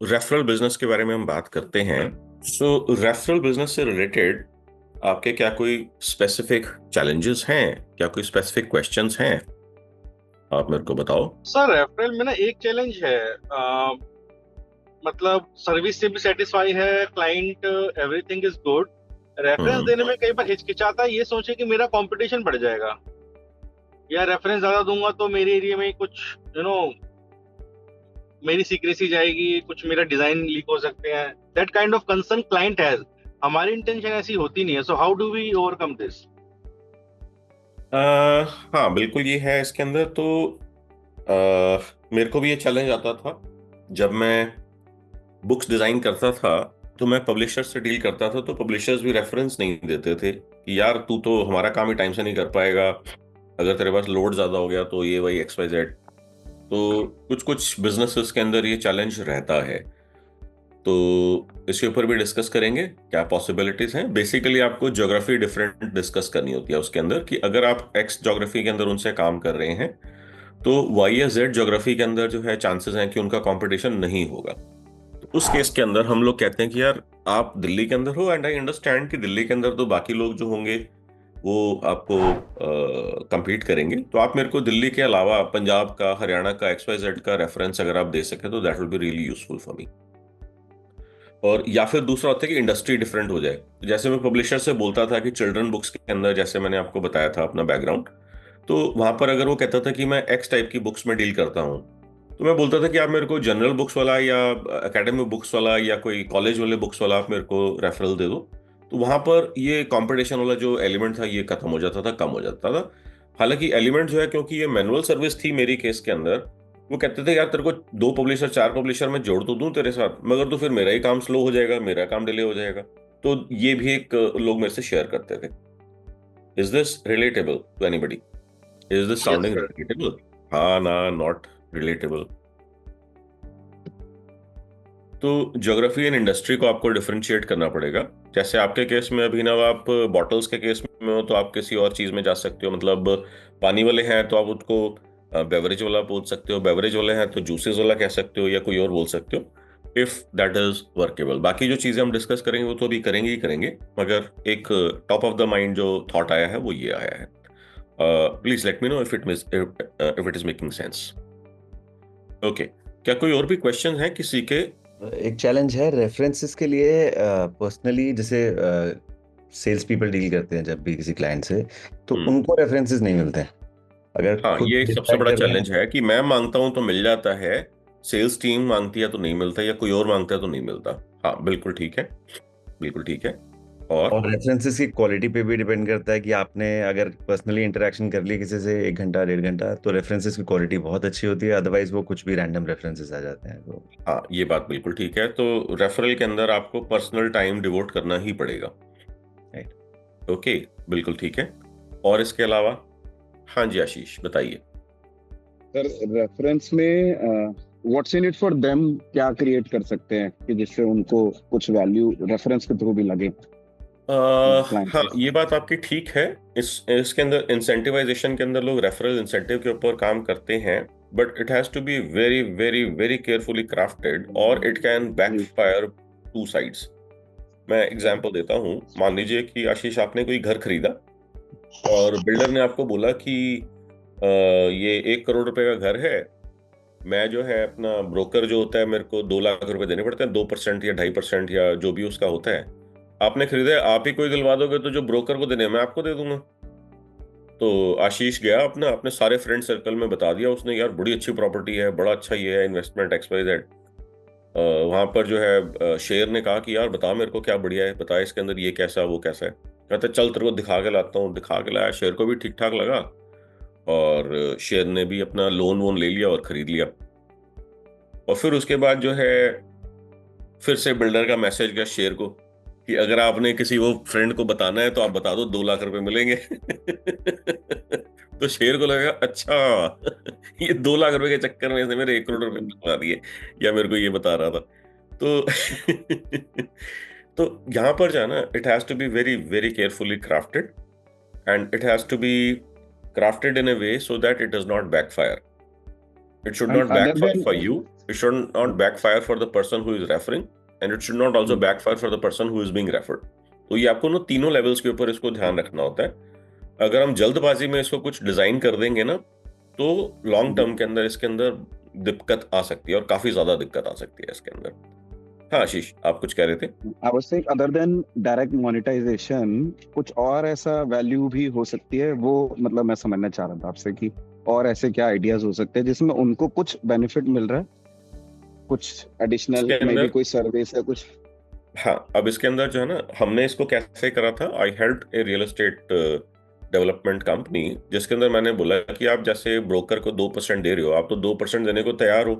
Referral business के बारे में हम बात करते हैं। सो रेफरल बिजनेस से रिलेटेड आपके क्या कोई स्पेसिफिक चैलेंजेस हैं, क्या कोई स्पेसिफिक क्वेश्चंस हैं? आप मेरे को बताओ। सर रेफरल में ना एक चैलेंज है। मतलब सर्विस से भी सेटिस्फाई है client, everything is good. Reference hmm. देने में कई बार हिचकिचाता है, ये सोचे कि मेरा कंपटीशन बढ़ जाएगा या रेफरेंस ज्यादा दूंगा तो मेरे एरिया में कुछ यू नो मेरी सीक्रेसी जाएगी, कुछ मेरा डिजाइन लीक हो सकते हैं। That kind of concern client has. हमारी इंटेंशन ऐसी होती नहीं है, so how do we overcome this? हाँ, बिल्कुल ये है इसके अंदर तो। मेरे को भी ये चैलेंज आता था जब मैं बुक्स डिजाइन करता था। तो मैं पब्लिशर से डील करता था, तो पब्लिशर्स भी रेफरेंस नहीं देते थे कि यार तू तो हमारा काम ही टाइम से नहीं कर पाएगा, अगर तेरे पास लोड ज्यादा हो गया तो ये वही एक्स वाई जेड। तो कुछ कुछ बिजनेसेस के अंदर ये चैलेंज रहता है। तो इसके ऊपर भी डिस्कस करेंगे क्या पॉसिबिलिटीज हैं। बेसिकली आपको ज्योग्राफी डिफरेंट डिस्कस करनी होती है उसके अंदर, कि अगर आप एक्स ज्योग्राफी के अंदर उनसे काम कर रहे हैं तो वाई या जेड ज्योग्राफी के अंदर जो है चांसेस हैं कि उनका कंपटीशन नहीं होगा। तो उस केस के अंदर हम लोग कहते हैं कि यार आप दिल्ली के अंदर हो, एंड आई अंडरस्टैंड कि दिल्ली के अंदर तो बाकी लोग जो होंगे वो आपको compete करेंगे, तो आप मेरे को दिल्ली के अलावा पंजाब का, हरियाणा का, एक्स वाई जेड का रेफरेंस अगर आप दे सके तो that will be really useful for me. और या फिर दूसरा होता है कि इंडस्ट्री डिफरेंट हो जाए। जैसे मैं पब्लिशर से बोलता था कि चिल्ड्रन बुक्स के अंदर, जैसे मैंने आपको बताया था अपना बैकग्राउंड, तो वहां पर अगर वो कहता था कि मैं एक्स टाइप की बुक्स में डील करता हूँ, तो मैं बोलता था कि आप मेरे को जनरल बुक्स वाला या एकेडमिक बुक्स वाला या कोई कॉलेज वाले बुक्स वाला आप मेरे को रेफरल दे दो। तो वहां पर ये कंपटीशन वाला जो एलिमेंट था ये खत्म हो जाता था, कम हो जाता था। हालांकि एलिमेंट जो है, क्योंकि ये मैनुअल सर्विस थी मेरी केस के अंदर, वो कहते थे यार तेरे को दो पब्लिशर, चार पब्लिशर मैं जोड़ तो दूं तेरे साथ, मगर तो फिर मेरा ही काम स्लो हो जाएगा, मेरा काम डिले हो जाएगा। तो ये भी एक लोग मेरे से शेयर करते थे। Is this relatable to anybody? Is this yes sounding sir. Relatable? हाँ ना, नॉट रिलेटेबल? तो ज्योग्राफी एंड इंडस्ट्री को आपको डिफरेंशिएट करना पड़ेगा। जैसे आपके केस में अभिनव, आप बॉटल्स के केस में हो तो आप किसी और चीज में जा सकते हो, मतलब पानी वाले हैं तो आप उसको बेवरेज वाला बोल सकते हो, बेवरेज वाले हैं तो जूसेस वाला कह सकते हो, या कोई और बोल सकते हो, इफ दैट इज वर्केबल। बाकी जो चीजें हम डिस्कस करेंगे वो तो अभी करेंगे ही करेंगे, मगर एक टॉप ऑफ द माइंड जो थॉट आया है वो ये आया है। Please let me know if it is making sense. Okay, क्या कोई और भी क्वेश्चन है किसी के? एक चैलेंज है रेफरेंसेस के लिए। पर्सनली जैसे सेल्स पीपल डील करते हैं जब भी किसी क्लाइंट से, तो हम्म। उनको रेफरेंसेस नहीं मिलते हैं। अगर हाँ, खुद ये एक सबसे डिसाइड बड़ा कर रहे चैलेंज हैं। है कि मैं मांगता हूं तो मिल जाता है, सेल्स टीम मांगती है तो नहीं मिलता, या कोई और मांगता है तो नहीं मिलता। हाँ, बिल्कुल ठीक है, बिल्कुल ठीक है। और और रेफरेंसेस की क्वालिटी पे भी डिपेंड करता है कि आपने अगर पर्सनली इंटरेक्शन कर ली किसी से 1 घंटा 1.5 घंटा, तो रेफरेंसेस की क्वालिटी बहुत अच्छी होती है। अदरवाइज वो कुछ भी रैंडम रेफरेंसेस आ जाते हैं तो। हाँ, ये बात बिल्कुल ठीक है। तो रेफरल के अंदर आपको पर्सनल टाइम डिवोट करना ही पड़ेगा। राइट। ओके, बिल्कुल ठीक है। और इसके अलावा? हाँ जी, आशीष बताइए। सर रेफरेंस में what's in it for them क्या क्रिएट कर सकते हैं कि जिससे उनको कुछ वैल्यू रेफरेंस के थ्रू भी लगे क्लाइंट हाँ, को। ये बात आपकी ठीक है। इसके अंदर इंसेंटिवाइजेशन के अंदर लोग रेफरल इंसेंटिव के ऊपर काम करते हैं, but it has to be very very very carefully crafted, और इट कैन जी। Backfire to sides. मैं एग्जांपल देता हूँ। मान लीजिए कि आशीष, आपने कोई घर खरीदा और बिल्डर ने आपको बोला कि ये 1 करोड़ रुपए का घर है, मैं जो है अपना ब्रोकर जो होता है मेरे को 2 लाख रुपए देने पड़ते हैं, 2% या 2.5% या जो भी उसका होता है। आपने खरीदा है, आप ही कोई दिलवा दोगे तो जो ब्रोकर को देने हैं, मैं आपको दे दूंगा। तो आशीष गया अपना अपने सारे फ्रेंड सर्कल में बता दिया उसने, यार बड़ी अच्छी प्रॉपर्टी है, बड़ा अच्छा ये है इन्वेस्टमेंट एक्स वाई जेड। वहां पर जो है शेर ने कहा कि यार बता मेरे को क्या बढ़िया है, बता इसके अंदर ये कैसा वो कैसा है। कहता चल तेरे को दिखा के लाता हूँ। दिखा के लाया, शेर को भी ठीक ठाक लगा, और शेर ने भी अपना लोन वोन ले लिया और खरीद लिया। और फिर उसके बाद जो है फिर से बिल्डर का मैसेज गया शेर को कि अगर आपने किसी वो फ्रेंड को बताना है तो आप बता दो, 2 लाख रुपए मिलेंगे। तो शेर को लगा अच्छा, ये 2 लाख रुपए के चक्कर में इसने मेरे 1 करोड़ रुपए बता दिए, या मेरे को ये बता रहा था। तो तो यहां पर जो है ना, it has to be very very carefully crafted, and it has to be crafted in a way so that it does not backfire. It should And not other backfire than for you. It should not backfire for the person who is referring, and it should not also backfire for the person who is being referred. तो ये आपको ना तीनों levels के ऊपर इसको ध्यान रखना होता है। अगर हम जल्दबाजी में इसको कुछ डिजाइन कर देंगे ना, तो लॉन्ग टर्म के अंदर इसके अंदर दिक्कत आ सकती है, और काफी ज्यादा दिक्कत आ सकती है इसके अंदर। हाँ आशीष, आप कुछ कह रहे थे? I was saying other than direct monetization, कुछ और ऐसा वैल्यू भी हो सकती है, वो मतलब मैं समझना चाह रहा था आपसे कि और ऐसे क्या आइडियाज हो सकते हैं जिसमें उनको कुछ बेनिफिट मिल रहा है, कुछ एडिशनल इसके मे बी अंदर कोई सर्विस है कुछ। हाँ, अब इसके अंदर जो है ना, हमने इसको कैसे करा था, I held a real estate development company, जिसके अंदर मैंने बोला कि आप जैसे ब्रोकर को 2% दे रहे हो, आप तो 2% देने को तैयार हो,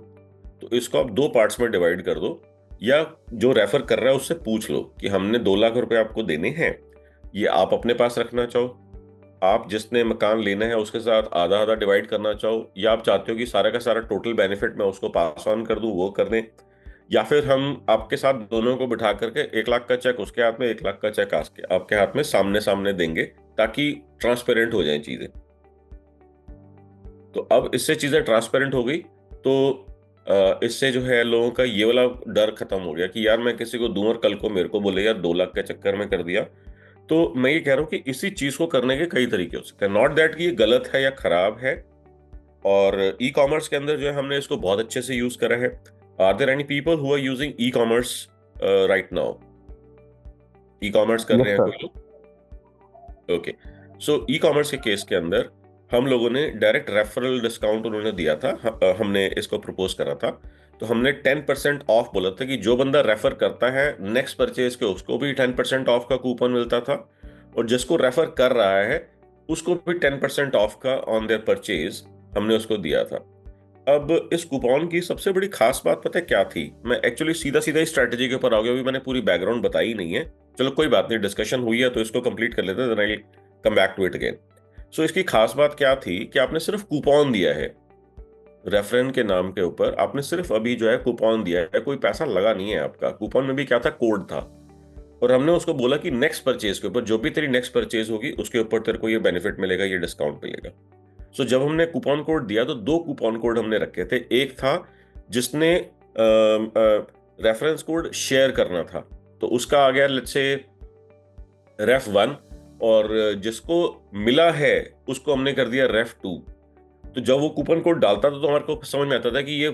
तो इसको आप 2 पार्ट्स में डिवाइड कर दो, या जो रेफर कर रहा है उससे पूछ लो कि हमने 2 लाख रुपए आपको देने हैं, ये आप अपने पास रखना चाहो, आप जिसने मकान लेना है उसके साथ आधा आधा डिवाइड करना चाहो, या आप चाहते हो कि सारा का सारा टोटल बेनिफिट मैं उसको पास ऑन कर दूं, वो कर दें, या फिर हम आपके साथ दोनों को बिठा करके 1 लाख का चेक उसके हाथ में, 1 लाख का चेक आपके हाथ में सामने सामने देंगे, ताकि ट्रांसपेरेंट हो जाए चीजें। तो अब इससे चीजें ट्रांसपेरेंट हो गई, तो इससे जो है लोगों का ये वाला डर खत्म हो गया कि यार मैं किसी को दूं और कल को मेरे को बोले यार 2 लाख के चक्कर में कर दिया। तो मैं ये कह रहा हूं कि इसी चीज को करने के कई तरीके हो सकते हैं, नॉट दैट कि ये गलत है या खराब है। और ई कॉमर्स के अंदर जो है हमने इसको बहुत अच्छे से यूज करा है। Are there any people who are using e commerce right now? E commerce कर रहे हैं कोई लोग? ओके, सो ई कॉमर्स के केस के अंदर हम लोगों ने डायरेक्ट रेफरल डिस्काउंट उन्होंने दिया था, हमने इसको प्रपोज करा था, तो हमने 10% ऑफ बोला था कि जो बंदा रेफर करता है नेक्स्ट परचेज के उसको भी 10% ऑफ का कूपन मिलता था, और जिसको रेफर कर रहा है उसको भी 10% ऑफ का ऑन देयर परचेज हमने उसको दिया था। अब इस कूपन की सबसे बड़ी खास बात पता है क्या थी? मैं एक्चुअली सीधा सीधा इस स्ट्रैटेजी के ऊपर आ गया, अभी मैंने पूरी बैकग्राउंड बताई नहीं है, चलो कोई बात नहीं, डिस्कशन हुई है तो इसको कंप्लीट कर लेते हैं, then I will come back to it again. So इसकी खास बात क्या थी कि आपने सिर्फ कूपन दिया है, रेफरेंस के नाम के ऊपर आपने सिर्फ अभी जो है कूपन दिया है, कोई पैसा लगा नहीं है आपका। कूपन में भी क्या था, कोड था, और हमने उसको बोला कि नेक्स्ट परचेज के ऊपर, जो भी तेरी नेक्स्ट परचेज होगी उसके ऊपर तेरे को ये बेनिफिट मिलेगा, ये डिस्काउंट मिलेगा। सो जब हमने कूपन कोड दिया तो 2 कूपन कोड हमने रखे थे। एक था जिसने रेफरेंस कोड शेयर करना था, तो उसका आ गया लेट्स से रेफ 1, और जिसको मिला है उसको हमने कर दिया रेफ 2। तो जब वो कूपन कोड डालता था तो हमारे को समझ में आता था कि ये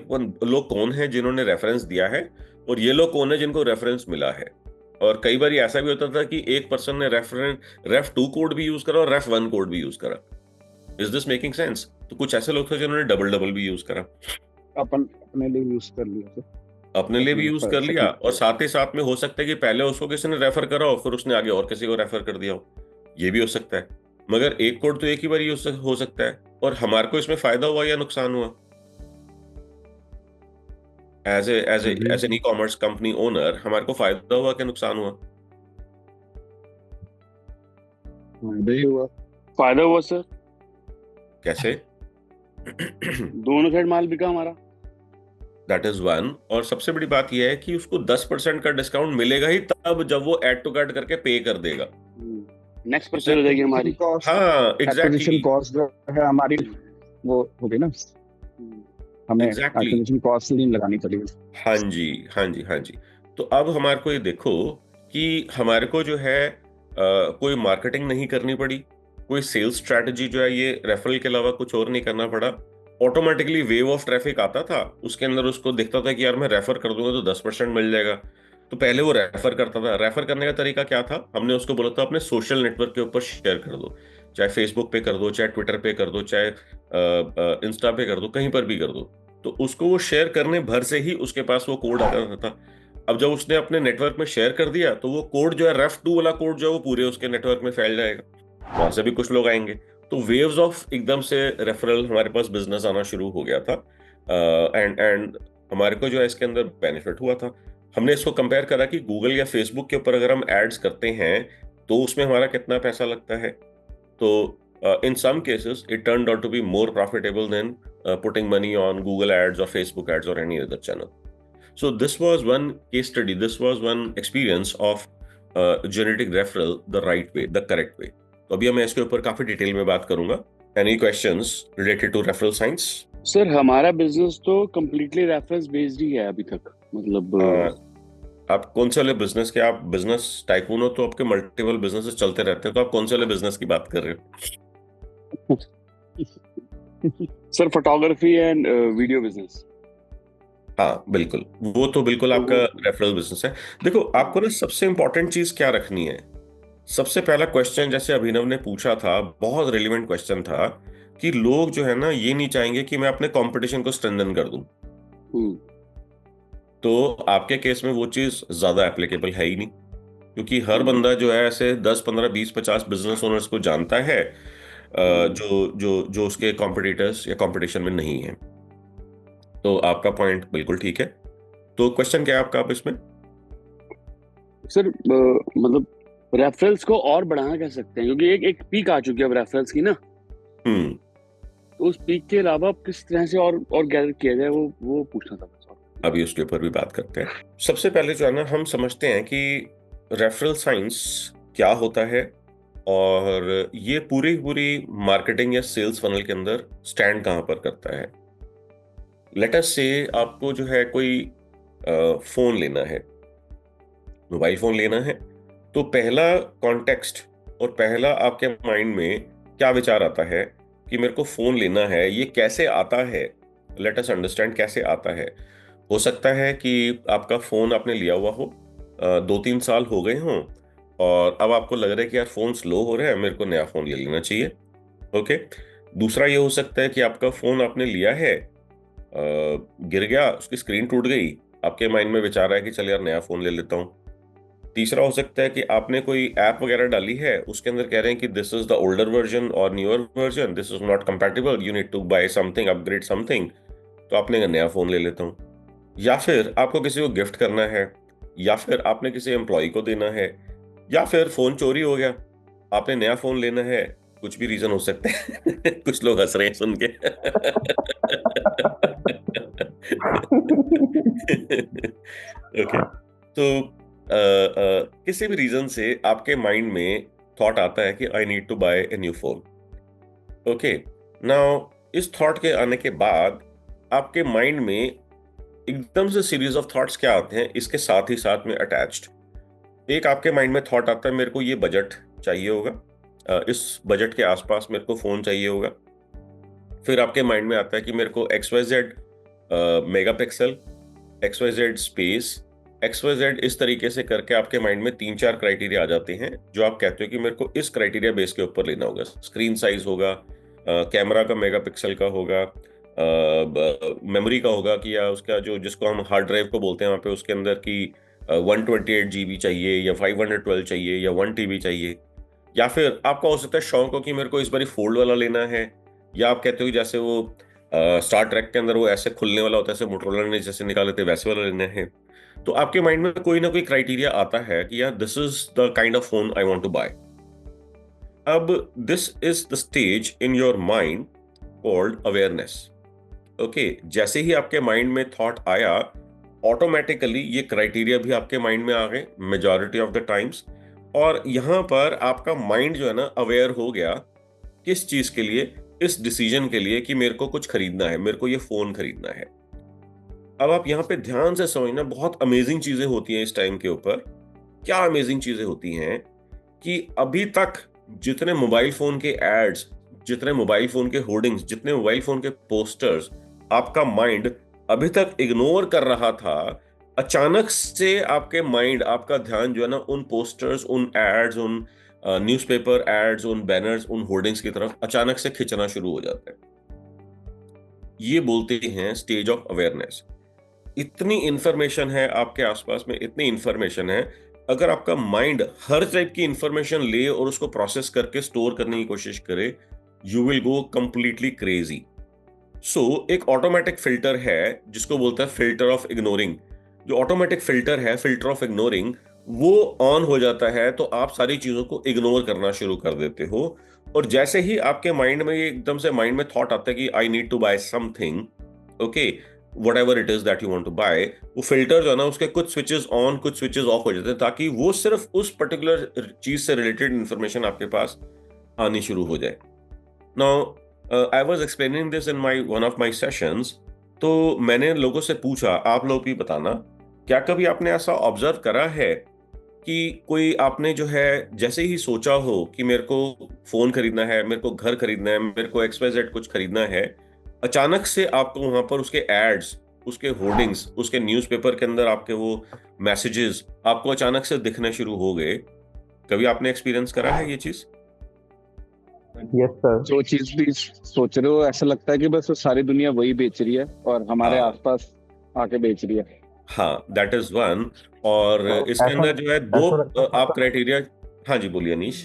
लोग कौन है जिन्होंने रेफरेंस दिया है, और ये लोग कौन है जिनको रेफरेंस मिला है। और कई बार ऐसा भी होता था कि एक पर्सन ने रेफ 2 कोड भी यूज करा और रेफ 1 कोड भी यूज करा। Is this making sense? तो कुछ ऐसे लोग थे जिन्होंने डबल भी यूज करा, अपने लिए यूज कर लिया, अपने लिए भी यूज कर लिया, और साथ ही साथ में हो सकता है कि पहले उसको किसी ने रेफर करा हो, फिर उसने आगे और किसी को रेफर कर दिया हो, ये भी हो सकता है। मगर एक कोड तो एक ही बार ही हो सकता है। और हमारे को इसमें फायदा हुआ या नुकसान हुआ? As an e commerce company owner हमारे को फायदा हुआ कि नुकसान हुआ? फायदा हुआ सर। कैसे? दोनों साइड माल बिका हमारा। That is one. और सबसे बड़ी बात यह है कि उसको 10% का डिस्काउंट मिलेगा ही तब जब वो ऐड टू कार्ट करके पे कर देगा। नेक्स्ट परचेज हो जाएगी हमारी। हाँ एग्जैक्टली, कॉस्ट जो है हमारी वो हो गई ना, हमें एक्विजिशन कॉस्ट नहीं लगानी पड़ेगी। हाँ जी, हाँ जी, हाँ जी। तो अब हमारे को ये देखो कि हमारे को जो है कोई मार्केटिंग नहीं करनी पड़ी, कोई सेल्स स्ट्रैटेजी जो है ये रेफरल के अलावा कुछ और नहीं करना पड़ा। ऑटोमेटिकली वेव ऑफ ट्रैफिक आता था, उसके अंदर उसको दिखता था कि यार मैं रेफर कर दूंगा तो 10% मिल जाएगा। तो पहले वो रेफर करता था। रेफर करने का तरीका क्या था? हमने उसको बोला था अपने सोशल नेटवर्क के ऊपर शेयर कर दो, चाहे फेसबुक पे कर दो, चाहे ट्विटर पे कर दो, चाहे इंस्टा पे कर दो, कहीं पर भी कर दो। तो उसको वो शेयर करने भर से ही उसके पास वो कोड आता था। अब जब उसने अपने नेटवर्क में शेयर कर दिया तो वो कोड जो है रेफ 2 वाला कोड जो है वो पूरे उसके नेटवर्क में फैल जाएगा, वहां से भी कुछ लोग आएंगे। तो वेव्स ऑफ एकदम से रेफरल हमारे पास बिजनेस आना शुरू हो गया था। एंड हमारे को जो है इसके अंदर बेनिफिट हुआ था। हमने इसको कंपेयर करा कि गूगल या फेसबुक के ऊपर अगर हम एड्स करते हैं तो उसमें हमारा कितना पैसा लगता है। तो in some cases it turned out to be more profitable than putting money on Google ads or Facebook ads or any other channel. So this was one case study, this was one experience of generating referral the right way, the correct way. तो अभी मैं इसके ऊपर काफी detail में बात करूंगा। Any questions related to referral science? Sir हमारा बिजनेस तो कंप्लीटली रेफरेंस बेस्ड ही है अभी तक, मतलब आप कौन से वाले बिजनेस के, आप बिजनेस टाइकून हो तो आपके मल्टीपल बिजनेसेस चलते रहते हैं, तो आप कौन से वाले बिजनेस की बात कर रहे हो? Sir photography and video business. हाँ बिल्कुल, वो तो बिल्कुल आपका रेफरल बिजनेस है। देखो आपको ना सबसे इंपॉर्टेंट चीज क्या रखनी है, सबसे पहला क्वेश्चन जैसे अभिनव ने पूछा था, बहुत रिलेवेंट क्वेश्चन था कि लोग जो है ना ये नहीं चाहेंगे कि मैं अपने कंपटीशन को स्ट्रेंथन कर दूं। तो आपके केस में वो चीज ज्यादा एप्लीकेबल है ही नहीं, क्योंकि हर बंदा जो है ऐसे 10 15 20 50 बिजनेस ओनर्स को जानता है जो जो जो उसके कॉम्पिटिटर्स या कंपटीशन में नहीं है। तो आपका पॉइंट बिल्कुल ठीक है। तो क्वेश्चन क्या है आपका आप इसमें? सर मतलब रेफरल्स को और बढ़ाना कह सकते हैं, क्योंकि एक पीक आ चुकी है अब रेफरल्स की ना, तो उस पीक के अलावा किस तरह से और गैदर किया जाए वो पूछना था बस। अभी उसके ऊपर भी बात करते हैं। सबसे पहले जो है ना हम समझते हैं कि रेफरल साइंस क्या होता है और ये पूरी मार्केटिंग या सेल्स फनल के अंदर स्टैंड कहां पर करता है। लेट अस से आपको जो है कोई फोन लेना है, मोबाइल फोन लेना है, तो पहला कॉन्टेक्स्ट और पहला आपके माइंड में क्या विचार आता है कि मेरे को फोन लेना है, ये कैसे आता है, लेट अस अंडरस्टैंड कैसे आता है। हो सकता है कि आपका फोन आपने लिया हुआ हो, 2-3 साल हो गए हों और अब आपको लग रहा है कि यार फोन स्लो हो रहा है, मेरे को नया फोन ले लेना चाहिए। ओके। दूसरा ये हो सकता है कि आपका फोन आपने लिया है, गिर गया, उसकी स्क्रीन टूट गई, आपके माइंड में विचार आया कि चल यार नया फोन ले लेता हूँ। तीसरा हो सकता है कि आपने कोई ऐप वगैरह डाली है, उसके अंदर कह रहे हैं कि this is the older version और newer version, this is not compatible, you need to buy something, upgrade something, तो आपने नया फोन ले लेता हूँ। या फिर आपको किसी को गिफ्ट करना है, या फिर आपने किसी एम्प्लॉय को देना है, या फिर फोन चोरी हो गया, आपने नया फोन लेना है, कुछ भी रीजन हो सकते हैं। कुछ लोग हंस रहे हैं सुन के। ओके। तो किसी भी रीजन से आपके माइंड में थॉट आता है कि I need to buy a new phone. Okay. Now इस थॉट के आने के बाद आपके माइंड में एकदम से सीरीज ऑफ थॉट्स क्या आते हैं इसके साथ ही साथ में अटैच्ड। एक आपके माइंड में थॉट आता है मेरे को ये बजट चाहिए होगा, इस बजट के आसपास मेरे को फोन चाहिए होगा। फिर आपके माइंड में आता है कि मेरे को XYZ megapixel, XYZ space, XYZ, इस तरीके से करके आपके माइंड में 3-4 क्राइटेरिया आ जाते हैं जो आप कहते हो कि मेरे को इस क्राइटेरिया बेस के ऊपर लेना होगा। स्क्रीन साइज होगा, कैमरा का मेगापिक्सल का होगा, मेमोरी का होगा कि या उसका जो जिसको हम हार्ड ड्राइव को बोलते हैं वहाँ पे उसके अंदर की 128 GB चाहिए या 512 चाहिए या 1 TB चाहिए। या फिर आपका हो सकता है शौक हो कि मेरे को इस बार फोल्ड वाला लेना है, या आप कहते हो कि जैसे वो स्टार ट्रैक के अंदर वो ऐसे खुलने वाला होता है, जैसे मोटरोला ने जैसे निकाले थे वैसे वाला लेना है। तो आपके माइंड में कोई ना कोई क्राइटेरिया आता है कि यार this is the kind of phone I want to buy. अब this is the stage in your mind called awareness. Okay. जैसे ही आपके माइंड में थॉट आया, ऑटोमेटिकली ये क्राइटेरिया भी आपके माइंड में आ गए मेजॉरिटी ऑफ द टाइम्स, और यहां पर आपका माइंड जो है ना अवेयर हो गया किस चीज के लिए, इस डिसीजन के लिए कि मेरे को कुछ खरीदना है, मेरे को ये फोन खरीदना है। अब आप यहाँ पे ध्यान से समझना, बहुत अमेजिंग चीजें होती हैं इस टाइम के ऊपर। क्या अमेजिंग चीजें होती हैं कि अभी तक जितने मोबाइल फोन के एड्स, जितने मोबाइल फोन के होर्डिंग्स, जितने मोबाइल फोन के पोस्टर्स आपका माइंड अभी तक इग्नोर कर रहा था, अचानक से आपके माइंड, आपका ध्यान जो है ना उन पोस्टर्स, उन एड्स, उन न्यूज़पेपर एड्स, उन बैनर्स, उन होर्डिंग्स की तरफ अचानक से खिंचना शुरू हो जाता है। ये बोलते हैं स्टेज ऑफ अवेयरनेस। इतनी इंफॉर्मेशन है आपके आसपास में, इतनी इंफॉर्मेशन है, अगर आपका माइंड हर टाइप की इंफॉर्मेशन ले और उसको प्रोसेस करके स्टोर करने की कोशिश करे, you will go completely crazy. So एक ऑटोमेटिक फिल्टर है जिसको बोलते हैं फिल्टर ऑफ इग्नोरिंग। जो ऑटोमेटिक फिल्टर है, फिल्टर ऑफ इग्नोरिंग, वो ऑन हो जाता है तो आप सारी चीजों को इग्नोर करना शुरू कर देते हो। और जैसे ही आपके माइंड में एकदम से माइंड में थॉट आता है कि I need to buy something, okay, whatever it is that you want to buy, वो फिल्टर जो है ना उसके कुछ स्विचेस ऑन कुछ स्विचेस ऑफ हो जाते हैं ताकि वो सिर्फ उस पर्टिकुलर चीज से रिलेटेड इंफॉर्मेशन आपके पास आनी शुरू हो जाए। Now I was explaining this in my one of my sessions, तो मैंने लोगों से पूछा, आप लोग भी बताना, क्या कभी आपने ऐसा ऑब्जर्व करा है कि कोई आपने जो है जैसे ही सोचा हो कि मेरे को फोन खरीदना है, मेरे को घर खरीदना है, मेरे को XYZ कुछ खरीदना है, अचानक से आपको वहां पर उसके एड्स, उसके होर्डिंग्स, उसके न्यूज़पेपर के अंदर आपके वो मैसेजेस आपको अचानक से दिखने शुरू हो गए? कभी आपने एक्सपीरियंस करा है ये चीज? Yes sir. जो चीज भी सोच रहे हो ऐसा लगता है कि बस वो सारी दुनिया वही बेच रही है और हमारे हाँ आसपास आके बेच रही है। हाँ, दैट इज वन। और इसके ऐसा अंदर जो है दो ऐसा लगता था आप सर, क्राइटेरिया। हाँ जी, बोलिए अनीश।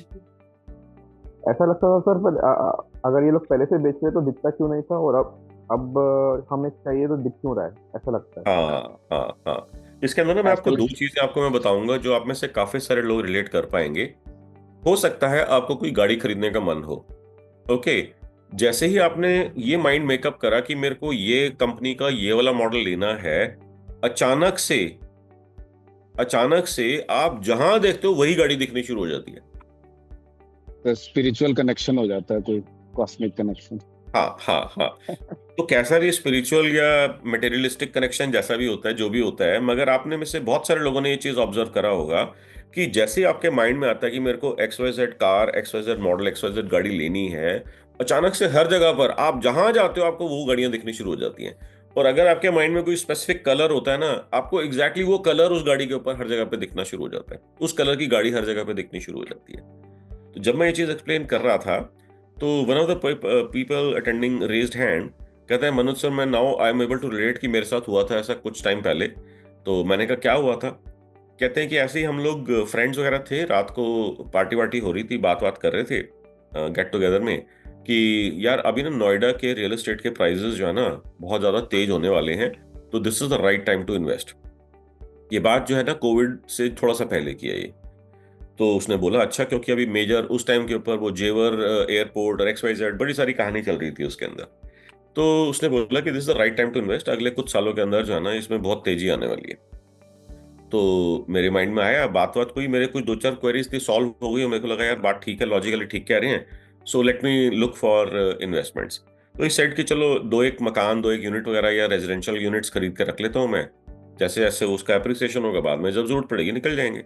ऐसा लगता था सर, पर अगर ये लोग पहले से बेच रहे तो दिखता क्यों नहीं था, और अब हमें चाहिए तो दिख क्यों रहा है, ऐसा लगता है। हाँ हाँ हाँ, इसके अंदर ना मैं आपको आजकल दो चीजें आपको मैं बताऊंगा जो आप में से काफी सारे लोग रिलेट कर पाएंगे। हो सकता है आपको कोई गाड़ी खरीदने का मन हो, ओके, जैसे ही आपने ये माइंड मेकअप करा कि मेरे को ये कंपनी का ये वाला मॉडल लेना है, अचानक से आप जहां देखते हो वही गाड़ी दिखनी शुरू हो जाती है। तो स्पिरिचुअल कनेक्शन हो जाता है, कोई कॉस्मिक कनेक्शन। हाँ हाँ हाँ, तो कैसा भी स्पिरिचुअल या मटेरियलिस्टिक कनेक्शन जैसा भी होता है, जो भी होता है, मगर आपने में से बहुत सारे लोगों ने ये चीज ऑब्जर्व करा होगा कि जैसे ही आपके माइंड में आता है कि मेरे को XYZ car, XYZ model, XYZ गाड़ी लेनी है, अचानक से हर जगह पर आप जहां जाते हो आपको वो गाड़ियां दिखनी शुरू हो जाती हैं। और अगर आपके माइंड में कोई स्पेसिफिक कलर होता है ना, आपको एग्जैक्टली वो कलर उस गाड़ी के ऊपर हर जगह पे दिखना शुरू हो जाता है, उस कलर की गाड़ी हर जगह पे दिखनी शुरू हो जाती है। तो जब मैं ये चीज एक्सप्लेन कर रहा था, तो one of the people attending raised hand, कहता है मनोज सर, मैं now I am able to relate कि मेरे साथ हुआ था ऐसा कुछ टाइम पहले। तो मैंने कहा क्या हुआ था? कहते हैं कि ऐसे ही हम लोग फ्रेंड्स वगैरह थे, रात को पार्टी वार्टी हो रही थी, बात बात कर रहे थे गेट टुगेदर में, कि यार अभी ना नोएडा के रियल एस्टेट के प्राइजेस जो है ना बहुत ज्यादा तेज होने वाले हैं, तो this is the right time to invest. ये बात जो है ना कोविड से थोड़ा सा पहले की है ये। तो उसने बोला अच्छा, क्योंकि अभी मेजर उस टाइम के ऊपर वो जेवर एयरपोर्ट और XYZ बड़ी सारी कहानी चल रही थी उसके अंदर। तो उसने बोला कि this is the right time to invest, अगले कुछ सालों के अंदर जो है ना इसमें बहुत तेजी आने वाली है। तो मेरे माइंड में आया, बात हुई, मेरे कुछ 2-4 क्वेरीज थी, सॉल्व हो गई, और मेरे को लगा यार बात ठीक है, लॉजिकली ठीक कह रहे हैं, so let me look for investments. तो इस सेट की चलो 2-1 मकान, 2-1 यूनिट वगैरह या रेजिडेंशियल यूनिट्स खरीद के रख लेता हूँ मैं, जैसे जैसे उसका एप्रिसिएशन होगा बाद में जब जरूरत पड़ेगी निकल जाएंगे।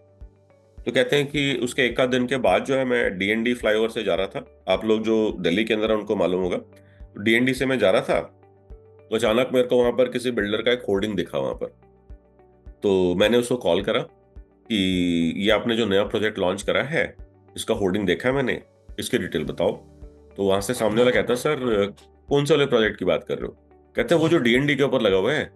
तो कहते हैं कि उसके एक आध दिन के बाद जो है मैं DND फ्लाईओवर से जा रहा था, आप लोग जो दिल्ली के अंदर है उनको मालूम होगा, तो DND से मैं जा रहा था, तो अचानक मेरे को वहां पर किसी बिल्डर का एक होर्डिंग दिखा वहां पर। तो मैंने उसको कॉल करा कि ये आपने जो नया प्रोजेक्ट लॉन्च करा है, इसका होर्डिंग देखा है मैंने, इसकी डिटेल बताओ। तो वहां से सामने वाला कहता है सर कौन से वाले प्रोजेक्ट की बात कर रहे हो? कहते हैं वो जो DND के ऊपर लगा हुआ है,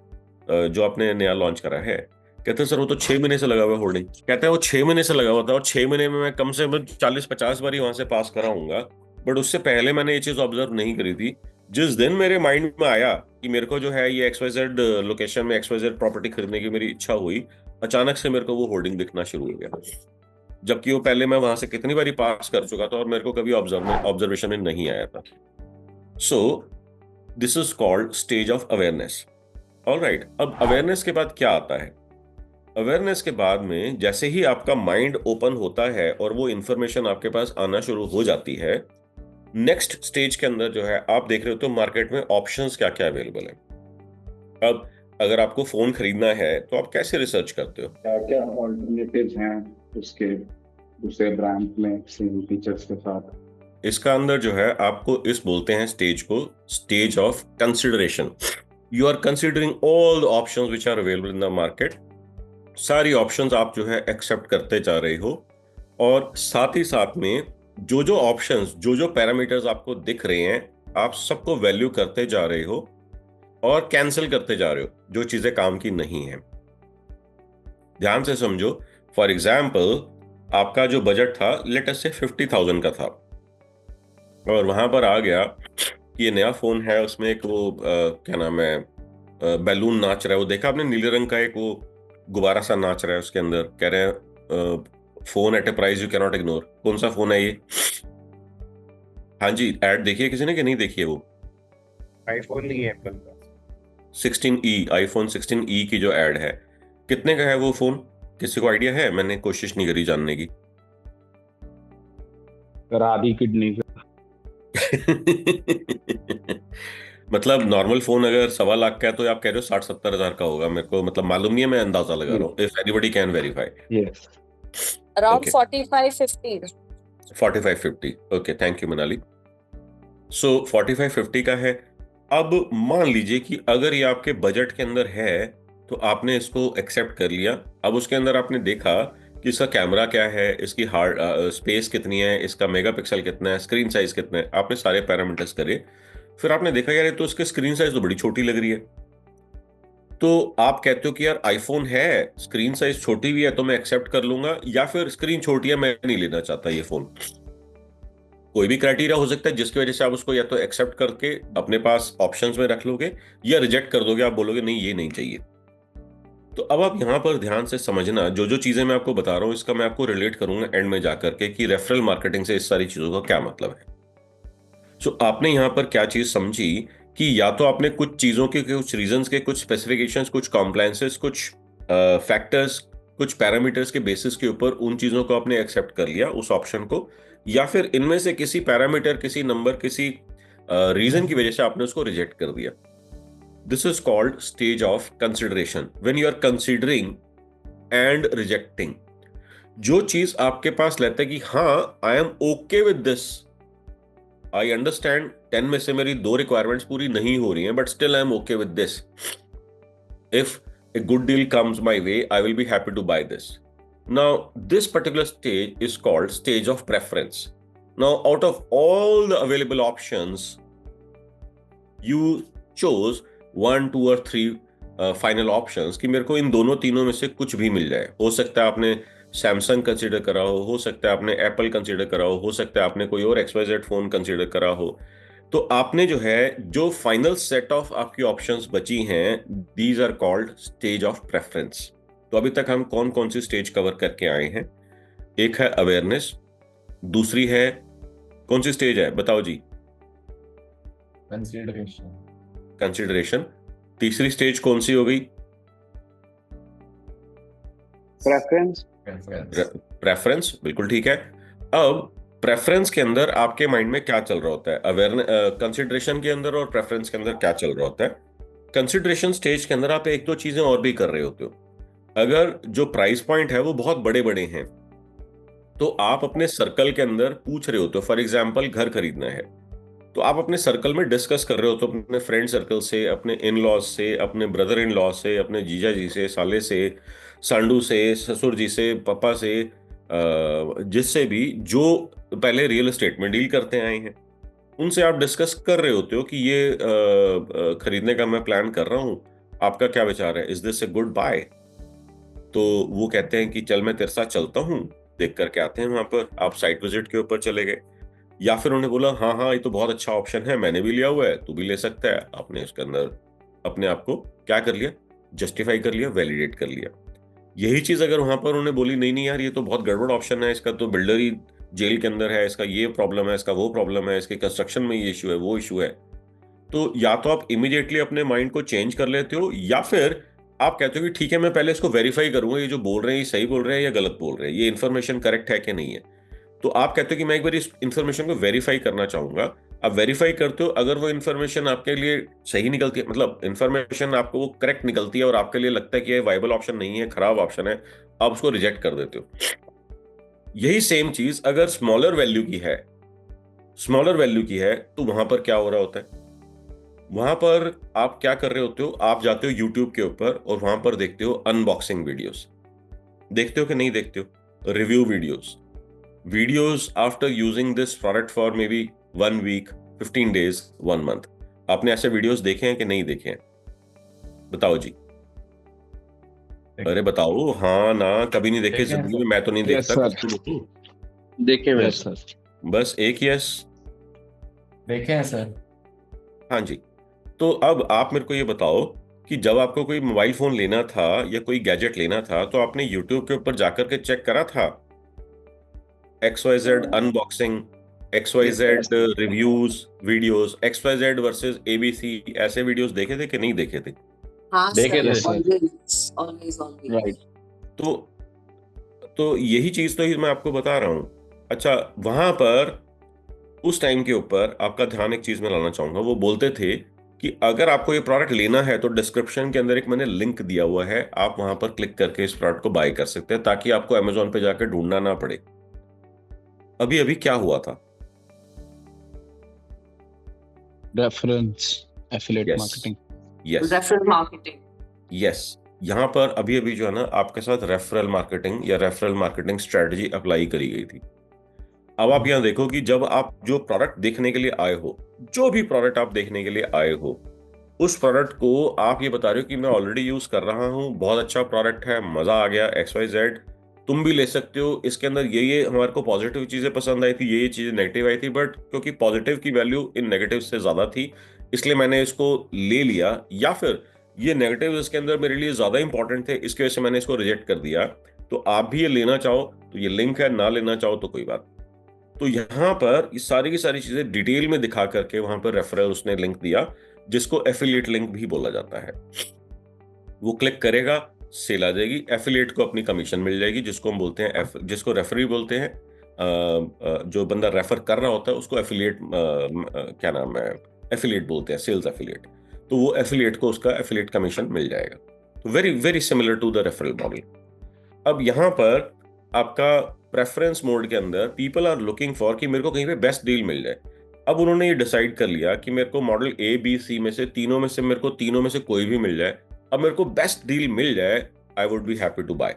जो आपने नया लॉन्च करा है। कहते हैं सर वो तो 6 महीने से लगा हुआ है होर्डिंग। कहता है वो 6 महीने से लगा हुआ था, और 6 महीने में मैं कम से कम 40-50 बार ही वहां से पास करा हूंगा, बट उससे पहले मैंने ये चीज ऑब्जर्व नहीं करी थी। जिस दिन मेरे माइंड में आया कि मेरे को जो है ये XYZ लोकेशन में XYZ प्रॉपर्टी खरीदने की मेरी इच्छा हुई, अचानक से मेरे को वो होर्डिंग दिखना शुरू हो गया, जबकि वो पहले मैं वहां से कितनी बारी पास कर चुका था और मेरे को कभी ऑब्जर्वेशन में नहीं आया था। सो this is called stage of awareness. Alright, अब अवेयरनेस के बाद क्या आता है? अवेयरनेस के बाद में जैसे ही आपका माइंड ओपन होता है और वो इंफॉर्मेशन आपके पास आना शुरू हो जाती है, नेक्स्ट स्टेज के अंदर जो है आप देख रहे हो तो मार्केट में ऑप्शंस क्या क्या अवेलेबल है। अब अगर आपको फोन खरीदना है तो आप कैसे रिसर्च करते हो? क्या क्या ऑल्टरनेटिव्स हैं उसके दूसरे ब्रांड में सेम फीचर्स के साथ? इसका अंदर जो है आपको इस बोलते हैं स्टेज को, stage of consideration. You are considering all the options which are available in the market. सारी ऑप्शंस आप जो है एक्सेप्ट करते जा रहे हो, और साथ ही साथ में जो जो ऑप्शंस, जो जो पैरामीटर्स आपको दिख रहे हैं, आप सबको वैल्यू करते जा रहे हो और कैंसिल करते जा रहे हो जो चीजें काम की नहीं है। ध्यान से समझो, फॉर एग्जाम्पल आपका जो बजट था लेट अस से 50,000 का था, और वहां पर आ गया कि ये नया फोन है, उसमें एक वो क्या नाम है, बैलून नाच रहा है, वो देखा आपने नीले रंग का एक वो गुब्बारा सा नाच रहा है, उसके अंदर कह रहे हैं phone at a price you can not ignore. कौन सा फोन है ये? हाँ जी, ऐड देखी है किसी ने कि नहीं देखी है? वो आईफोन नहीं है एप्पल का, 16E, आईफोन 16E की जो ऐड है, कितने का है वो फोन? किसी को आइडिया है? मैंने कोशिश नहीं करी जानने की। आधी किडनी का। मतलब नॉर्मल फोन अगर 1.25 लाख का है तो आप कह रहे हो 60-70 हजार का होगा, मेरे को मतलब मालूम नहीं है, मैं अंदाजा लगा रहा हूँ, if anybody can verify. Yes Around Okay. 45-50. 45-50, okay, thank you Manali. So 45-50 का है। अब मान लीजिए कि अगर ये आपके बजट के अंदर है तो आपने इसको एक्सेप्ट कर लिया। अब उसके अंदर आपने देखा कि इसका कैमरा क्या है, इसकी हार्ड स्पेस कितनी है, इसका मेगापिक्सल कितना है, स्क्रीन साइज कितना है, आपने सारे पैरामीटर्स करे। फिर आपने देखा यार ये तो इसकी स्क्रीन साइज तो बड़ी छोटी लग रही है, तो आप कहते हो कि यार आईफोन है, स्क्रीन साइज छोटी भी है तो मैं एक्सेप्ट कर लूंगा, या फिर स्क्रीन छोटी है मैं नहीं लेना चाहता ये फोन। कोई भी क्राइटेरिया हो सकता है जिसकी वजह से आप उसको या तो एक्सेप्ट करके अपने पास ऑप्शंस में रख लोगे या रिजेक्ट कर दोगे, आप बोलोगे नहीं ये नहीं चाहिए। तो अब आप यहां पर ध्यान से समझना, जो जो चीजें मैं आपको बता रहा हूं इसका मैं आपको रिलेट करूंगा एंड में जाकर के कि रेफरल मार्केटिंग से इस सारी चीजों का क्या मतलब है। सो आपने यहां पर क्या चीज समझी कि या तो आपने कुछ चीजों के कुछ रीजंस के कुछ स्पेसिफिकेशंस, कुछ कॉम्प्लायंसेस, कुछ फैक्टर्स, कुछ पैरामीटर्स के बेसिस के ऊपर उन चीजों को आपने एक्सेप्ट कर लिया उस ऑप्शन को, या फिर इनमें से किसी पैरामीटर, किसी नंबर, किसी रीजन की वजह से आपने उसको रिजेक्ट कर दिया। This is called stage of consideration, when you are considering and rejecting. जो चीज आपके पास लेता है कि हाँ I am okay with this, I understand 10 में से मेरी 2 रिक्वायरमेंट्स पूरी नहीं हो रही हैं but still I am okay with this, if a good deal comes my way I will be happy to buy this. Now this particular stage is called stage of preference. Now out of all the available options you chose 1, 2 or 3 final options कि मेरे को इन दोनों तीनों में से कुछ भी मिल जाए। हो सकता है आपने सैमसंग कंसीडर करा हो सकता है आपने एप्पल कंसीडर करा हो सकता है आपने कोई और XYZ फोन कंसीडर करा हो, तो आपने जो है जो फाइनल सेट ऑफ आपकी ऑप्शंस बची हैं, these are called stage of preference. तो अभी तक हम कौन कौन सी स्टेज कवर करके आए हैं? एक है अवेयरनेस, दूसरी है कौन सी स्टेज है बताओ जी? कंसिडरेशन। तीसरी स्टेज कौन सी हो गई? प्रेफरेंस, बिल्कुल ठीक है। अब प्रेफरेंस के अंदर आपके माइंड में क्या चल रहा होता है? अवेयरनेस, कंसिडरेशन के अंदर और प्रेफरेंस के अंदर क्या चल रहा होता है? कंसिडरेशन स्टेज के अंदर आप एक दो चीजें और भी कर रहे होते हो। अगर जो प्राइस पॉइंट है वो बहुत बड़े बड़े हैं तो आप अपने सर्कल के अंदर पूछ रहे होते हो। फॉर एग्जाम्पल घर खरीदना है तो आप अपने सर्कल में डिस्कस कर रहे हो, तो अपने फ्रेंड सर्कल से, अपने इन लॉज से, अपने ब्रदर इन लॉ से, अपने जीजा जी से, साले से, सांडू से, ससुर जी से, पापा से, जिससे भी जो पहले रियल एस्टेट में डील करते आए हैं उनसे आप डिस्कस कर रहे होते हो कि ये खरीदने का मैं प्लान कर रहा हूं, आपका क्या विचार है, is this a good buy? तो वो कहते हैं कि चल मैं तेरे साथ चलता हूं, देख करके आते हैं वहां पर। आप साइट विजिट के ऊपर चले गए, या फिर उन्होंने बोला हाँ हाँ ये तो बहुत अच्छा ऑप्शन है, मैंने भी लिया हुआ है, तू भी ले सकता है। आपने उसके अंदर अपने आप को क्या कर लिया? जस्टिफाई कर लिया, वैलिडेट कर लिया। यही चीज अगर वहां पर उन्होंने बोली नहीं नहीं यार ये तो बहुत गड़बड़ ऑप्शन है, इसका तो बिल्डर ही जेल के अंदर है, इसका ये प्रॉब्लम है, इसका वो प्रॉब्लम है, इसके कंस्ट्रक्शन में ये इशू है, वो इशू है, तो या तो आप इमीडिएटली अपने माइंड को चेंज कर लेते हो, या फिर आप कहते हो कि ठीक है मैं पहले इसको वेरीफाई करूंगा, ये जो बोल रहे हैं ये सही बोल रहे हैं या गलत बोल रहे हैं, ये इन्फॉर्मेशन करेक्ट है कि नहीं है। तो आप कहते हो कि मैं एक बार इस इन्फॉर्मेशन को वेरीफाई करना चाहूंगा। आप वेरीफाई करते हो, अगर वो इन्फॉर्मेशन आपके लिए सही निकलती है, मतलब इन्फॉर्मेशन आपको वो करेक्ट निकलती है और आपके लिए लगता है कि ये वाइबल ऑप्शन नहीं है, खराब ऑप्शन है, आप उसको रिजेक्ट कर देते हो। यही सेम चीज अगर स्मॉलर वैल्यू की है तो वहां पर क्या हो रहा होता है? वहां पर आप क्या कर रहे होते हो? आप जाते हो यूट्यूब के ऊपर और वहां पर देखते हो अनबॉक्सिंग वीडियोस। देखते हो कि नहीं देखते हो? Review videos after using this product for maybe 1 week, 15 days, 1 month। आपने ऐसे वीडियोस देखे हैं कि नहीं देखे हैं? बताओ जी। अरे बताओ, हाँ ना, कभी नहीं देखे जिंदगी में? मैं तो नहीं देखता। देखे मैं सर। बस एक यस। देखे हैं सर। हाँ जी। तो अब आप मेरे को ये बताओ कि जब आपको कोई मोबाइल फोन लेना था या कोई गैजेट लेना था तो आपने यूट्यूब के ऊपर जाकर के चेक करा था XYZ unboxing, XYZ reviews videos, XYZ versus ABC, ऐसे वीडियोस देखे थे कि नहीं देखे थे? हाँ देखे थे सर, always. राइट। तो यही चीज तो ही मैं आपको बता रहा हूं। अच्छा, वहां पर उस टाइम के ऊपर आपका ध्यान एक चीज में लाना चाहूंगा, वो बोलते थे कि अगर आपको ये प्रोडक्ट लेना है तो डिस्क्रिप्शन के अंदर एक मैंने लिंक दिया हुआ है, आप वहां पर क्लिक करके इस प्रोडक्ट को बाय कर सकते हैं ताकि आपको अमेजोन पे जाकर ढूंढना ना पड़े। अभी अभी क्या हुआ था? Reference affiliate Yes. Marketing. Yes Referral marketing. Yes, यहां पर अभी अभी जो है ना आपके साथ रेफरल मार्केटिंग या रेफरल मार्केटिंग स्ट्रेटजी अप्लाई करी गई थी। अब आप यहां देखो कि जब आप जो प्रोडक्ट देखने के लिए आए हो, जो भी प्रोडक्ट आप देखने के लिए आए हो, उस प्रोडक्ट को आप ये बता रहे हो कि मैं ऑलरेडी यूज कर रहा हूं, बहुत अच्छा प्रोडक्ट है, मजा आ गया, XYZ, तुम भी ले सकते हो, इसके अंदर ये हमारे को पॉजिटिव चीजें पसंद आई थी, ये चीजें नेगेटिव आई थी, बट क्योंकि पॉजिटिव की वैल्यू इन नेगेटिव से ज्यादा थी इसलिए मैंने इसको ले लिया, या फिर ये नेगेटिव इसके अंदर मेरे लिए ज्यादा इंपॉर्टेंट थे इसकी वजह से मैंने इसको रिजेक्ट कर दिया। तो आप भी ये लेना चाहो तो ये लिंक है, ना लेना चाहो तो कोई बात। तो यहाँ पर ये सारी की सारी चीजें डिटेल में दिखा करके वहां पर रेफरल उसने लिंक दिया, जिसको एफिलिएट लिंक भी बोला जाता है। वो क्लिक करेगा, सेल आ जाएगी, एफिलिएट को अपनी कमीशन मिल जाएगी, जिसको हम बोलते हैं जिसको रेफरी बोलते हैं। जो बंदा रेफर कर रहा होता है उसको एफिलिएट, क्या नाम है, एफिलिएट बोलते हैं, सेल्स एफिलिएट। तो वो एफिलिएट को उसका एफिलिएट कमीशन मिल जाएगा। तो very very similar to the referral model. अब यहाँ पर आपका प्रेफरेंस मोड के अंदर पीपल आर लुकिंग फॉर कि मेरे को कहीं पे बेस्ट डील मिल जाए। अब उन्होंने ये डिसाइड कर लिया कि मेरे को मॉडल A, B, C में से तीनों में से मेरे को तीनों में से कोई भी मिल जाए, अब मेरे को बेस्ट डील मिल जाए, I would be happy to buy.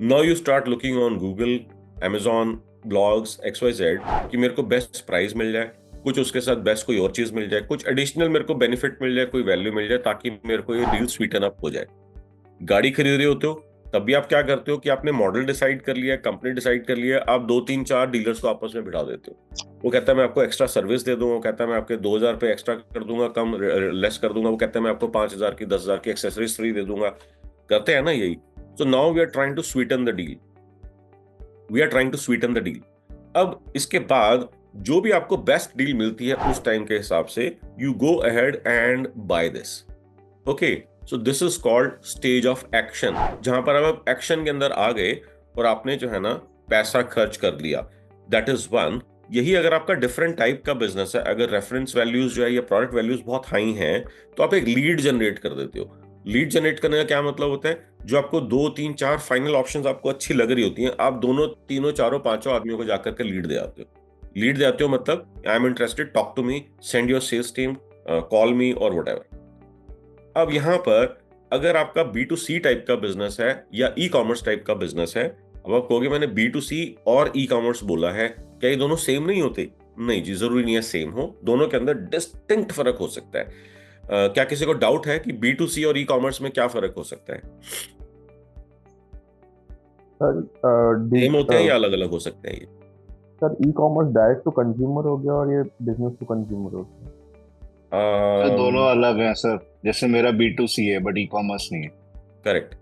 Now you start looking on Google, Amazon, blogs, XYZ कि मेरे को बेस्ट प्राइस मिल जाए, कुछ उसके साथ बेस्ट कोई और चीज मिल जाए, कुछ एडिशनल मेरे को बेनिफिट मिल जाए, कोई वैल्यू मिल जाए, ताकि मेरे को ये डील स्वीटन अप हो जाए। गाड़ी खरीद रहे होते हो तब भी आप क्या करते हो कि आपने मॉडल डिसाइड कर लिया, कंपनी डिसाइड कर लिया, आप 2-3-4 डीलर्स को आपस में बिठा देते हो। वो कहता है मैं आपको एक्स्ट्रा सर्विस दे दूंगा, वो कहता है मैं आपके 2,000 रुपये एक्स्ट्रा कर दूंगा, कम लेस कर दूंगा, वो कहता है मैं आपको 5,000 की 10,000 की एक्सेसरीज फ्री दे दूंगा। करते हैं ना यही। So now we are trying to sweeten the deal, we are trying to sweeten the deal. अब इसके बाद जो भी आपको बेस्ट डील मिलती है उस टाइम के हिसाब से, you go ahead and buy this. Okay, so this is called stage of action, जहां पर आप एक्शन के अंदर आ गए और आपने जो है ना पैसा खर्च कर लिया। That is one. यही अगर आपका डिफरेंट टाइप का बिजनेस है, अगर रेफरेंस वैल्यूज जो है या प्रोडक्ट वैल्यूज बहुत हाई हैं, तो आप एक लीड जनरेट कर देते हो। लीड जनरेट करने का क्या मतलब होता है? जो आपको 2-3-4 फाइनल ऑप्शंस आपको अच्छी लग रही होती हैं, आप दोनों, तीनों, चारों, पांचों आदमियों को जाकर के लीड दे आते हो। लीड दे आते हो मतलब I am interested, talk to me, send your sales team, call me और व्हाटएवर। अब यहां पर अगर आपका B2C टाइप का बिजनेस है या ई कॉमर्स टाइप का बिजनेस है, अब आप कहोगे मैंने B2C और ई कॉमर्स बोला है, क्या ये दोनों सेम नहीं होते? नहीं जी, जरूरी नहीं है सेम हो, दोनों के अंदर डिस्टिंक्ट फर्क हो सकता है। क्या किसी को डाउट है कि B2C और ई कॉमर्स में क्या फर्क हो सकता है? सेम होते हैं या अलग अलग हो सकते हैं? ये sir e commerce direct to consumer हो गया और ये बिजनेस टू कंज्यूमर हो गया। दोनों अलग हैं सर, जैसे मेरा B2C है बट ई कॉमर्स नहीं है। करेक्ट।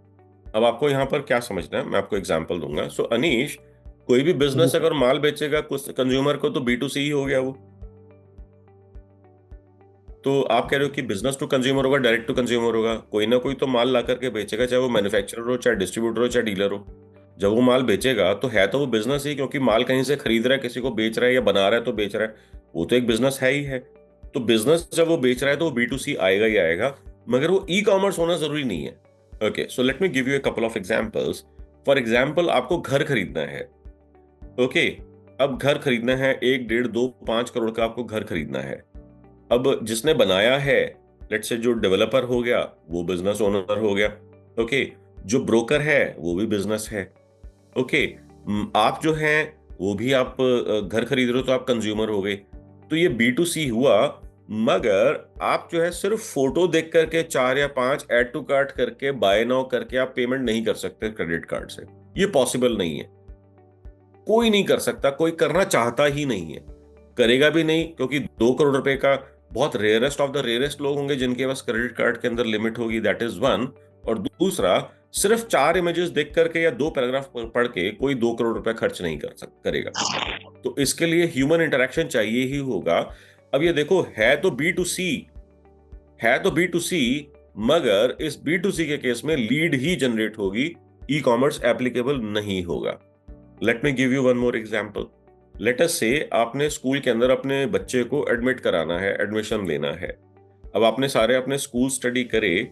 अब आपको यहाँ पर क्या समझना है, मैं आपको एग्जांपल दूंगा। सो अनीश, कोई भी बिजनेस अगर माल बेचेगा कुछ कंज्यूमर को तो B2C ही हो गया वो। तो आप कह रहे हो कि बिजनेस टू कंज्यूमर होगा, डायरेक्ट टू कंज्यूमर होगा, कोई ना कोई तो माल ला करके बेचेगा, चाहे वो मैन्युफैक्चरर हो, चाहे डिस्ट्रीब्यूटर हो, चाहे डीलर हो। जब वो माल बेचेगा तो है तो वो बिजनेस ही, क्योंकि माल कहीं से खरीद रहा है, किसी को बेच रहा है या बना रहा है तो बेच रहा है, वो तो एक बिजनेस है ही है। तो बिजनेस जब वो बेच रहा है तो वो B2C आएगा ही आएगा, मगर वो ई कॉमर्स होना जरूरी नहीं है। Okay, so let me give U a couple of examples. For example, आपको घर खरीदना है। ओके, अब घर खरीदना है, 1, 1.5, 2, 5 करोड़ का आपको घर खरीदना है। अब जिसने बनाया है, लेट्स से जो डेवलपर हो गया वो बिजनेस ओनर हो गया। ओके, जो ब्रोकर है वो भी बिजनेस है। ओके, आप जो हैं वो भी, आप घर खरीद रहे हो तो आप कंज्यूमर हो गए। तो ये B2C हुआ, मगर आप जो है सिर्फ फोटो देख करके 4 या 5 ऐड टू कार्ट करके बाय नाउ करके आप पेमेंट नहीं कर सकते क्रेडिट कार्ड से। ये पॉसिबल नहीं है, कोई नहीं कर सकता, कोई करना चाहता ही नहीं है, करेगा भी नहीं, क्योंकि 2 करोड़ रुपए का बहुत रेयरेस्ट ऑफ द रेयरेस्ट लोग होंगे जिनके पास क्रेडिट कार्ड के अंदर लिमिट होगी। That is one. और दूसरा, सिर्फ 4 इमेजेस देख करके या 2 पैराग्राफ पढ़ के कोई 2 करोड़ रुपए खर्च नहीं करेगा। तो इसके लिए ह्यूमन इंटरेक्शन चाहिए ही होगा। अब ये देखो, है तो B2C, मगर इस B2C के केस में लीड ही जनरेट होगी, ई कॉमर्स एप्लीकेबल नहीं होगा। Let me give you one more example. Let us से आपने स्कूल के अंदर अपने बच्चे को एडमिट कराना है, एडमिशन लेना है। अब आपने सारे अपने स्कूल स्टडी करे,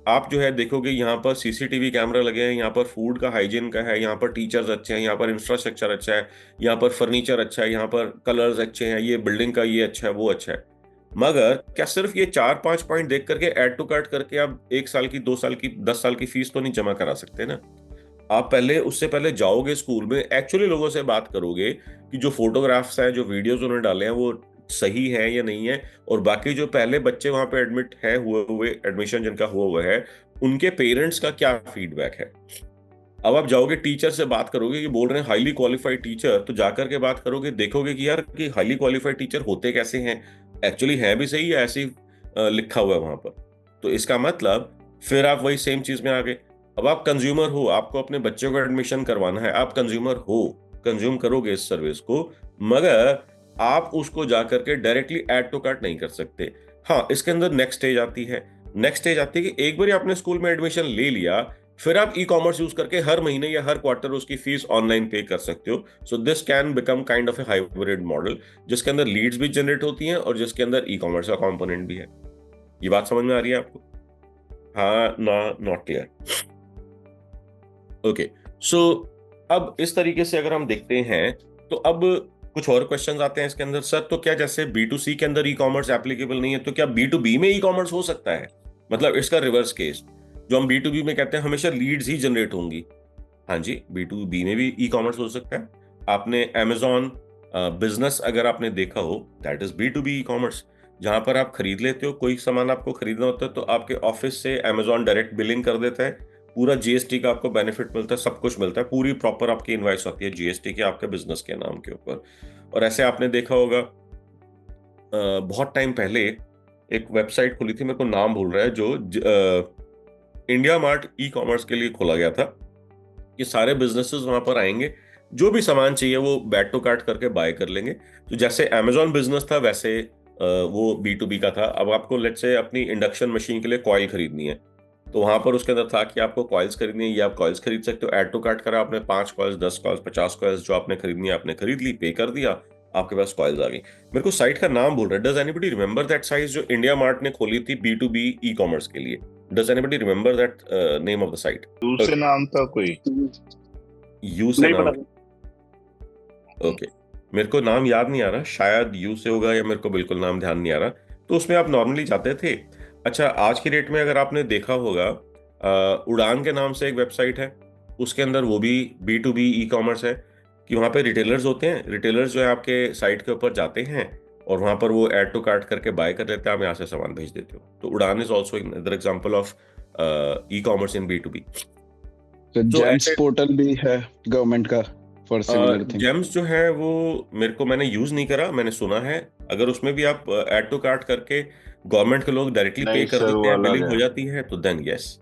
आप जो है देखोगे यहाँ पर सीसीटीवी कैमरा लगे हैं, यहाँ पर फूड का हाइजीन का है, यहाँ पर टीचर्स अच्छे हैं, यहाँ पर इंफ्रास्ट्रक्चर अच्छा है, यहाँ पर फर्नीचर अच्छा है, यहाँ पर कलर्स अच्छे हैं, ये बिल्डिंग का ये अच्छा है, वो अच्छा है। मगर क्या सिर्फ ये 4-5 पॉइंट देख करके ऐड टू कार्ट करके आप 1 साल की, 2 साल की, 10 साल की फीस तो नहीं जमा करा सकते ना। आप पहले, उससे पहले जाओगे स्कूल में, एक्चुअली लोगों से बात करोगे कि जो फोटोग्राफ्स हैं, जो वीडियोस उन्होंने डाले हैं, वो सही है या नहीं है, और बाकी जो पहले बच्चे वहां पे एडमिट है हुए एडमिशन जिनका हुआ है, उनके पेरेंट्स का क्या फीडबैक है। अब आप जाओगे टीचर से बात करोगे कि बोल रहे हैं हाईली क्वालिफाइड टीचर, तो जाकर के बात करोगे, देखोगे कि यार कि हाईली क्वालिफाइड टीचर होते कैसे हैं, एक्चुअली है भी सही या ऐसे ही लिखा हुआ है वहां पर। तो इसका मतलब फिर आप वही सेम चीज में आ गए। अब आप कंज्यूमर हो, आपको अपने बच्चों को एडमिशन करवाना है, आप कंज्यूमर हो, कंज्यूम करोगे इस सर्विस को, मगर आप उसको जाकर के डायरेक्टली ऐड टू कार्ट नहीं कर सकते। हाँ, इसके अंदर नेक्स्ट स्टेज आती है। नेक्स्ट स्टेज आती है कि एक बार आपने स्कूल में एडमिशन ले लिया, फिर आप ई कॉमर्स यूज करके हर महीने या हर क्वार्टर उसकी फीस ऑनलाइन पे कर सकते हो। So this can become kind of A hybrid model, जिसके अंदर लीड्स भी जनरेट होती हैं और जिसके अंदर ई कॉमर्स का कंपोनेंट भी है। ये बात समझ में आ रही है आपको? हाँ ना, नॉट क्लियर? ओके, सो अब इस तरीके से अगर हम देखते हैं तो अब कुछ और क्वेश्चंस आते हैं इसके अंदर। सर, तो क्या जैसे B2C के अंदर ई कॉमर्स एप्लीकेबल नहीं है, तो क्या B2B में ई कॉमर्स हो सकता है? मतलब इसका रिवर्स केस, जो हम B2B में कहते हैं हमेशा लीड्स ही जनरेट होंगी। हाँ जी, B2B में भी ई कॉमर्स हो सकता है। आपने Amazon बिजनेस अगर आपने देखा हो, that is B2B e commerce, जहां पर आप खरीद लेते हो, कोई सामान आपको खरीदना होता है तो आपके ऑफिस से Amazon डायरेक्ट बिलिंग कर देता है, पूरा GST का आपको बेनिफिट मिलता है, सब कुछ मिलता है, पूरी प्रॉपर आपकी इनवॉइस आती है GST की आपके बिजनेस के नाम के ऊपर। और ऐसे आपने देखा होगा बहुत टाइम पहले एक वेबसाइट खुली थी, मेरे को नाम भूल रहा है, जो इंडिया मार्ट ई कॉमर्स के लिए खोला गया था। ये सारे बिजनेसेस वहां पर आएंगे, जो भी सामान चाहिए वो बैड टू कार्ट करके बाय कर लेंगे। तो जैसे Amazon बिजनेस था, वैसे वो B2B का था। अब आपको लेट्स से अपनी इंडक्शन मशीन के लिए कॉइल खरीदनी है, तो वहां पर उसके अंदर था कि आपको कॉइल्स खरीदनी है, ये आप कॉइल्स खरीद सकते हो। ऐड टू कार्ट करा आपने, 5 कॉइल्स, 10 कॉइल्स, 50 कॉइल्स जो आपने खरीदनी है आपने खरीद ली, पे कर दिया, आपके पास कॉइल्स आ गई। मेरे को साइट का नाम भूल रहा है, does anybody remember that site जो इंडिया मार्ट ने खोली थी B2B ई कॉमर्स के लिए? Does anybody remember that name of the site? You से नाम था कोई? यू से नाम? ओके, मेरे को नाम याद नहीं आ रहा, शायद यू से होगा या मेरे को बिल्कुल नाम ध्यान नहीं आ रहा। तो उसमें आप नॉर्मली जाते थे। अच्छा, आज की डेट में अगर आपने देखा होगा, उड़ान के नाम से एक वेबसाइट है, उसके अंदर वो भी B2B ई कॉमर्स है, कि वहाँ पे रिटेलर्स होते हैं, रिटेलर्स जो है आपके साइट के ऊपर जाते हैं और वहाँ पर वो ऐड टू कार्ट करके बाय कर लेते हैं, आप यहाँ से सामान भेज देते हो। तो उड़ान is also another example of e commerce in B2B। तो जेम्स पोर्टल भी है गवर्नमेंट का फॉर सिमिलर थिंग। जेम्स जो है वो मैंने यूज नहीं करा, मैंने सुना है। अगर उसमें भी आप ऐड टू कार्ट करके गवर्नमेंट के लोग डायरेक्टली पे कर देते हैं, बिलिंग हो जाती है, तो देन यस,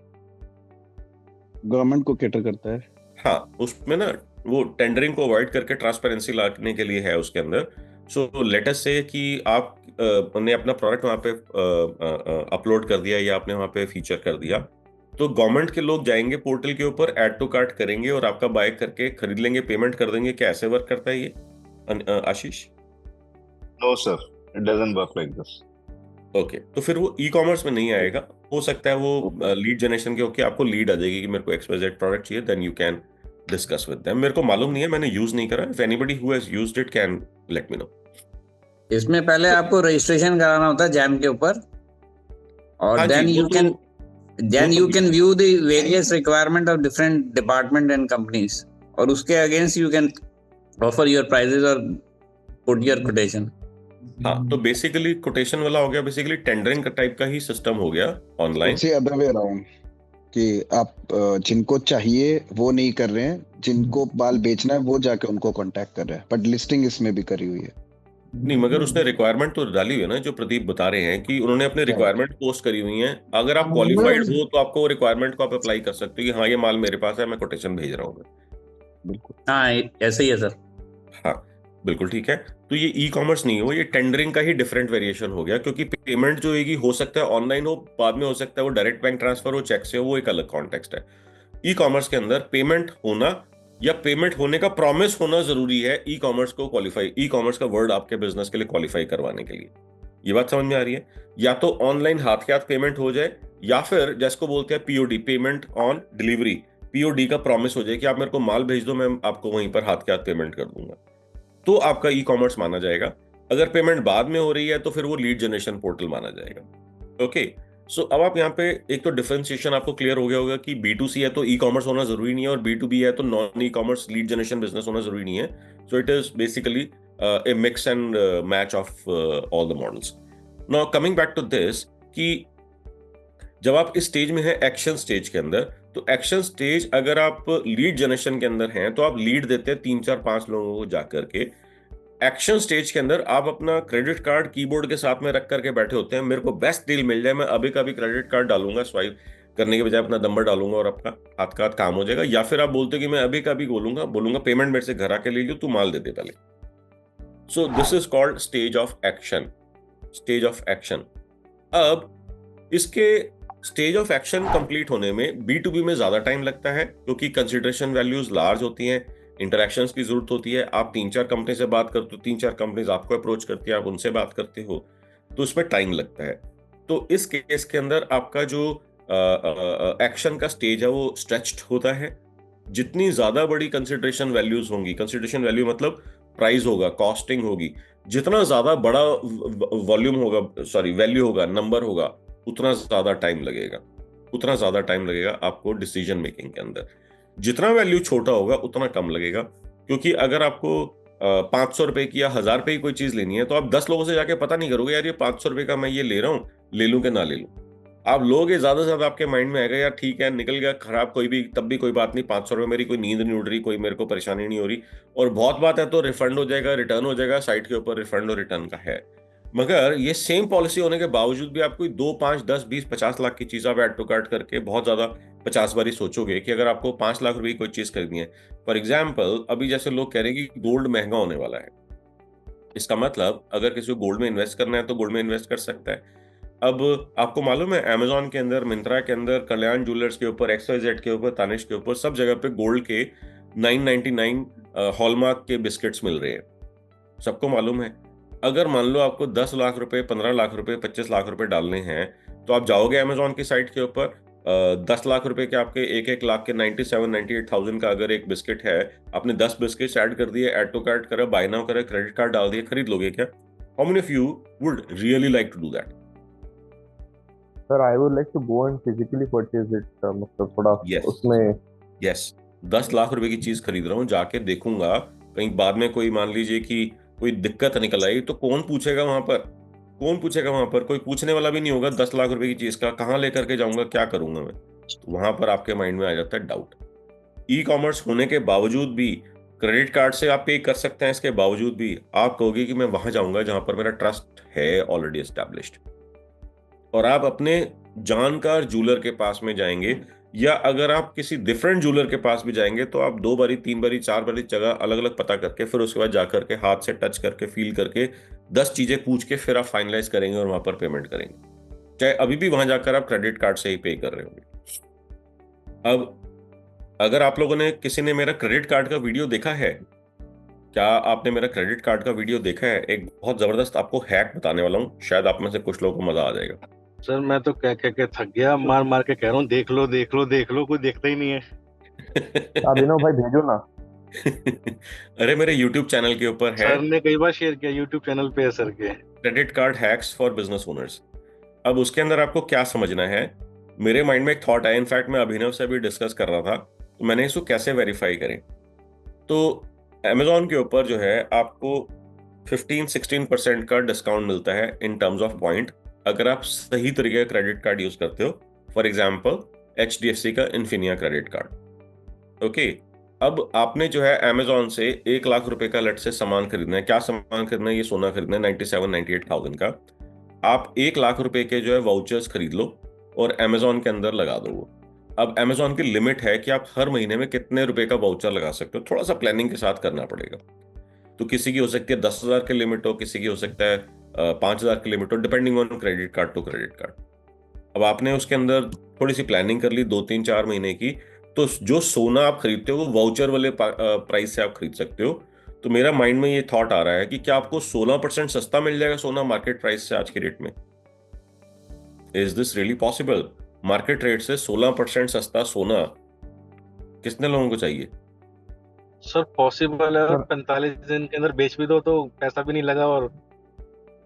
गवर्नमेंट को कैटर करता है। हाँ, उसमें ना वो टेंडरिंग को अवॉइड करके ट्रांसपेरेंसी लाने के लिए है उसके अंदर। सो लेट अस से कि आप ने अपना प्रोडक्ट वहाँ पे अपलोड कर दिया या आपने वहाँ पे फीचर कर दिया, तो गवर्नमेंट के लोग जाएंगे पोर्टल के ऊपर, ऐड टू कार्ट करेंगे और आपका बाय करके खरीद लेंगे, पेमेंट कर देंगे। क्या ऐसे वर्क करता है ये Ashish? No sir, it doesn't work like this. Okay, तो फिर वो ई कॉमर्स में नहीं आएगा। हो सकता है वो लीड जनरेशन के होके आपको लीड आ जाएगी कि मेरे को XYZ प्रोडक्ट चाहिए, then you can discuss with them. मेरे को मालूम नहीं है, मैंने यूज नहीं करा। If anybody who has used it can let me know. इसमें पहले आपको रजिस्ट्रेशन कराना होता है जैम के ऊपर, और then you can view the various requirement of different department and companies, और उसके against you can offer your prices or put your quotation। हाँ, तो बेसिकली कोटेशन वाला हो गया, बेसिकली टेंडरिंग का टाइप का ही सिस्टम हो गया ऑनलाइन। इसी अदर वे अराउंड कि आप जिनको चाहिए वो नहीं कर रहे हैं, जिनको बाल बेचना है वो जाके उनको कांटेक्ट कर रहे हैं, बट लिस्टिंग इसमें भी करी हुई है। नहीं, मगर उसने रिक्वायरमेंट तो डाली हुई है ना, जो प्रदीप बता रहे हैं कि उन्होंने अपने रिक्वायरमेंट पोस्ट करी हुई है। अगर आप क्वालिफाइड हो तो आपको रिक्वायरमेंट को आप अप्लाई कर सकते हो कि हाँ ये माल मेरे पास है, मैं कोटेशन भेज रहा हूँ। बिल्कुल, हाँ ऐसे ही है सर। हाँ बिल्कुल ठीक है। तो ये ई कॉमर्स नहीं है, ये टेंडरिंग का ही डिफरेंट वेरिएशन हो गया, क्योंकि पेमेंट जो है हो सकता है ऑनलाइन हो, बाद में हो सकता है वो डायरेक्ट बैंक ट्रांसफर हो, चेक से हो, वो एक अलग कॉन्टेक्स्ट है। ई कॉमर्स के अंदर पेमेंट होना या पेमेंट होने का प्रॉमिस होना जरूरी है ई कॉमर्स को क्वालिफाई, ई कॉमर्स का वर्ड आपके बिजनेस के लिए क्वालिफाई करवाने के लिए। ये बात समझ में आ रही है? या तो ऑनलाइन हाथ के हाथ पेमेंट हो जाए, या फिर जिसको बोलते हैं POD, payment on delivery, POD का प्रॉमिस हो जाए कि आप मेरे को माल भेज दो, मैं आपको वहीं पर हाथ के हाथ पेमेंट कर दूंगा, तो आपका ई कॉमर्स माना जाएगा। अगर पेमेंट बाद में हो रही है तो फिर वो लीड जनरेशन पोर्टल माना जाएगा। ओके, सो अब आप यहाँ पे एक तो डिफरेंशिएशन आपको क्लियर हो गया होगा कि B2C है तो ई कॉमर्स होना जरूरी नहीं है, और B2B है तो non e commerce lead generation business होना जरूरी नहीं है। So it is basically a mix and match of all the models. Now coming back to this, कि जब आप इस स्टेज में हैं एक्शन स्टेज के अंदर, तो एक्शन स्टेज अगर आप लीड जनरेशन के अंदर हैं तो आप लीड देते हैं 3-4-5 लोगों को जाकर के। एक्शन स्टेज के अंदर आप अपना क्रेडिट कार्ड कीबोर्ड के साथ में रख करके बैठे होते हैं, मेरे को बेस्ट डील मिल जाए, मैं अभी का भी क्रेडिट कार्ड डालूंगा, स्वाइप करने के बजाय अपना नंबर डालूंगा और आपका हाथ का हाथ काम हो जाएगा। या फिर आप बोलते कि मैं अभी का भी बोलूंगा पेमेंट मेरे से घर आके ले लियो, तू माल दे दे पहले। So this is called stage of action. Stage of action. अब इसके स्टेज ऑफ एक्शन कंप्लीट होने में B2B में ज्यादा टाइम लगता है, क्योंकि कंसिडरेशन वैल्यूज लार्ज होती हैं, इंटरेक्शंस की जरूरत होती है। आप 3-4 कंपनी से बात करते हो, 3-4 कंपनीज आपको अप्रोच करती है, आप उनसे बात करते हो, तो उसमें टाइम लगता है। तो इस केस के अंदर आपका जो एक्शन का स्टेज है वो स्ट्रेच्ड होता है। जितनी ज्यादा बड़ी कंसिडरेशन वैल्यूज होंगी, कंसिडरेशन वैल्यू मतलब प्राइस होगा, कॉस्टिंग होगी, जितना ज्यादा बड़ा वॉल्यूम होगा, वैल्यू होगा, नंबर होगा, उतना ज्यादा टाइम लगेगा आपको डिसीजन मेकिंग के अंदर। जितना वैल्यू छोटा होगा उतना कम लगेगा, क्योंकि अगर आपको 500 रुपए की या 1000 रुपए की कोई चीज लेनी है तो आप 10 लोगों से जाके पता नहीं करोगे यार ये 500 रुपए का मैं ये ले रहा हूँ, ले लूं कि ना ले लूं। आप लोगे ज्यादा से ज्यादा आपके माइंड में आएगा यार ठीक है, निकल गया खराब, कोई भी तब भी कोई बात नहीं, 500 रुपए मेरी कोई नींद नहीं उड़ रही, कोई मेरे को परेशानी नहीं हो रही, और बहुत बात है तो रिफंड हो जाएगा, रिटर्न हो जाएगा, साइट के ऊपर रिफंड और रिटर्न का है। मगर ये सेम पॉलिसी होने के बावजूद भी आप कोई 2, 5, 10, 20, 50 लाख की चीज आप ऐड टू कार्ट करके बहुत ज्यादा 50 बारी सोचोगे कि अगर आपको 5 लाख रुपए की कोई चीज खरीदनी है। फॉर एग्जाम्पल अभी जैसे लोग कह रहे हैं कि गोल्ड महंगा होने वाला है, इसका मतलब अगर किसी को गोल्ड में इन्वेस्ट करना है तो गोल्ड में इन्वेस्ट कर सकता है। अब आपको मालूम है अमेजोन के अंदर, मिंत्रा के अंदर, कल्याण ज्वेलर्स के ऊपर, XYZ के ऊपर, तानिश के ऊपर, सब जगह पे गोल्ड के 999 हॉलमार्क के बिस्किट्स मिल रहे हैं, सबको मालूम है। अगर मान लो आपको 10 लाख रुपए, 15 लाख रुपए, 25 लाख रुपए डालने हैं तो आप जाओगे अमेजोन की साइट के ऊपर, 10 लाख रुपए के आपके 1 लाख के 97-98,000 का अगर एक बिस्किट है, आपने 10 बिस्किट्स ऐड कर दिए, ऐड टू कार्ट करा, बाय नाउ करा, क्रेडिट कार्ड डाल दिए, खरीद लोगे क्या? How many of you would really like to do that? Sir, I would like to go and physically purchase it. मतलब थोड़ा उसमें 10 लाख रुपए की चीज खरीद रहा हूँ, जाके देखूंगा, कहीं बाद में कोई मान लीजिए कि कोई दिक्कत निकल आई तो कौन पूछेगा वहां पर? कोई पूछने वाला भी नहीं होगा। 10 लाख रुपए की चीज का कहाँ लेकर के जाऊंगा, क्या करूंगा मैं? तो वहां पर आपके माइंड में आ जाता है डाउट। ई कॉमर्स होने के बावजूद भी, क्रेडिट कार्ड से आप पे कर सकते हैं, इसके बावजूद भी आप कहोगे कि मैं वहां जाऊंगा जहां पर मेरा ट्रस्ट है ऑलरेडी एस्टैब्लिश्ड, और आप अपने जानकार जूलर के पास में जाएंगे, या अगर आप किसी डिफरेंट जूलर के पास भी जाएंगे तो आप 2 बारी, 3 बारी, 4 बारी जगह अलग अलग पता करके, फिर उसके बाद जाकर के हाथ से टच करके, फील करके, 10 चीजें पूछ के फिर आप फाइनलाइज करेंगे और वहां पर पेमेंट करेंगे, चाहे अभी भी वहां जाकर आप क्रेडिट कार्ड से ही पे कर रहे होंगे। अब अगर आप लोगों ने, किसी ने मेरा क्रेडिट कार्ड का वीडियो देखा है, क्या आपने मेरा क्रेडिट कार्ड का वीडियो देखा है? एक बहुत जबरदस्त आपको हैक बताने वाला हूँ, शायद आप में से कुछ लोगों को मजा आ जाएगा। सर मैं तो कह के थक गया, मार के कह रहा हूँ देख लो, कोई देखता ही नहीं है। अभिनव भाई भेजो ना। अरे मेरे YouTube चैनल के ऊपर है, सर ने कई बार शेयर किया YouTube चैनल पे है सर के, credit card hacks for business owners. अब उसके अंदर आपको क्या समझना है, मेरे माइंड में एक थॉट है, इनफैक्ट मैं अभिनव से भी डिस्कस कर रहा था, तो मैंने इसको कैसे वेरीफाई करें। तो अमेजोन के ऊपर जो है आपको 15-16% का डिस्काउंट मिलता है इन टर्म्स ऑफ पॉइंट, अगर आप सही तरीके का क्रेडिट कार्ड यूज करते हो। फॉर एग्जाम्पल HDFC का इन्फिनिया क्रेडिट कार्ड। ओके, अब आपने जो है अमेजोन से 1 लाख रुपए का लट से सामान खरीदना है। क्या सामान खरीदना है? ये सोना खरीदना है 97-98,000 का। आप 1 लाख रुपए के जो है वाउचर्स खरीद लो और अमेजोन के अंदर लगा दो। अब अमेजोन की लिमिट है कि आप हर महीने में कितने रुपए का वाउचर लगा सकते हो, थोड़ा सा प्लानिंग के साथ करना पड़ेगा। तो किसी की हो सकती है 10,000 की लिमिट हो, किसी की हो सकता है 5,000 की लिमिट हो, depending on credit card to credit card. अब आपने उसके अंदर थोड़ी सी प्लानिंग कर ली 2-3-4 महीने की, तो जो सोना आप खरीदते हो वो वाउचर वाले प्राइस से आप खरीद सकते हो। तो मेरा माइंड में ये थॉट आ रहा है कि क्या आपको 16% सस्ता मिल जाएगा सोना मार्केट प्राइस से आज के रेट में? Is this really possible? Market rate से 16% सस्ता सोना कितने लोगों को चाहिए? सर पॉसिबल है, 45 दिन के अंदर बेच भी दो तो पैसा भी नहीं लगा और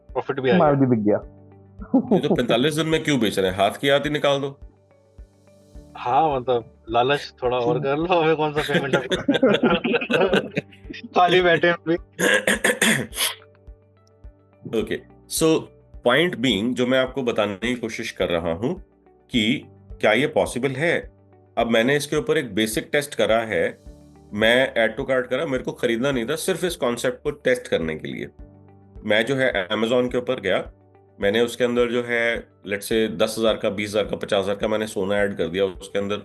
प्रॉफिट भी आ माल गया। भी बिक गया। तो 45 दिन में क्यों बेच रहे हैं? हाथ की हाथ ही निकाल दो। हाँ मतलब लालच थोड़ा और कर लो, हमें कौन सा पेमेंट अभी खाली बैठे हैं अभी। ओके, सो पॉइंट बीइंग जो मैं आपको बताने की कोशिश कर रहा हूं कि क्या ये पॉसिबल है। अब मैंने इसके ऊपर एक बेसिक टेस्ट करा है, मैं ऐड टू कार्ट करा, मेरे को खरीदना नहीं था, सिर्फ इस कॉन्सेप्ट को टेस्ट करने के लिए। मैं जो है अमेजोन के ऊपर गया, मैंने उसके अंदर जो है लेट्स से 10,000 का, 20,000 का, 50,000 का मैंने सोना ऐड कर दिया उसके अंदर,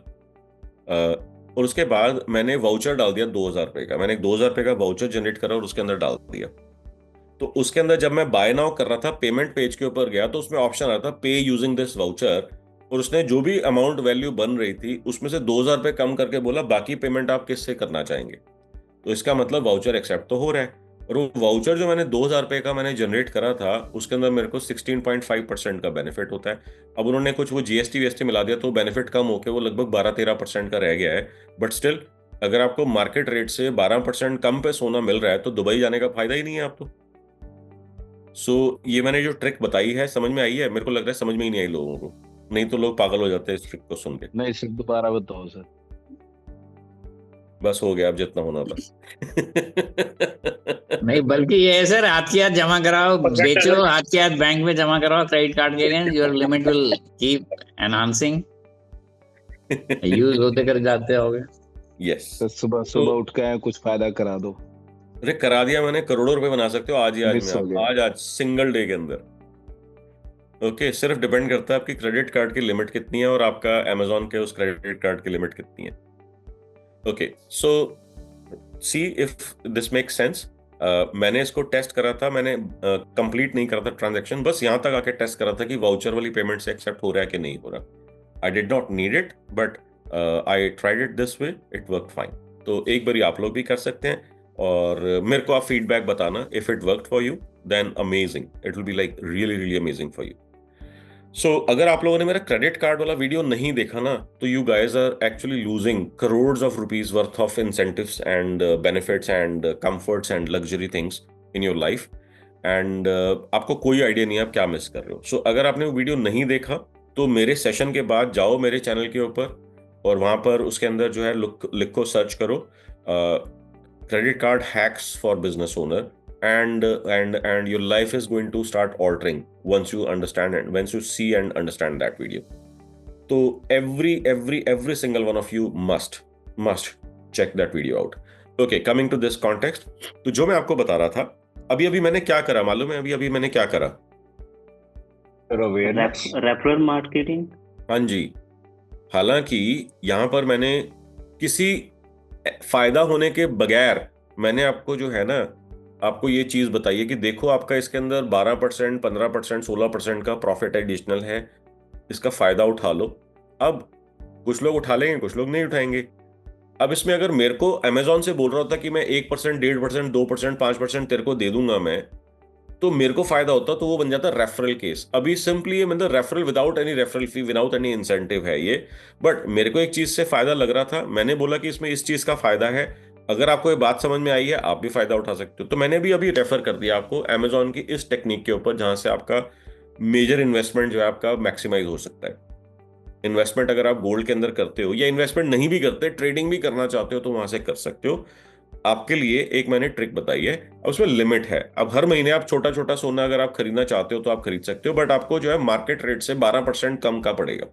और उसके बाद मैंने वाउचर डाल दिया 2,000 रुपए का। मैंने एक 2,000 रुपए का वाउचर जनरेट करा और उसके अंदर डाल दिया। तो उसके अंदर जब मैं बाय नाउ कर रहा था, पेमेंट पेज के ऊपर गया तो उसमें ऑप्शन आ रहा था पे यूजिंग दिस वाउचर, और उसने जो भी अमाउंट वैल्यू बन रही थी उसमें से 2,000 रुपए कम करके बोला बाकी पेमेंट आप किससे करना चाहेंगे। तो इसका मतलब वाउचर एक्सेप्ट तो हो रहा है। और वो वाउचर जो मैंने 2,000 रुपए का मैंने जनरेट करा था उसके अंदर मेरे को 16.5% का बेनिफिट होता है। अब उन्होंने कुछ वो जीएसटी वीएसटी मिला दिया तो बेनिफिट कम होकर वो लगभग 12-13% का रह गया है। बट स्टिल अगर आपको मार्केट रेट से 12% कम पे सोना मिल रहा है तो दुबई जाने का फायदा ही नहीं है आपको। सो ये मैंने जो ट्रिक बताई है समझ में आई है? मेरे को लग रहा है समझ में ही नहीं आई लोगों को, नहीं तो लोग पागल हो जाते हैं इस ट्रिक को सुन के। नहीं सर, दोबारा बताओ सर। बस हो गया, अब जितना होना था। नहीं, बल्कि ये है सर, हाथ की हाथ जमा कराओ, बेचो, हाथ की हाथ बैंक में जमा कराओ क्रेडिट कार्ड के लिए, your limit will keep enhancing, use होते कर जाते होगे। यस, सर सुबह सुबह उठ के कुछ फायदा करा दो। अरे करा दिया मैंने, करोड़ों रुपए बना सकते हो आज ही आज मिस हो में, गया। आज सिंगल डे के अंदर। ओके, सिर्फ डिपेंड करता है आपकी क्रेडिट कार्ड की लिमिट कितनी है और आपका अमेजोन के उस क्रेडिट कार्ड की लिमिट कितनी है। Okay, so see if this makes sense. मैंने इसको टेस्ट करा था, मैंने कंप्लीट नहीं करा था ट्रांजैक्शन, बस यहाँ तक आके टेस्ट करा था कि वाउचर वाली पेमेंट से एक्सेप्ट हो रहा है कि नहीं हो रहा। I did not need it but I tried it this way, it work fine. तो एक बारी आप लोग भी कर सकते हैं और मेरे को आप फीडबैक बताना। If it worked for you then amazing, it will be like really really amazing for you. So अगर आप लोगों ने मेरा क्रेडिट कार्ड वाला वीडियो नहीं देखा ना तो you guys are actually losing crores of rupees worth of incentives and benefits and comforts and luxury things in your life, and आपको कोई आइडिया नहीं है आप क्या मिस कर रहे हो। सो अगर आपने वो वीडियो नहीं देखा तो मेरे सेशन के बाद जाओ मेरे चैनल के ऊपर और वहां पर उसके अंदर जो है लिखो, सर्च करो credit card hacks for business owner, and your life is going to start altering once you understand and once you see and understand that video. So every single one of you must check that video out. Okay, coming to this context, तो जो मैं आपको बता रहा था, अभी मैंने क्या करा मालूम है? अभी मैंने क्या करा? Referral marketing. हाँ जी, हालांकि यहाँ पर मैंने किसी फायदा होने के बगैर मैंने आपको जो है ना आपको ये चीज बताइए कि देखो आपका इसके अंदर 12%, 15%, 16% का प्रॉफिट एडिशनल है, इसका फायदा उठा लो। अब कुछ लोग उठा लेंगे, कुछ लोग नहीं उठाएंगे। अब इसमें अगर मेरे को अमेजोन से बोल रहा होता कि मैं 1%, 1.5%, 2%, 5% तेरे को दे दूंगा मैं, तो मेरे को फायदा होता, तो वो बन जाता रेफरल केस। अभी सिंपली ये मतलब referral without any referral fee, without any incentive है ये। बट मेरे को एक चीज से फायदा लग रहा था, मैंने बोला कि इसमें इस चीज का फायदा है, अगर आपको ये बात समझ में आई है आप भी फायदा उठा सकते हो। तो मैंने भी अभी रेफर कर दिया आपको अमेजोन की इस टेक्निक के ऊपर जहां से आपका मेजर इन्वेस्टमेंट जो है आपका मैक्सिमाइज हो सकता है। इन्वेस्टमेंट अगर आप गोल्ड के अंदर करते हो या इन्वेस्टमेंट नहीं भी करते, ट्रेडिंग भी करना चाहते हो तो वहां से कर सकते हो। आपके लिए एक मैंने ट्रिक बताई है, अब उसमें लिमिट है। अब हर महीने आप छोटा छोटा सोना अगर आप खरीदना चाहते हो तो आप खरीद सकते हो, बट आपको जो है मार्केट रेट से 12% कम का पड़ेगा।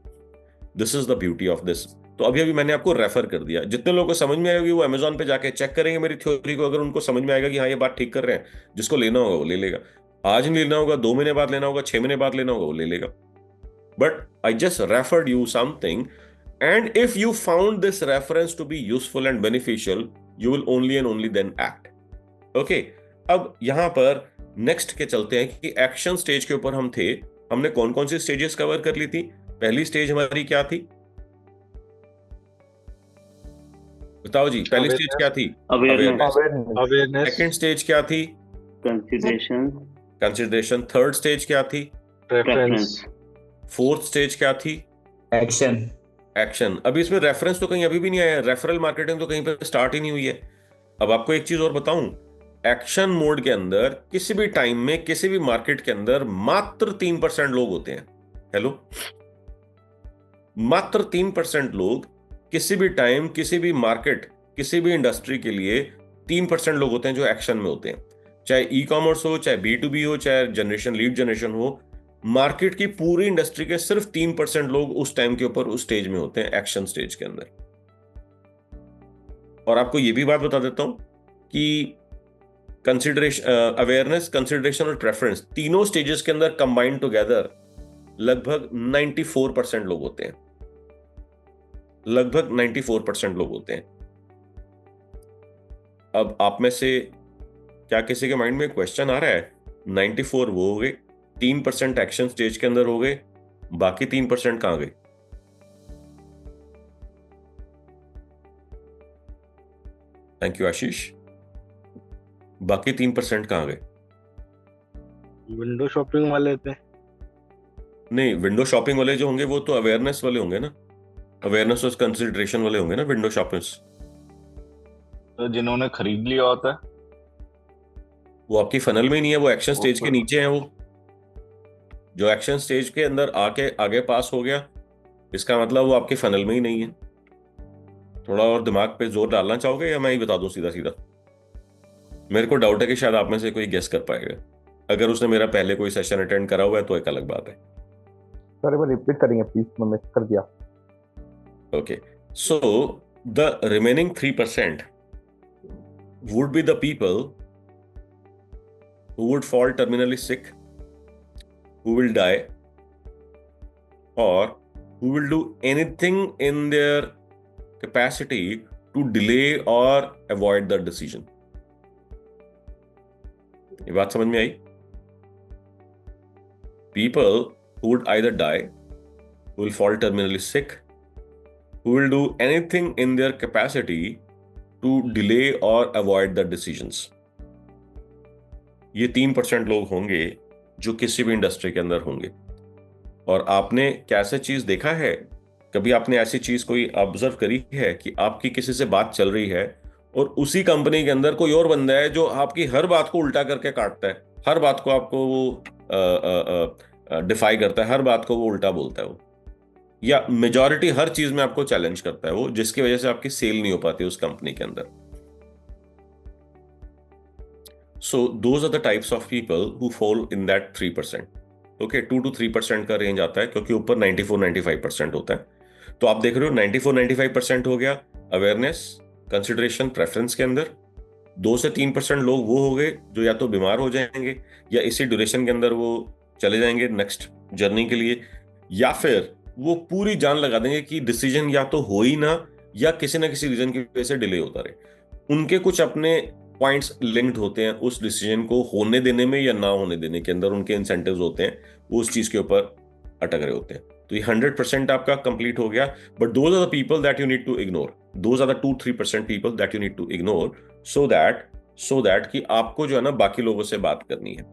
This is the beauty of this. तो अभी मैंने आपको रेफर कर दिया। जितने लोगों को समझ में आएगी वो अमेजोन पे जाके चेक करेंगे मेरी थ्योरी को, अगर उनको समझ में आएगा कि हाँ ये बात ठीक कर रहे हैं, जिसको लेना होगा वो ले लेगा। आज नहीं लेना होगा, 2 महीने बाद लेना होगा, 6 महीने बाद लेना होगा, वो ले लेगा। But I just referred you something, and if you found this reference to be useful and beneficial, you will only and only then act. Okay, अब यहां पर नेक्स्ट के चलते हैं कि एक्शन स्टेज के ऊपर हम थे। हमने कौन कौन सी स्टेजेस कवर कर ली थी? पहली स्टेज हमारी क्या थी? बताओ जी, पहली स्टेज क्या थी? अवेयरनेस। अवेयरनेस। सेकंड स्टेज क्या थी? कंसिडरेशन। थर्ड स्टेज क्या थी? रेफरेंस। फोर्थ स्टेज क्या थी? एक्शन। अभी इसमें रेफरेंस तो कहीं अभी भी नहीं आया, रेफरल मार्केटिंग तो कहीं पे स्टार्ट ही नहीं हुई है। अब आपको एक चीज और बताऊं, एक्शन मोड के अंदर किसी भी टाइम में किसी भी मार्केट के अंदर मात्र 3% लोग होते हैं। हेलो, मात्र 3% लोग किसी भी टाइम, किसी भी मार्केट, किसी भी इंडस्ट्री के लिए 3% लोग होते हैं जो एक्शन में होते हैं। चाहे ई कॉमर्स हो, चाहे B2B हो, चाहे जनरेशन, लीड जनरेशन हो, मार्केट की पूरी इंडस्ट्री के सिर्फ 3% लोग उस टाइम के ऊपर उस स्टेज में होते हैं, एक्शन स्टेज के अंदर। और आपको यह भी बात बता देता हूं कि कंसिडरेशन, अवेयरनेस, कंसिडरेशन और प्रेफरेंस, तीनों स्टेजेस के अंदर कंबाइंड टुगेदर लगभग 94% लोग होते हैं। लगभग 94% लोग होते हैं। अब आप में से क्या किसी के माइंड में क्वेश्चन आ रहा है? 94 वो हो गए, 3% एक्शन स्टेज के अंदर हो गए, बाकी 3% कहां गए? थैंक यू आशीष। बाकी 3% कहां गए? विंडो शॉपिंग वाले थे। नहीं, विंडो शॉपिंग वाले जो होंगे वो तो अवेयरनेस वाले होंगे ना, अवेयरनेस और कंसिडरेशन वाले होंगे ना विंडो शॉपर्स। तो जिन्होंने खरीद लिया होता है वो आपकी फनल में ही नहीं है, वो एक्शन स्टेज के नीचे है। वो जो एक्शन स्टेज के अंदर आके आगे पास हो गया, इसका मतलब वो आपके फनल में ही नहीं है। थोड़ा और दिमाग पे जोर डालना चाहोगे या मैं ही बता दूं सीधा सीधा? मेरे को डाउट है कि शायद आप में से कोई गेस कर पाएगा। अगर उसने मेरा पहले कोई सेशन अटेंड करा हुआ है तो एक अलग बात है। सर एक बार रिपीट करेंगे प्लीज, मैं मिस कर दिया। Okay, so the remaining 3% would be the people who would fall terminally sick, who will die, or who will do anything in their capacity to delay or avoid the decision. ये बात समझ में आई? People who would either die, who will fall terminally sick, who will do anything in their capacity to delay or avoid the decisions. ये 3% लोग होंगे जो किसी भी इंडस्ट्री के अंदर होंगे। और आपने कैसे चीज देखा है? कभी आपने ऐसी चीज कोई ऑब्जर्व करी है कि आपकी किसी से बात चल रही है और उसी कंपनी के अंदर कोई और बंदा है जो आपकी हर बात को उल्टा करके काटता है, हर बात को आपको वो डिफाई करता है, हर बात को वो उल्टा बोलता है वो, या मेजॉरिटी हर चीज में आपको चैलेंज करता है वो, जिसकी वजह से आपकी सेल नहीं हो पाती उस कंपनी के अंदर। So those are the types of people who fall in that 3%। Okay, 2 to 3% का रेंज आता है, क्योंकि ऊपर 94-95% होता है। तो आप देख रहे हो 94-95% हो गया अवेयरनेस, कंसिडरेशन, प्रेफरेंस के अंदर। 2 से 3% लोग वो हो गए जो या तो बीमार हो जाएंगे या इसी ड्यूरेशन के अंदर वो चले जाएंगे नेक्स्ट जर्नी के लिए, या फिर वो पूरी जान लगा देंगे कि डिसीजन या तो हो ही ना, या किसी ना किसी रीजन की वजह से डिले होता रहे। उनके कुछ अपने पॉइंट्स लिंक्ड होते हैं उस डिसीजन को होने देने में या ना होने देने के अंदर, उनके इंसेंटिव्स होते हैं, वो उस चीज के ऊपर अटक रहे होते हैं। तो ये 100% आपका कंप्लीट हो गया। But those are the people that you need to ignore, those are the 2-3% people that you need to ignore, so that कि आपको जो है ना बाकी लोगों से बात करनी है।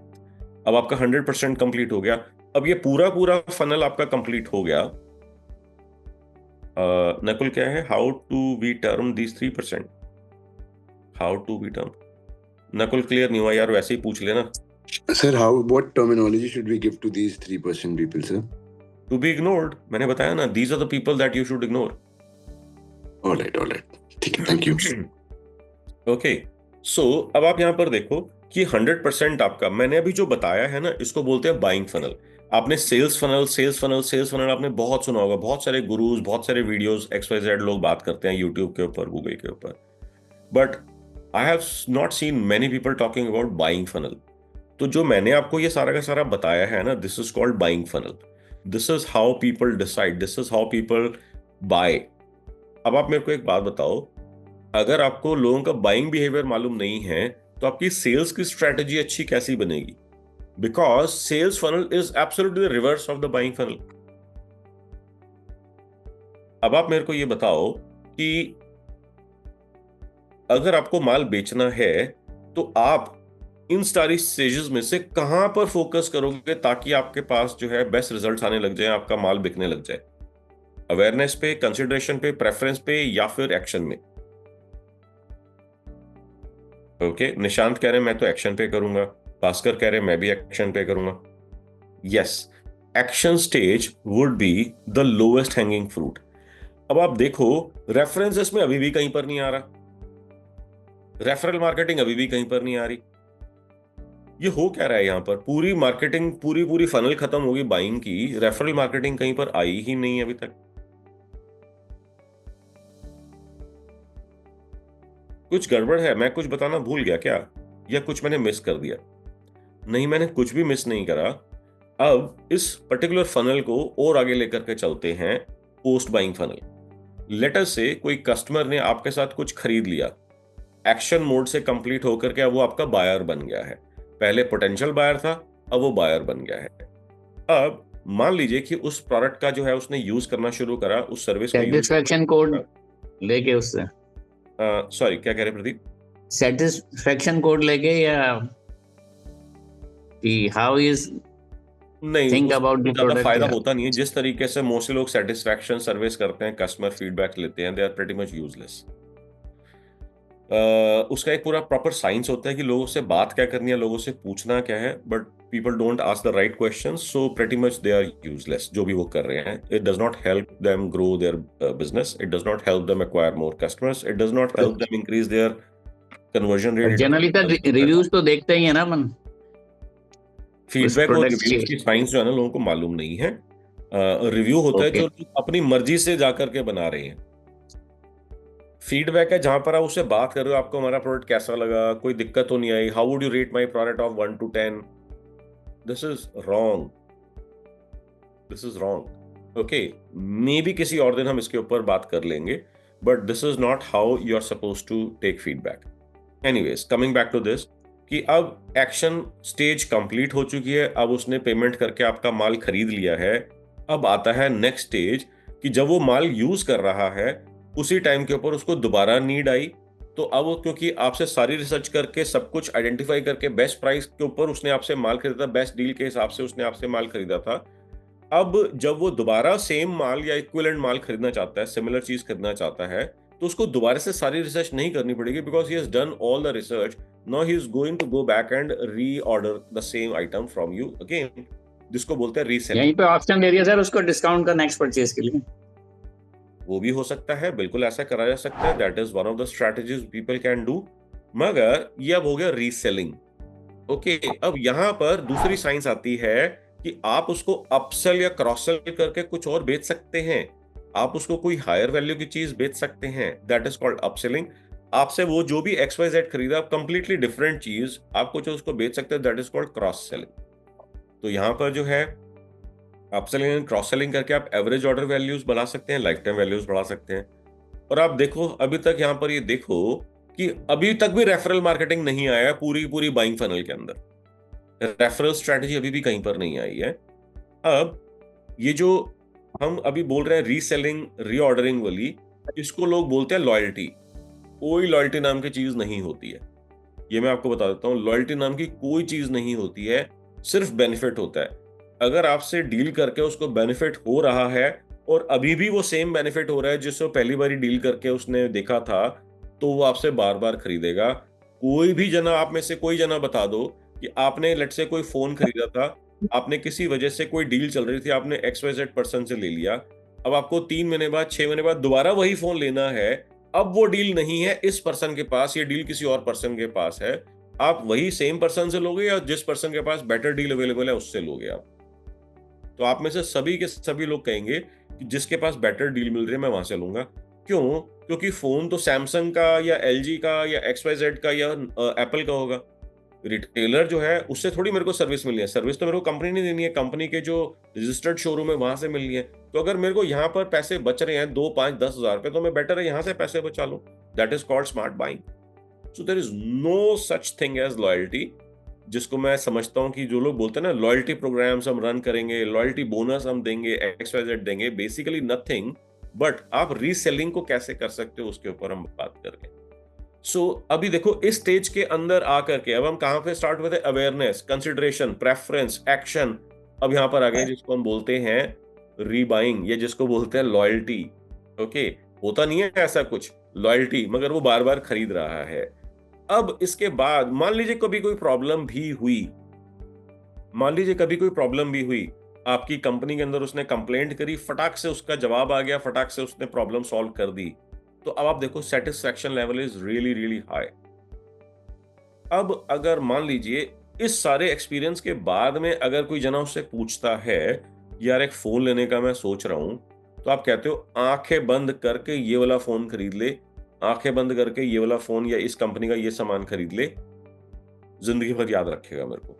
अब आपका 100% कंप्लीट हो गया। अब ये पूरा फनल आपका कंप्लीट हो गया। नकुल क्या है, how to we term this 3%? How to we term? Nakul clear नहीं हुआ यार, वैसे ही पूछ लेना। Sir, what terminology should we give to these 3% people, sir? To be ignored, मैंने बताया ना, these are the people that you should ignore. All right. ठीक है, thank you. Okay, so अब आप यहाँ पर देखो कि 100% आपका, मैंने अभी जो बताया है ना, इसको बोलते हैं बाइंग फनल। आपने सेल्स फनल आपने बहुत सुना होगा, बहुत सारे गुरुज, बहुत सारे वीडियोस XYZ लोग बात करते हैं यूट्यूब के ऊपर, गूगल के ऊपर, but I have not seen many people talking about buying funnel. तो जो मैंने आपको ये सारा का सारा बताया है ना, this is called buying funnel. This is how people decide, this is how people buy. अब आप मेरे को एक बात बताओ, अगर आपको लोगों का बाइंग बिहेवियर मालूम नहीं है तो आपकी सेल्स की स्ट्रेटेजी अच्छी कैसी बनेगी? Because sales funnel is absolutely the reverse of the buying funnel. अब आप मेरे को ये बताओ कि अगर आपको माल बेचना है तो आप इन सारी स्टेजेस में से कहां पर फोकस करोगे ताकि आपके पास जो है बेस्ट रिजल्ट्स आने लग जाए, आपका माल बिकने लग जाए? अवेयरनेस पे, कंसिडरेशन पे, प्रेफरेंस पे, या फिर एक्शन में? ओके, निशांत कह रहे हैं मैं तो एक्शन पे करूंगा, भास्कर कह रहे हैं मैं भी एक्शन पे करूंगा। Yes, action stage would be the lowest hanging fruit. अब आप देखो, रेफरेंसेस में अभी भी कहीं पर नहीं आ रहा, रेफरल मार्केटिंग अभी भी कहीं पर नहीं आ रही। ये हो क्या रहा है यहां पर? पूरी मार्केटिंग, पूरी फनल खत्म होगी बाइंग की, रेफरल मार्केटिंग कहीं पर आई ही नहीं अभी तक। कुछ गड़बड़ है, मैं कुछ बताना भूल गया क्या, या कुछ मैंने मिस कर दिया? नहीं, मैंने कुछ भी मिस नहीं करा। अब इस पर्टिकुलर फनल को और आगे लेकर के चलते हैं, पोस्ट बाइंग फनल। लेटर से कोई कस्टमर ने आपके साथ कुछ खरीद लिया, एक्शन मोड से कंप्लीट होकर के अब वो आपका बायर बन गया है। पहले पोटेंशियल बायर था, अब वो बायर बन गया है। अब मान लीजिए कि उस प्रोडक्ट का जो है उसने यूज करना शुरू करा, उस सर्विस को सेटिस्फैक्शन कोड लेके उससे, सॉरी क्या कह रहे प्रदीप? सेटिस्फैक्शन कोड लेके, या कि हाउ इज नहीं, थिंक अबाउट द प्रोडक्ट, फायदा होता नहीं है। जिस तरीके से मोस्टली लोग सेटिस्फैक्शन सर्विस करते हैं, कस्टमर फीडबैक लेते हैं, they are pretty much useless. उसका एक पूरा प्रॉपर साइंस होता है कि लोगों से बात क्या करनी है, लोगों से पूछना क्या है, but people don't ask the right questions, so pretty much they are useless जो भी वो कर रहे हैं। It does not help them grow their business, it does not help them acquire more customers, it does not help them increase their conversion rate. Generally तो reviews तो देखते ही है ना अपन, फीडबैक और रिव्यूज की साइंस जो है ना लोगों को मालूम नहीं है। रिव्यू होता है जो अपनी मर्जी से जाकर के बना रहे हैं। फीडबैक है जहां पर आप उससे बात कर रहे हो, आपको हमारा प्रोडक्ट कैसा लगा, कोई दिक्कत तो नहीं आई, how would you rate my product of 1 to 10? This is wrong, this is wrong. Okay, maybe किसी और दिन हम इसके ऊपर बात कर लेंगे, but this is not how you are suppose to take feedback. Anyways, coming back to this, कि अब एक्शन स्टेज कंप्लीट हो चुकी है, अब उसने पेमेंट करके आपका माल खरीद लिया है। अब आता है नेक्स्ट स्टेज कि जब वो माल यूज कर रहा है उसी टाइम के ऊपर उसको दोबारा नीड आई, तो अब वो क्योंकि आपसे सारी रिसर्च करके सब कुछ आइडेंटिफाई करके बेस्ट प्राइस के ऊपर उसने आपसे माल खरीदा, बेस्ट डील के हिसाब से उसने आपसे माल खरीदा था। अब जब वो दोबारा सेम माल या इक्विवेलेंट माल खरीदना चाहता है, सिमिलर चीज खरीदना चाहता है, तो उसको दोबारा से सारी रिसर्च नहीं करनी पड़ेगी, because he has done all the research. Now he is going to go back and reorder the same item from you again, जिसको बोलते हैं रीसेलिंग। यहीं पे ऑप्शन दे दिया सर उसको डिस्काउंट का नेक्स्ट परचेज के लिए, वो भी हो सकता है, बिल्कुल ऐसा करा जा सकता है। That is one of the strategies people can do. मगर ये अब हो गया रीसेलिंग। ओके, अब यहां पर दूसरी साइंस आती है कि आप उसको अपसेल या क्रॉस सेल करके कुछ और बेच सकते हैं, आप उसको कोई हायर वैल्यू की चीज बेच सकते हैं, दैट इज कॉल्ड अपसेलिंग। आपसे वो जो भी XYZ खरीदा, कंप्लीटली डिफरेंट चीज आपको जो उसको बेच सकते हैं, that is called cross selling. तो यहां पर जो है अपसेलिंग एंड क्रॉस सेलिंग करके आप एवरेज ऑर्डर वैल्यूज बढ़ा सकते हैं, लाइफ टाइम वैल्यूज बढ़ा सकते हैं। और आप देखो अभी तक यहाँ पर ये देखो कि अभी तक भी रेफरल मार्केटिंग नहीं आया पूरी बाइंग फनल के अंदर। रेफरल स्ट्रेटजी अभी भी कहीं पर नहीं आई है। अब ये जो हम अभी बोल रहे हैं रीसेलिंग, रीऑर्डरिंग वाली, इसको लोग बोलते हैं लॉयल्टी। कोई लॉयल्टी नाम की चीज नहीं होती है, ये मैं आपको बता देता हूँ। लॉयल्टी नाम की कोई चीज नहीं होती है, सिर्फ बेनिफिट होता है। अगर आपसे डील करके उसको बेनिफिट हो रहा है और अभी भी वो सेम बेनिफिट हो रहा है जिससे पहली बार डील करके उसने देखा था, तो वो आपसे बार बार खरीदेगा। कोई भी जना, आप में से कोई जना बता दो कि आपने लेट से कोई फोन खरीदा था, आपने किसी वजह से कोई डील चल रही थी, आपने XYZ पर्सन से ले लिया, अब आपको 3 महीने बाद 6 महीने बाद दोबारा वही फोन लेना है। अब वो डील नहीं है इस पर्सन के पास, ये डील किसी और पर्सन के पास है। आप वही सेम पर्सन से लोगे या जिस पर्सन के पास बेटर डील अवेलेबल है उससे लोगे आप? तो आप में से सभी के सभी लोग कहेंगे कि जिसके पास बेटर डील मिल रही है मैं वहां से लूंगा। क्यों? क्योंकि फोन तो सैमसंग का या LG का या XYZ का या एप्पल का होगा। रिटेलर जो है उससे थोड़ी मेरे को सर्विस मिलनी है, सर्विस तो मेरे को कंपनी नहीं देनी है, कंपनी के जो रजिस्टर्ड शोरूम है वहां से मिलनी है। तो अगर मेरे को यहाँ पर पैसे बच रहे हैं 2, 5, 10 हजार पे, तो मैं बेटर है यहाँ से पैसे बचा लूं। That is called smart buying. So there is no such thing as loyalty, जिसको मैं समझता हूं कि जो लोग बोलते हैं ना लॉयल्टी प्रोग्राम्स हम रन करेंगे, लॉयल्टी बोनस हम देंगे, XYZ देंगे, बेसिकली नथिंग बट आप रीसेलिंग को कैसे कर सकते हो उसके ऊपर हम बात करेंगे। अभी देखो इस स्टेज के अंदर आकर के अब हम कहां पे स्टार्ट हुए थे? Awareness, consideration, preference, action. अब यहां पर आ गए जिसको हम बोलते हैं रीबाइंग, या जिसको बोलते हैं लॉयल्टी। ओके, होता नहीं है ऐसा कुछ लॉयल्टी, मगर वो बार बार खरीद रहा है। अब इसके बाद मान लीजिए कभी कोई प्रॉब्लम भी हुई, आपकी कंपनी के अंदर उसने कंप्लेंट करी, फटाक से उसका जवाब आ गया, फटाक से उसने प्रॉब्लम सॉल्व कर दी, तो अब आप देखो satisfaction level is really really high. अब अगर मान लीजिए इस सारे एक्सपीरियंस के बाद में अगर कोई जना उससे पूछता है यार एक फोन लेने का मैं सोच रहा हूं, तो आप कहते हो आंखें बंद करके ये वाला फोन खरीद ले, आंखें बंद करके ये वाला फोन या इस कंपनी का ये सामान खरीद ले, जिंदगी भर याद रखेगा मेरे को।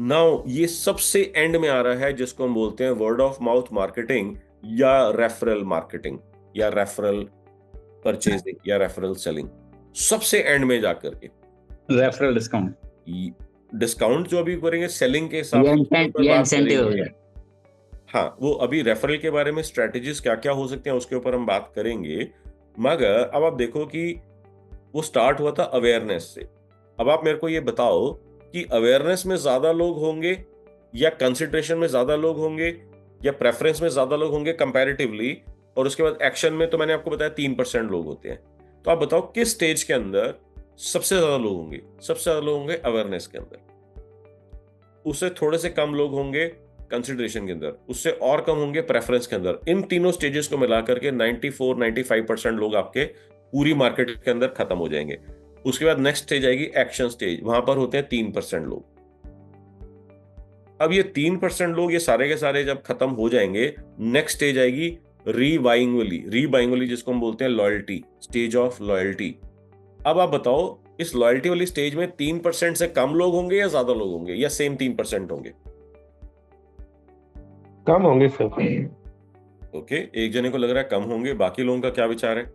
नाउ ये सबसे एंड में आ रहा है जिसको हम बोलते हैं वर्ड ऑफ माउथ मार्केटिंग या रेफरल मार्केटिंग या रेफरल परचेजिंग या रेफरल सेलिंग। सबसे एंड में जाकर के रेफरल डिस्काउंट जो अभी करेंगे सेलिंग के हिसाब से, हाँ वो अभी रेफरल के बारे में स्ट्रेटेजीज क्या क्या हो सकते हैं उसके ऊपर हम बात करेंगे। मगर अब आप देखो कि वो स्टार्ट हुआ था अवेयरनेस से। अब आप मेरे को ये बताओ कि अवेयरनेस में ज्यादा लोग होंगे या कंसिडरेशन में ज्यादा लोग होंगे या प्रेफरेंस में ज्यादा लोग होंगे कंपैरेटिवली, और उसके बाद एक्शन में तो मैंने आपको बताया 3% लोग होते हैं। तो आप बताओ किस स्टेज के अंदर सबसे ज्यादा लोग होंगे? सबसे ज्यादा लोग होंगे अवेयरनेस के अंदर, उससे थोड़े से कम लोग होंगे कंसिडरेशन के अंदर, उससे और कम होंगे प्रेफरेंस के अंदर। इन तीनों स्टेजेस को मिलाकर के 94-95% लोग आपके पूरी मार्केट के अंदर खत्म हो जाएंगे। उसके बाद नेक्स्ट स्टेज आएगी एक्शन स्टेज, वहां पर होते हैं 3% लोग। अब ये 3% लोग ये सारे के सारे जब खत्म हो जाएंगे, नेक्स्ट स्टेज आएगी रीबाइंग वाली जिसको हम बोलते हैं लॉयल्टी, स्टेज ऑफ लॉयल्टी। अब आप बताओ इस लॉयल्टी वाली स्टेज में 3% से कम लोग होंगे या ज्यादा लोग होंगे या सेम 3% होंगे? कम होंगे सर। ओके, एक जने को लग रहा है कम होंगे, बाकी लोगों का क्या विचार है?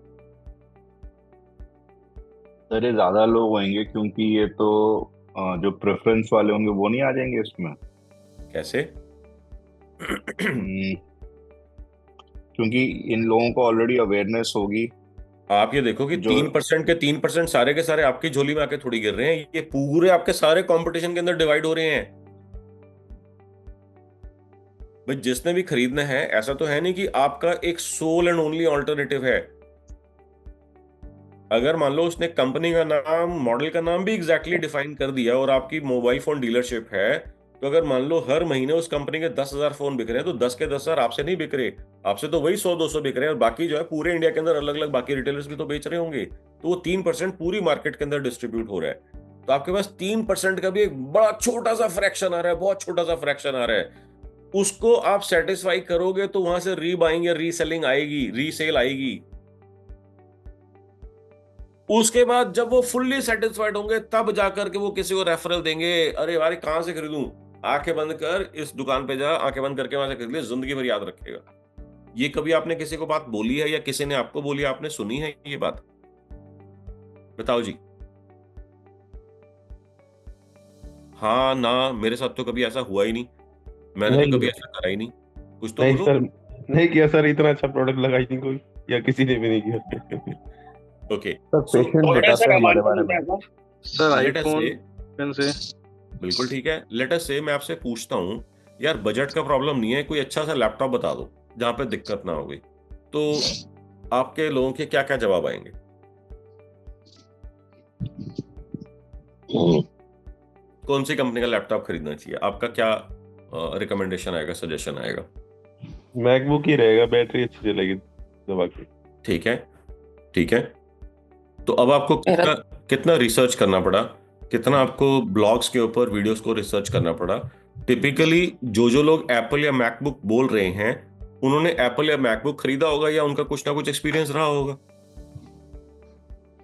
सर ये ज्यादा लोग होंगे क्योंकि ये तो जो प्रेफरेंस वाले होंगे वो नहीं आ जाएंगे इसमें। कैसे? क्योंकि इन लोगों को ऑलरेडी अवेयरनेस होगी। आप ये देखो कि 3% के 3% सारे के सारे आपकी झोली में आके थोड़ी गिर रहे हैं, ये पूरे आपके सारे कंपटीशन के अंदर डिवाइड हो रहे हैं। भाई जिसने भी खरीदना है, ऐसा तो है नहीं कि आपका एक सोल एंड ओनली ऑल्टरनेटिव है। अगर मान लो उसने कंपनी का नाम, मॉडल का नाम भी एग्जैक्टली डिफाइन कर दिया और आपकी मोबाइल फोन डीलरशिप है, तो अगर मान लो हर महीने उस कंपनी के 10,000 फोन बिक रहे हैं, तो 10 के 10,000 आपसे नहीं बिक रहे, आपसे तो वही 100-200 बिक रहे हैं, और बाकी जो है पूरे इंडिया के अंदर अलग अलग बाकी रिटेलर्स भी तो बेच रहे होंगे। तो वो 3% पूरी मार्केट के अंदर डिस्ट्रीब्यूट हो रहा है। तो आपके पास 3% का भी एक बड़ा छोटा सा फ्रैक्शन आ रहा है, बहुत छोटा सा फ्रैक्शन आ रहा है। उसको आप सेटिस्फाई करोगे तो वहां से रीबाइंग या रीसेलिंग आएगी, रीसेल आएगी। उसके बाद जब वो फुल्ली सेटिस्फाइड होंगे तब जाकर के वो किसी को रेफरल देंगे। अरे यार कहां से खरीदूं? आंखें बंद कर, इस दुकान पे जा, आंखें बंद करके वहां से खरीद ले, जिंदगी भर याद रखेगा। ये कभी आपने किसी को बात बोली है या किसी ने आपको बोली, आपने सुनी है ये बात? बताओ जी। हाँ ना, मेरे साथ तो कभी ऐसा हुआ ही नहीं, मैंने तो कभी ऐसा करा ही नहीं। कुछ तो नहीं बोलो। सर, नहीं किया सर, इतना अच्छा प्रोडक्ट लगा ही नहीं कोई, या किसी ने भी नहीं किया। ओके सर पेशेंट डेटा से हमारे बारे में सर आईफोन से बिल्कुल ठीक है। लेट अस से मैं आपसे पूछता हूँ यार, बजट का प्रॉब्लम नहीं है, कोई अच्छा सा लैपटॉप बता दो जहां पे दिक्कत ना हो गई, तो आपके लोगों के क्या क्या जवाब आएंगे? कौन सी कंपनी का लैपटॉप खरीदना चाहिए? आपका क्या रिकमेंडेशन आएगा, सजेशन आएगा? मैकबुक ही रहेगा, बैटरी अच्छी चलेगी दबा के। ठीक है, ठीक है। तो अब आपको कितना रिसर्च करना पड़ा, कितना आपको ब्लॉग्स के ऊपर वीडियोस को रिसर्च करना पड़ा? टिपिकली जो लोग एप्पल या मैकबुक बोल रहे हैं, उन्होंने एप्पल या मैकबुक खरीदा होगा या उनका कुछ ना कुछ एक्सपीरियंस रहा होगा।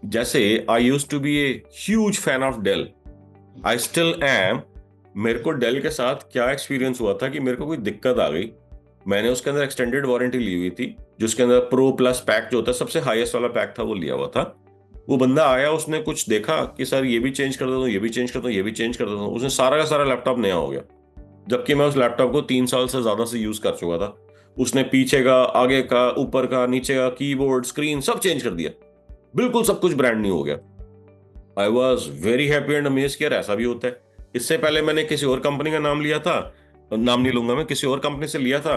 जैसे I used to be a huge fan of Dell, I still am. मेरे को डेल के साथ क्या एक्सपीरियंस हुआ था कि मेरे को कोई दिक्कत आ गई, मैंने उसके अंदर एक्सटेंडेड वारंटी ली हुई थी, जिसके अंदर प्रो प्लस पैक जो होता है, सबसे हाईएस्ट वाला पैक था, वो लिया हुआ था। वो बंदा आया, उसने कुछ देखा कि सर ये भी चेंज कर देता हूँ, ये भी चेंज करता हूँ, ये भी चेंज कर देता हूँ, उसने सारा का सारा लैपटॉप नया हो गया, जबकि मैं उस लैपटॉप को 3 साल से ज्यादा से यूज कर चुका था। उसने पीछे का, आगे का, ऊपर का, नीचे का, कीबोर्ड, स्क्रीन सब चेंज कर दिया। बिल्कुल सब कुछ ब्रांड न्यू हो गया। I was very happy and amaze कि यार ऐसा भी होता है। इससे पहले मैंने किसी और कंपनी का नाम लिया था, नाम नहीं लूंगा मैं, किसी और कंपनी से लिया था,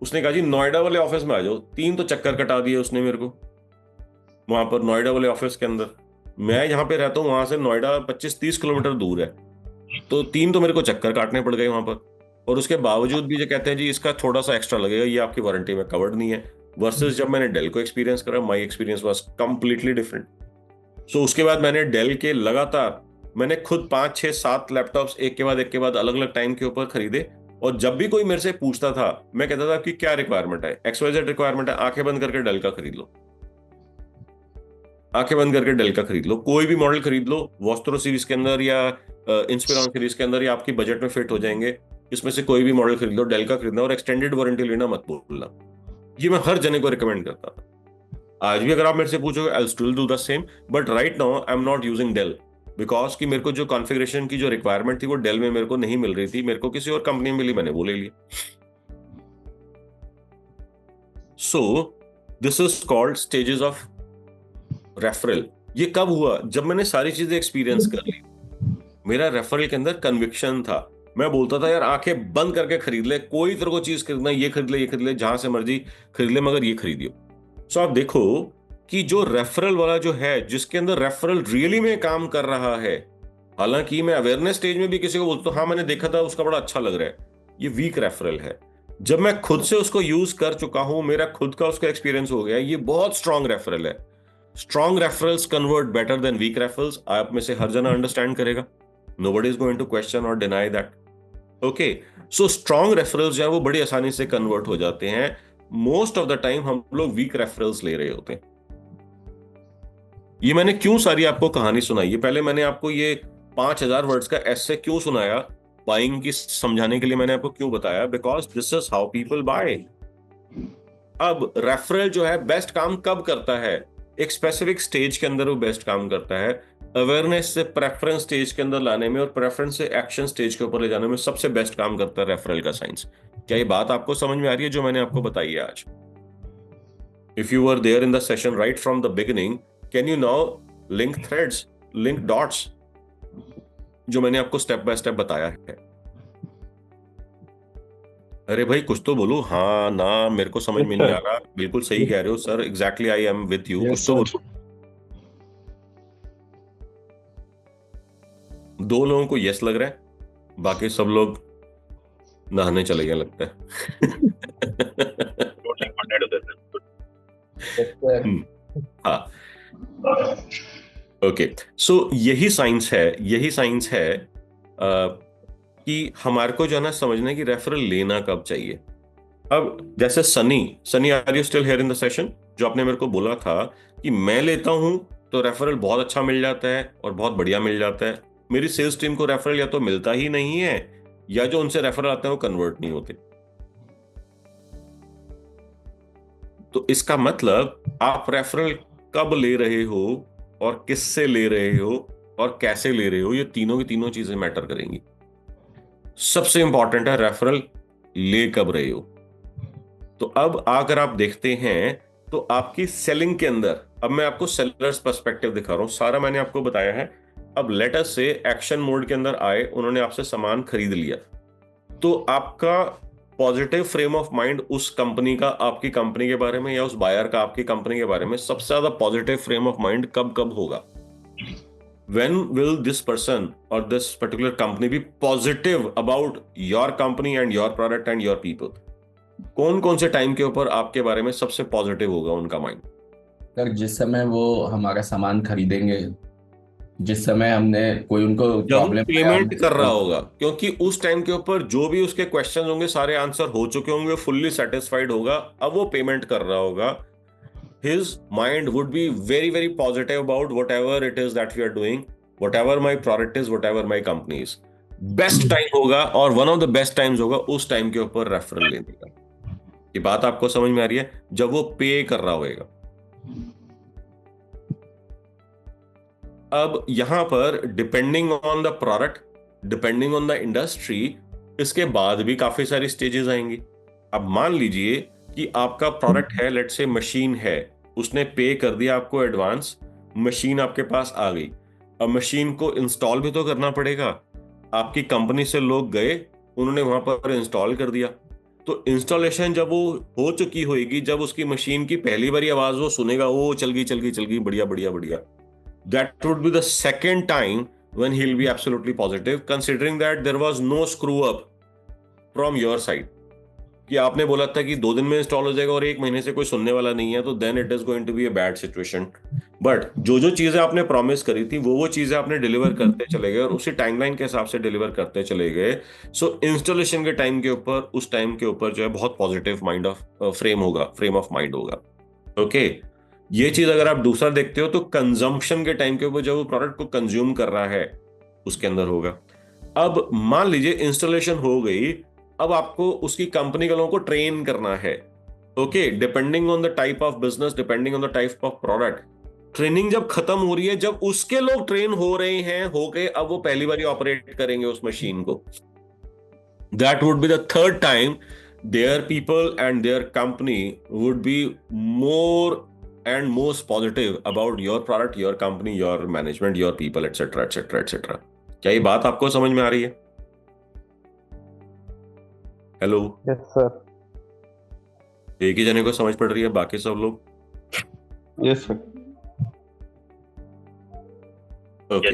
उसने कहा जी नोएडा वाले ऑफिस में आ जाओ। 3 तो चक्कर कटा दिए उसने मेरे को वहां पर नोएडा वाले ऑफिस के अंदर। मैं यहाँ पे रहता हूँ, वहां से नोएडा 25-30 किलोमीटर दूर है, तो 3 तो मेरे को चक्कर काटने पड़ गए वहां पर। और उसके बावजूद भी जो कहते हैं जी इसका थोड़ा सा एक्स्ट्रा लगेगा, ये आपकी वारंटी में कवर्ड नहीं है। वर्सेस जब मैंने डेल को एक्सपीरियंस करा, my experience was completely different. So उसके बाद मैंने डेल के लगातार मैंने खुद 5, 6, 7 लैपटॉप्स एक के बाद अलग अलग टाइम के ऊपर खरीदे। और जब भी कोई मेरे से पूछता था, मैं कहता था आपकी क्या रिक्वायरमेंट है, XYZ रिक्वायरमेंट है, आंखें बंद करके डेल का खरीद लो, आंखें बंद करके डेल का खरीद लो, कोई भी मॉडल खरीद लो, वोस्ट्रो सीरीज के अंदर या इंस्पिरॉन सीरीज के अंदर, या आपकी बजट में फिट हो जाएंगे, इसमें से कोई भी मॉडल खरीद लो, डेल का खरीदना, और एक्सटेंडेड वारंटी लेना मत भूलना। ये मैं हर जने को रिकमेंड करता था। आज भी अगर आप मेरे से पूछोगे I will still do the same, but right now I am not using Dell because कि मेरे को जो कॉन्फ़िगरेशन की जो रिक्वायरमेंट थी वो डेल में मेरे को नहीं मिल रही थी, मेरे को किसी और कंपनी में मिली, मैंने वो ले लिया। सो this is called stages of referral. ये कब हुआ? जब मैंने सारी चीजें एक्सपीरियंस कर ली, मेरा रेफरल के अंदर कन्विक्शन था। मैं बोलता था यार आंखें बंद करके खरीद ले, कोई तेरे को चीज खरीदना, ये खरीद ले, ये खरीद ले, जहां से मर्जी खरीद ले, मगर ये खरीदियो। सो आप देखो कि जो रेफरल वाला जो है, जिसके अंदर रेफरल रियली में काम कर रहा है, हालांकि मैं अवेयरनेस स्टेज में भी किसी को बोलता हूं हाँ मैंने देखा था, उसका बड़ा अच्छा लग रहा है, ये वीक रेफरल है। जब मैं खुद से उसको यूज कर चुका हूं, मेरा खुद का उसका एक्सपीरियंस हो गया, ये बहुत स्ट्रॉन्ग रेफरल है। Strong referrals convert better than weak referrals. आप में से हर जना अंडरस्टैंड करेगा, nobody is going to question or deny that. Okay, so strong referrals जो है वो बड़ी आसानी से कन्वर्ट हो जाते हैं। मोस्ट ऑफ द टाइम हम लोग वीक रेफरल्स ले रहे होते हैं। ये मैंने क्यों सारी आपको कहानी सुनाई है, पहले मैंने आपको ये 5000 वर्ड्स का एस्से क्यों सुनाया, बाइंग की समझाने के लिए मैंने आपको क्यों बताया, because this is how people buy. अब रेफरल जो है बेस्ट काम कब करता है? एक स्पेसिफिक स्टेज के अंदर वो बेस्ट काम करता है। अवेयरनेस से प्रेफरेंस स्टेज के अंदर लाने में और प्रेफरेंस से एक्शन स्टेज के ऊपर ले जाने में सबसे बेस्ट काम करता है रेफरल का साइंस। क्या ये बात आपको समझ में आ रही है जो मैंने आपको बताई है आज? If you were there in the session right from the beginning, can you now link threads, link dots, जो मैंने आपको स्टेप बाय स्टेप बताया है? अरे भाई कुछ तो बोलो, हाँ ना, मेरे को समझ में नहीं आ रहा। बिल्कुल सही कह रहे हो sir, exactly I am with you. कुछ तो बोलो। 2 लोगों को यस लग रहा है, बाकी सब लोग नहाने चले गए लगता है। हाँ, ओके। सो यही साइंस है कि हमारे को जो है ना समझना है कि रेफरल लेना कब चाहिए। अब जैसे Sunny are you still here in the session? जो आपने मेरे को बोला था कि मैं लेता हूं तो रेफरल बहुत अच्छा मिल जाता है और बहुत बढ़िया मिल जाता है। मेरी सेल्स टीम को रेफरल या तो मिलता ही नहीं है, या जो उनसे रेफरल आते हैं वो कन्वर्ट नहीं होते। तो इसका मतलब आप रेफरल कब ले रहे हो और किससे ले रहे हो और कैसे ले रहे हो, ये तीनों की तीनों चीजें मैटर करेंगी। सबसे इंपॉर्टेंट है रेफरल ले कब रहे हो। तो अब अगर आप देखते हैं तो आपकी सेलिंग के अंदर, अब मैं आपको सेलर्स पर्सपेक्टिव दिखा रहा हूं, सारा मैंने आपको बताया है। अब लेट अस से एक्शन मोड के अंदर आए, उन्होंने आपसे सामान खरीद लिया, तो आपका पॉजिटिव फ्रेम ऑफ माइंड उस कंपनी का आपकी कंपनी के बारे में, या उस बायर का आपकी कंपनी के बारे में सबसे ज्यादा पॉजिटिव फ्रेम ऑफ माइंड कब होगा? When will this person or this particular company be positive about your company and your product and your people? कौन से टाइम के ऊपर आपके बारे में सबसे पॉजिटिव होगा उनका माइंड? सर जिस समय वो हमारा सामान खरीदेंगे, जिस समय हमने कोई उनको प्रॉब्लम पेमेंट कर रहा होगा, क्योंकि उस टाइम के ऊपर जो भी उसके क्वेश्चन होंगे सारे आंसर हो चुके होंगे, फुल्ली सेटिस्फाइड होगा, अब वो पेमेंट कर रहा होगा। His mind would be very, very positive about whatever it is that we are doing, whatever my product is, whatever my company is. Best time होगा और one of the best times होगा उस time के ऊपर referral लेने का। ये बात आपको समझ में आ रही है? जब वो पे कर रहा होगा। अब यहां पर depending on the product, depending on the industry, इसके बाद भी काफी सारी स्टेजेस आएंगी। अब मान लीजिए कि आपका प्रोडक्ट है, लेट्स से मशीन है, उसने पे कर दिया आपको एडवांस, मशीन आपके पास आ गई, अब मशीन को इंस्टॉल भी तो करना पड़ेगा। आपकी कंपनी से लोग गए, उन्होंने वहां पर इंस्टॉल कर दिया, तो इंस्टॉलेशन जब वो हो चुकी होगी, जब उसकी मशीन की पहली बारी आवाज वो सुनेगा, वो चल गई बढ़िया बढ़िया बढ़िया, that would be the second time when he'll be absolutely positive, considering that there was no screw up from your side, कि आपने बोला था कि 2 दिन में इंस्टॉल हो जाएगा और 1 महीने से कोई सुनने वाला नहीं है, तो then it is going to be a bad situation. But जो चीजें आपने प्रॉमिस करी थी वो चीजें आपने डिलीवर करते चले गए और उसी टाइमलाइन के हिसाब से डिलीवर करते चले गए। सो इंस्टॉलेशन के टाइम के ऊपर, उस टाइम के ऊपर जो है बहुत positive mind of frame of mind होगा। ओके, ये चीज अगर आप दूसरा देखते हो तो कंजम्पशन के टाइम के ऊपर जब वो प्रोडक्ट को कंज्यूम कर रहा है उसके अंदर होगा। अब मान लीजिए इंस्टॉलेशन हो गई, अब आपको उसकी कंपनी के लोगों को ट्रेन करना है। Okay, depending on the type of business, depending on the type of product, training जब खत्म हो रही है, जब उसके लोग ट्रेन हो रहे हैं, हो गए, अब वो पहली बार ऑपरेट करेंगे उस मशीन को, that would be the third time their people and their company would be more and most positive about your product, your company, your management, your people, etc., etc., etc. क्या ये बात आपको समझ में आ रही है? हेलो? Yes sir. एक ही जने को समझ पड़ रही है, बाकी सब लोग? Yes sir. ओके,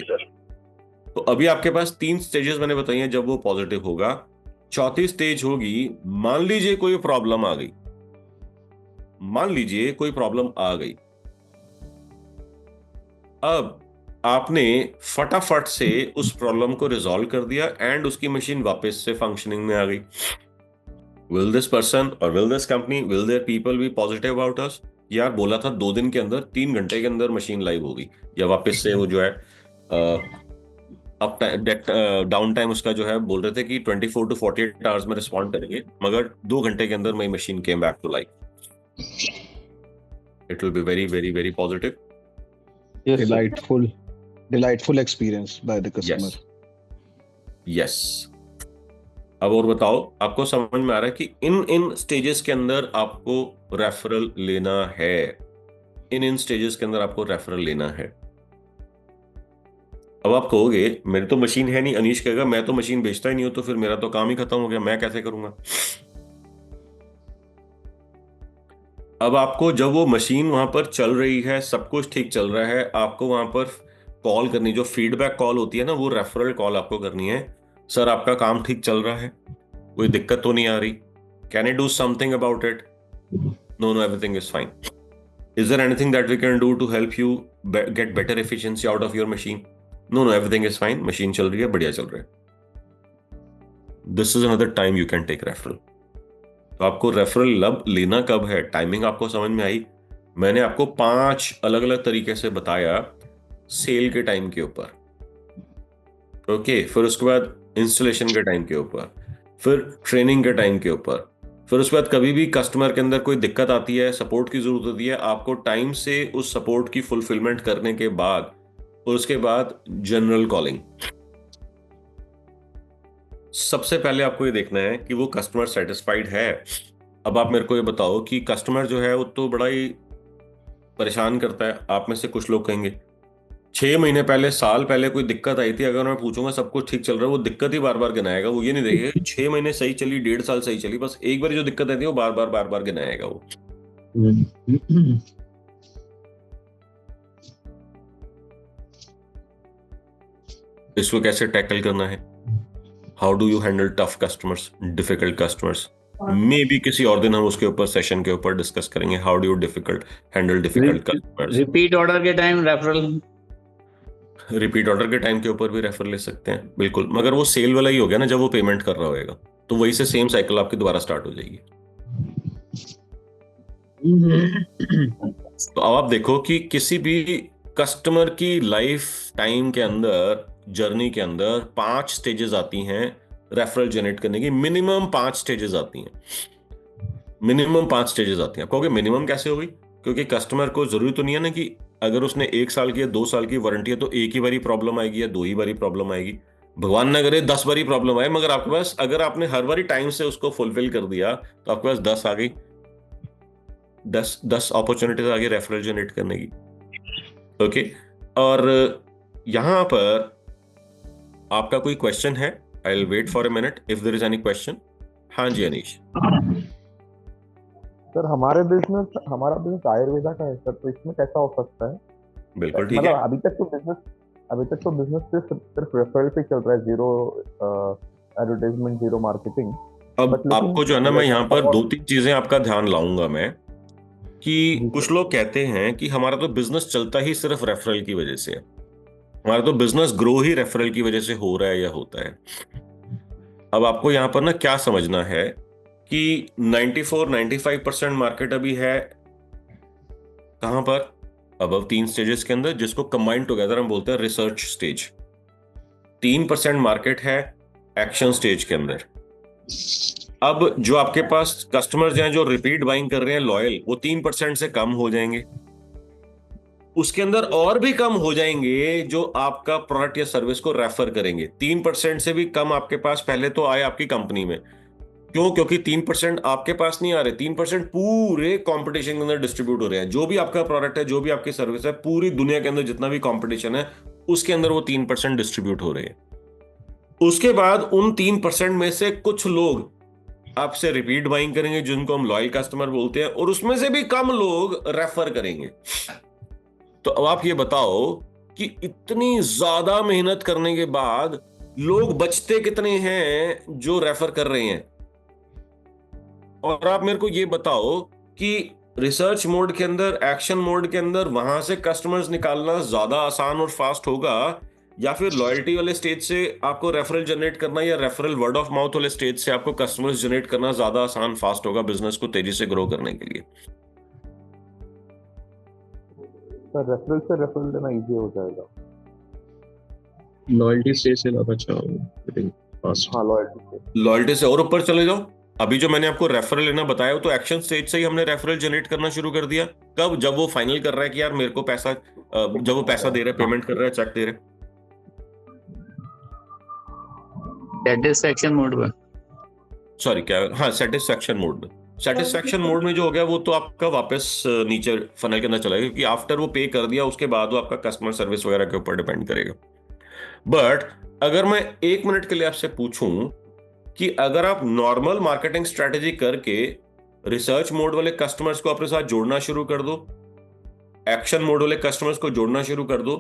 तो अभी आपके पास 3 स्टेजेस मैंने बताई हैं जब वो पॉजिटिव होगा। चौथी स्टेज होगी, मान लीजिए कोई प्रॉब्लम आ गई, अब आपने फटाफट से उस प्रॉब्लम को रिजॉल्व कर दिया एंड उसकी मशीन वापस से फंक्शनिंग में आ गई। विल दिस पर्सन और will this company, will their people be positive about us? यार बोला था 2 दिन के अंदर, 3 घंटे के अंदर मशीन लाइव होगी, या वापस से वो जो है अब डाउन टाइम उसका जो है बोल रहे थे कि 24 to 48 आवर्स में रिस्पॉन्ड करेंगे, मगर 2 घंटे के अंदर my machine came back to life. It will be very, very, very positive. Yes, delightful experience by the customer. Yes. अब और बताओ, आपको समझ में आ रहा है कि इन स्टेजेस के अंदर आपको रेफरल लेना है, इन स्टेजेस के अंदर आपको रेफरल लेना है। अब आप कहोगे मेरी तो मशीन है नहीं, अनीश कहेगा मैं तो मशीन बेचता ही नहीं हूं, तो फिर मेरा तो काम ही खत्म हो गया, मैं कैसे करूंगा? अब आपको जब वो मशीन वहां पर चल रही है, सब कुछ ठीक चल रहा है, आपको वहां पर कॉल करनी, जो फीडबैक कॉल होती है ना, वो रेफरल कॉल आपको करनी है। सर आपका काम ठीक चल रहा है, कोई दिक्कत तो नहीं आ रही, can I do something about it? No, everything is fine. Is there anything that we can do to help you get better efficiency out of your machine? No, everything is fine, machine चल रही है, बढ़िया चल रहा है। This is another time you can take referral. तो आपको referral लेना कब है, टाइमिंग आपको समझ में आई? मैंने आपको 5 अलग अलग तरीके से बताया सेल के टाइम के ऊपर, ओके, फिर उसके बाद इंस्टॉलेशन के टाइम के ऊपर, फिर ट्रेनिंग के टाइम के ऊपर, फिर उसके बाद कभी भी कस्टमर के अंदर कोई दिक्कत आती है, सपोर्ट की जरूरत होती है, आपको टाइम से उस सपोर्ट की फुलफिलमेंट करने के बाद, और उसके बाद जनरल कॉलिंग। सबसे पहले आपको ये देखना है कि वो कस्टमर सेटिस्फाइड है। अब आप मेरे को ये बताओ कि कस्टमर जो है वो तो बड़ा ही परेशान करता है। आप में से कुछ लोग कहेंगे 6 महीने पहले, साल पहले कोई दिक्कत आई थी, अगर मैं पूछूंगा सब कुछ ठीक चल रहा है, वो दिक्कत ही बार बार गिनाएगा। वो ये नहीं देखेगा 6 महीने सही चली, 1.5 साल सही चली, बस एक बार जो दिक्कत आई थी वो बार बार गिनाएगा वो। इसको कैसे टैकल करना है? How do you handle tough customers, difficult customers? May be किसी और दिन हम उसके ऊपर सेशन के ऊपर डिस्कस करेंगे, how do you handle difficult customers. Repeat order के टाइम रेफरल, रिपीट ऑर्डर के टाइम के ऊपर भी रेफर ले सकते हैं, बिल्कुल, मगर वो सेल वाला ही हो गया ना, जब वो पेमेंट कर रहा होगा तो वही से सेम साइकिल आपकी दोबारा स्टार्ट हो जाएगी। तो अब आप देखो कि किसी भी कस्टमर की लाइफ टाइम के अंदर, जर्नी के अंदर 5 स्टेजेस आती हैं रेफरल जनरेट करने की। मिनिमम 5 स्टेजेस आती हैं, मिनिमम 5 स्टेजेस आती हैं। आप कहोगे मिनिमम कैसे होगी? क्योंकि कस्टमर को जरूरी तो नहीं है ना कि अगर उसने 1 साल की या 2 साल की वारंटी है तो एक ही बारी प्रॉब्लम आएगी या 2 ही बारी प्रॉब्लम आएगी। भगवान न करे 10 बारी प्रॉब्लम आए, मगर आपके पास, अगर आपने हर बारी टाइम से उसको फुलफिल कर दिया तो आपके पास 10 आ गई, 10 अपॉर्चुनिटीज आ गई रेफरल जनरेट करने की। ओके, और यहां पर आपका कोई क्वेश्चन है? I will wait for a minute if there is any question. हाँ जी अनीश। सर हमारा बिजनेस आयुर्वेदा का है सर, तो इसमें कैसा हो सकता है? बिल्कुल ठीक है। मतलब अभी तक तो बिजनेस सिर्फ रेफरल पे चल रहा है, जीरो एडवर्टाइजमेंट, जीरो मार्केटिंग। अब लेकिन आपको जो है ना, मैं यहाँ पर और 2-3 चीजें आपका ध्यान लाऊंगा मैं, कि कुछ लोग कहते हैं कि हमारा तो बिजनेस चलता ही सिर्फ रेफरल की वजह से है, हमारा तो बिजनेस ग्रो ही रेफरल की वजह से हो रहा है या होता है। अब आपको यहाँ पर ना क्या समझना है कि 94-95% मार्केट अभी है कहां पर? अबव 3 स्टेजेस के अंदर, जिसको कंबाइंड टुगेदर हम बोलते हैं रिसर्च स्टेज। 3% मार्केट है एक्शन स्टेज के अंदर। अब जो आपके पास कस्टमर्स हैं जो रिपीट बाइंग कर रहे हैं, लॉयल, वो 3% से कम हो जाएंगे। उसके अंदर और भी कम हो जाएंगे जो आपका प्रोडक्ट या सर्विस को रेफर करेंगे। 3% से भी कम आपके पास पहले तो आए आपकी कंपनी में। क्यों? क्योंकि 3% आपके पास नहीं आ रहे, 3% पूरे कंपटीशन के अंदर डिस्ट्रीब्यूट हो रहे हैं। जो भी आपका प्रोडक्ट है, जो भी आपकी सर्विस है, पूरी दुनिया के अंदर जितना भी कंपटीशन है उसके अंदर वो 3% डिस्ट्रीब्यूट हो रहे हैं। उसके बाद उन 3% में से कुछ लोग आपसे रिपीट बाइंग करेंगे, जिनको हम लॉयल कस्टमर बोलते हैं, और उसमें से भी कम लोग रेफर करेंगे। तो अब आप ये बताओ कि इतनी ज्यादा मेहनत करने के बाद लोग बचते कितने हैं जो रेफर कर रहे हैं? और आप मेरे को ये बताओ कि रिसर्च मोड के अंदर, एक्शन मोड के अंदर, वहां से कस्टमर्स निकालना ज्यादा आसान और फास्ट होगा, या फिर लॉयल्टी वाले स्टेज से आपको रेफरल जनरेट करना, या रेफरल वर्ड ऑफ माउथ वाले स्टेज से आपको कस्टमर्स जनरेट करना ज्यादा आसान, फास्ट होगा बिजनेस को तेजी से ग्रो करने के लिए? सर रेफरल लेना इजी हो जाएगा। लॉयल्टी स्टेज से ज्यादा अच्छा होगा। हाँ, लॉयल्टी से और ऊपर चले जाओ। अभी जो मैंने आपको रेफरल लेना बताया, तो एक्शन स्टेज से ही हमने रेफरल जनरेट करना शुरू कर दिया। कब? जब वो फाइनल कर रहा है कि यार मेरे को पैसा, जब वो पैसा दे रहा है, पेमेंट कर रहा है, चेक दे रहा है। सेटिस्फैक्शन मोड में, सॉरी क्या? हाँ, सेटिस्फैक्शन मोड में। सेटिस्फैक्शन मोड में जो हो गया वो तो आपका वापस नीचे फनल के अंदर चला गया, क्योंकि आफ्टर वो पे कर दिया उसके बाद वो आपका कस्टमर सर्विस वगैरह के ऊपर डिपेंड करेगा। बट अगर मैं 1 मिनट के लिए आपसे पूछूं कि अगर आप नॉर्मल मार्केटिंग स्ट्रेटेजी करके रिसर्च मोड वाले कस्टमर्स को अपने साथ जोड़ना शुरू कर दो, एक्शन मोड वाले कस्टमर्स को जोड़ना शुरू कर दो,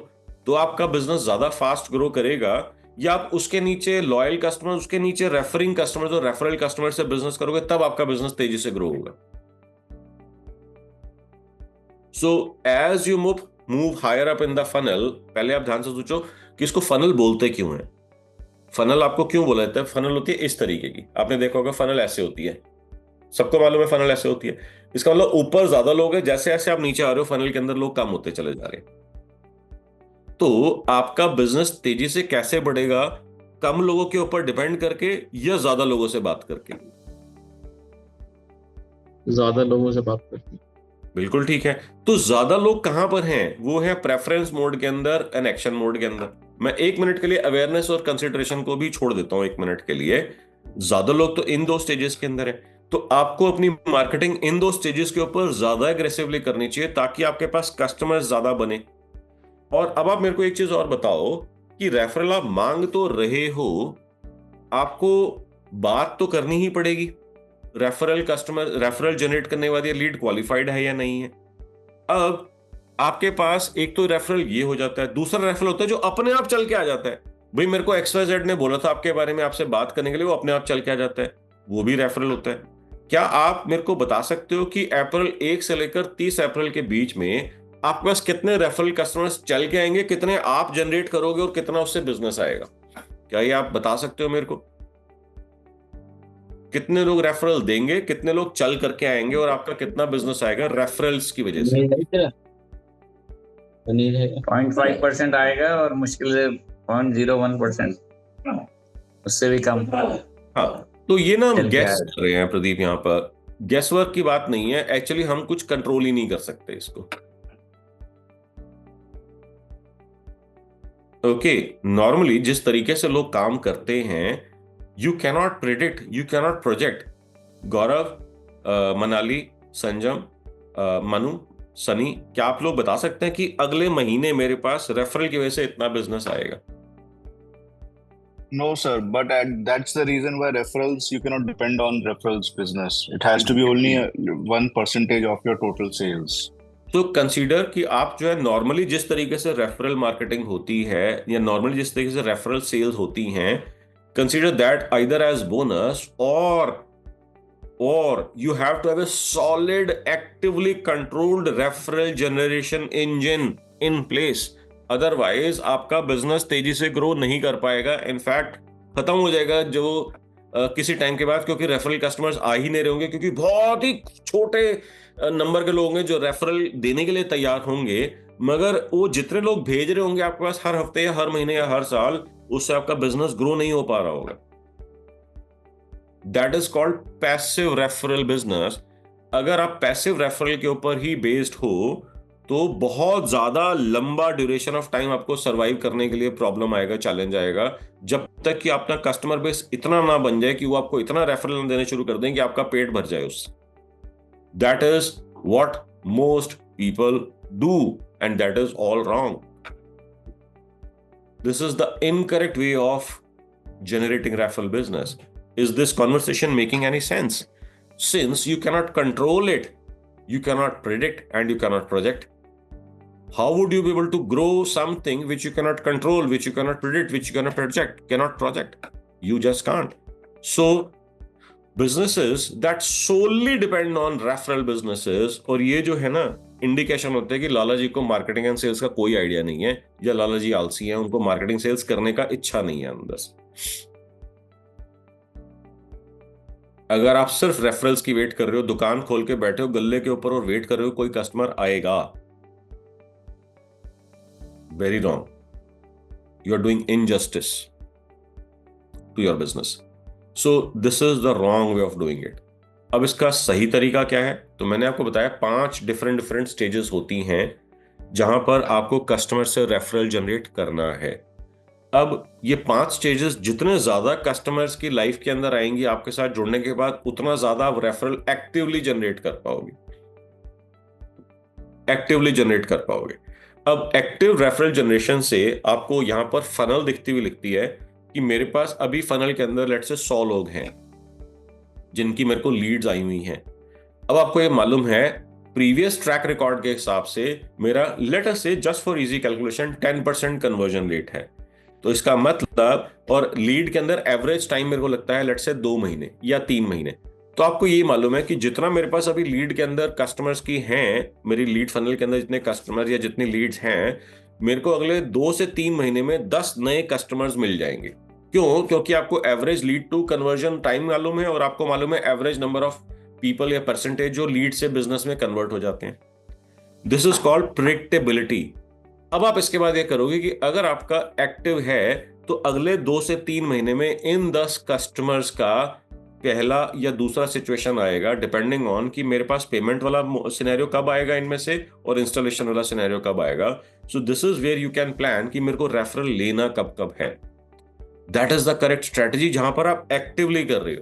तो आपका बिजनेस ज्यादा फास्ट ग्रो करेगा, या आप उसके नीचे लॉयल कस्टमर्स, उसके नीचे रेफरिंग कस्टमर्स और रेफरल कस्टमर्स से बिजनेस करोगे, तब आपका बिजनेस तेजी से ग्रो होगा। So as you move higher up in the funnel, पहले आप ध्यान से सोचो कि इसको फनल बोलते क्यों है। फनल आपको क्यों बोला जाता है? फनल होती है इस तरीके की, आपने देखा होगा फनल ऐसे होती है, सबको मालूम है फनल ऐसे होती है। इसका मतलब ऊपर ज्यादा लोग हैं, जैसे जैसे आप नीचे आ रहे हो फनल के अंदर लोग कम होते चले जा रहे हैं। तो आपका बिजनेस तेजी से कैसे बढ़ेगा? कम लोगों के ऊपर डिपेंड करके या ज्यादा लोगों से बात करके? ज्यादा लोगों से बात करके। बिल्कुल ठीक है। तो ज्यादा लोग कहां पर हैं? वो है प्रेफरेंस मोड के अंदर एंड एक्शन मोड के अंदर। मैं 1 मिनट के लिए अवेयरनेस और कंसिडरेशन को भी छोड़ देता हूं 1 मिनट के लिए। ज्यादा लोग तो इन 2 स्टेजेस के अंदर है, तो आपको अपनी मार्केटिंग इन 2 स्टेजेस के ऊपर ज्यादा एग्रेसिवली करनी चाहिए, ताकि आपके पास कस्टमर्स ज्यादा बने। और अब आप मेरे को एक चीज और बताओ कि रेफरल आप मांग तो रहे हो, आपको बात तो करनी ही पड़ेगी। रेफरल जनरेट करने के बाद ये लीड क्वालिफाइड है या नहीं है। अब आपके पास एक तो रेफरल ये हो जाता है, दूसरा रेफरल होता है जो अपने आप चल के आ जाता है। भाई मेरे को XYZ ने बोला था आपके बारे में, आपसे बात करने के लिए, वो अपने आप चल के आ जाता है, वो भी रेफरल होता है। क्या आप मेरे को बता सकते हो कि अप्रैल 1 से लेकर 30 अप्रैल के बीच में आपके पास कितने रेफरल कस्टमर्स चल के आएंगे, कितने आप जनरेट करोगे और कितना उससे बिजनेस आएगा? क्या ये आप बता सकते हो मेरे को? कितने लोग रेफरल देंगे, कितने लोग चल करके आएंगे, और आपका कितना बिजनेस आएगा रेफरल्स की वजह से? 0.5% आएगा और मुश्किल से 0.01%, उससे भी कम। हाँ, तो ये ना हम गैस कर रहे हैं प्रदीप, यहाँ पर गैस वर्क की बात नहीं है। एक्चुअली हम कुछ कंट्रोल ही नहीं कर सकते इसको। ओके, नॉर्मली जिस तरीके से लोग काम करते हैं, you cannot predict, you cannot project. Gaurav, Manali, Sanjam, Manu, Sunny, क्या आप लोग बता सकते हैं कि अगले महीने मेरे पास रेफरल की वजह से इतना बिजनेस आएगा? No, sir, but that's the reason why referrals, you cannot depend on referrals business. It has to be only 1% of your total sales. तो कंसीडर कि आप जो है नॉर्मली जिस तरीके से रेफरल मार्केटिंग होती है या नॉर्मली जिस तरीके से रेफरल सेल्स होती हैं, consider that either as bonus or you have to have a solid actively controlled referral generation engine in place. Otherwise आपका बिजनेस तेजी से ग्रो नहीं कर पाएगा, इनफैक्ट खत्म हो जाएगा जो किसी टाइम के बाद, क्योंकि रेफरल कस्टमर्स आ ही नहीं रहे होंगे, क्योंकि बहुत ही छोटे नंबर के लोग होंगे जो रेफरल देने के लिए तैयार होंगे, मगर वो जितने लोग भेज रहे होंगे आपके पास हर हफ्ते या हर महीने या हर साल, उससे आपका बिजनेस ग्रो नहीं हो पा रहा होगा. That is called passive referral business. अगर आप पैसिव रेफरल के ऊपर ही बेस्ड हो तो बहुत ज्यादा लंबा ड्यूरेशन ऑफ टाइम आपको सरवाइव करने के लिए प्रॉब्लम आएगा, चैलेंज आएगा, जब तक कि अपना कस्टमर बेस इतना ना बन जाए कि वो आपको इतना रेफरल देने शुरू कर दें कि आपका पेट भर जाए उससे. That is what most people do and that is all wrong. This is the incorrect way of generating referral business. Is this conversation making any sense? Since you cannot control it, you cannot predict and you cannot project, how would you be able to grow something which you cannot control, which you cannot predict, which you cannot project? You just can't. So businesses that solely depend on referral businesses, और ये जो है ना indication होते हैं कि लाला जी को marketing and sales का कोई आइडिया नहीं है, या लाला जी आलसी हैं, उनको मार्केटिंग सेल्स करने का इच्छा नहीं है अंदर से. अगर आप सिर्फ रेफरल्स की वेट कर रहे हो, दुकान खोल के बैठे हो गल्ले के ऊपर और वेट कर रहे हो कोई कस्टमर आएगा, very wrong. You are doing injustice to your business. So this is the wrong way of doing it. अब इसका सही तरीका क्या है? तो मैंने आपको बताया 5 डिफरेंट स्टेजेस होती हैं जहां पर आपको कस्टमर से रेफरल जनरेट करना है. अब ये 5 स्टेजेस जितने ज्यादा कस्टमर्स की लाइफ के अंदर आएंगी आपके साथ जुड़ने के बाद, उतना ज्यादा आप रेफरल एक्टिवली जनरेट कर पाओगे. अब एक्टिव रेफरल जनरेशन से आपको यहां पर फनल दिखती हुई लिखती है कि मेरे पास अभी फनल के अंदर लेट्स से 100 लोग हैं जिनकी मेरे को लीड्स आई हुई हैं. अब आपको ये मालूम है प्रीवियस ट्रैक रिकॉर्ड के हिसाब से मेरा लेट अस से just for easy calculation 10% conversion rate है. तो इसका मतलब, और लीड के अंदर एवरेज टाइम मेरे को लगता है लेट्स से 2 महीने या 3 महीने. तो आपको ये मालूम है कि जितना मेरे पास अभी लीड के अंदर कस्टमर्स की हैं, मेरी लीड फनल के अंदर जितने कस्टमर या जितनी लीड्स हैं, मेरे को अगले 2 से 3 महीने में 10 नए कस्टमर्स मिल जाएंगे. क्यों? क्योंकि आपको average lead to conversion time मालूम है और आपको मालूम है एवरेज नंबर ऑफ पीपल या परसेंटेज जो लीड से बिजनेस में कन्वर्ट हो जाते हैं. This is called predictability. अब आप इसके बाद ये करोगे कि अगर आपका एक्टिव है तो अगले 2 से 3 महीने में इन 10 कस्टमर्स का पहला या दूसरा सिचुएशन आएगा, डिपेंडिंग ऑन कि मेरे पास पेमेंट वाला सिनेरियो कब आएगा इनमें से और इंस्टॉलेशन वाला सिनेरियो कब आएगा. So this is where you can plan कि मेरे को रेफरल लेना कब कब है. That is the correct strategy जहां पर आप एक्टिवली कर रहे हो.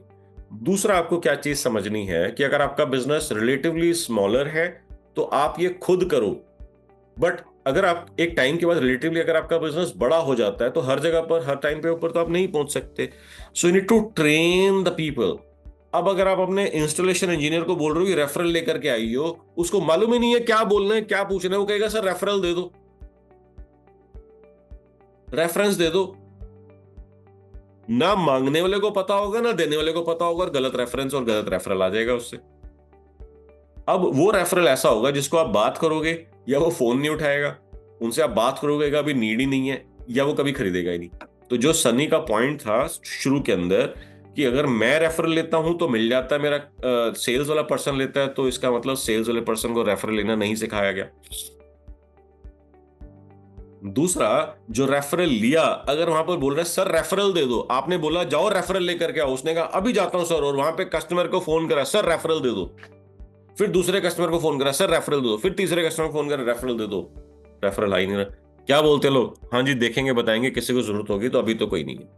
दूसरा आपको क्या चीज समझनी है कि अगर आपका बिजनेस रिलेटिवली स्मॉलर है तो आप ये खुद करो, बट अगर आप एक टाइम के बाद रिलेटिवली अगर आपका बिजनेस बड़ा हो जाता है तो हर जगह पर हर टाइम पे ऊपर तो आप नहीं पहुंच सकते. So you need to train the people. अब अगर आप अपने इंस्टॉलेशन इंजीनियर को बोल रहे हो कि रेफरल लेकर के आई हो, उसको मालूम ही नहीं है क्या बोलना है क्या पूछना है, वो कहेगा सर रेफरल दे दो, रेफरेंस दे दो. ना मांगने वाले को पता होगा ना देने वाले को पता होगा, और गलत रेफरेंस और गलत रेफरल आ जाएगा उससे. अब वो रेफरल ऐसा होगा जिसको आप बात करोगे या वो फोन नहीं उठाएगा, उनसे आप बात करोगे अभी नीड ही नहीं है, या वो कभी खरीदेगा ही नहीं. तो जो सनी का पॉइंट था शुरू के अंदर कि अगर मैं रेफरल लेता हूं तो मिल जाता है, मेरा सेल्स वाला पर्सन लेता है तो इसका मतलब सेल्स वाले पर्सन को रेफरल लेना नहीं सिखाया गया. दूसरा, जो रेफरल लिया अगर वहां पर बोल रहे सर रेफरल दे दो, आपने बोला जाओ रेफरल लेकर के आओ, उसने कहा अभी जाता हूं सर, और वहां पे कस्टमर को फोन करा सर रेफरल दे दो, फिर दूसरे कस्टमर को फोन करा सर रेफरल दे दो, फिर तीसरे कस्टमर को फोन करा रेफरल दे दो, रेफरल आ ही नहीं रहा. क्या बोलते लोग? हाँ जी देखेंगे बताएंगे, किसी को जरूरत होगी तो अभी तो कोई नहीं है.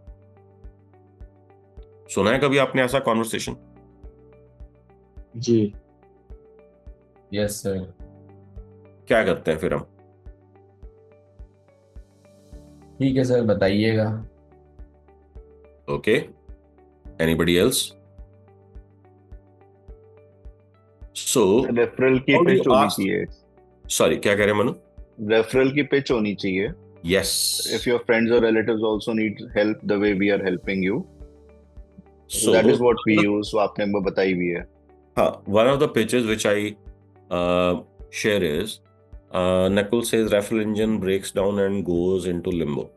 सुना है कभी आपने ऐसा कॉन्वर्सेशन? जी. Yes sir. क्या करते हैं फिर हम? ठीक है सर, बताइएगा। Okay, anybody else? So referral की पिच होनी चाहिए। सॉरी, क्या कह रहे हैं मनु? रेफरल की पिच होनी चाहिए। Yes. If your friends or relatives also need help the way we are helping you, So that is what we use. So आपने हमको बताई भी है। हाँ, one of the pitches which I share is Nakul says referral engine breaks down and goes into limbo.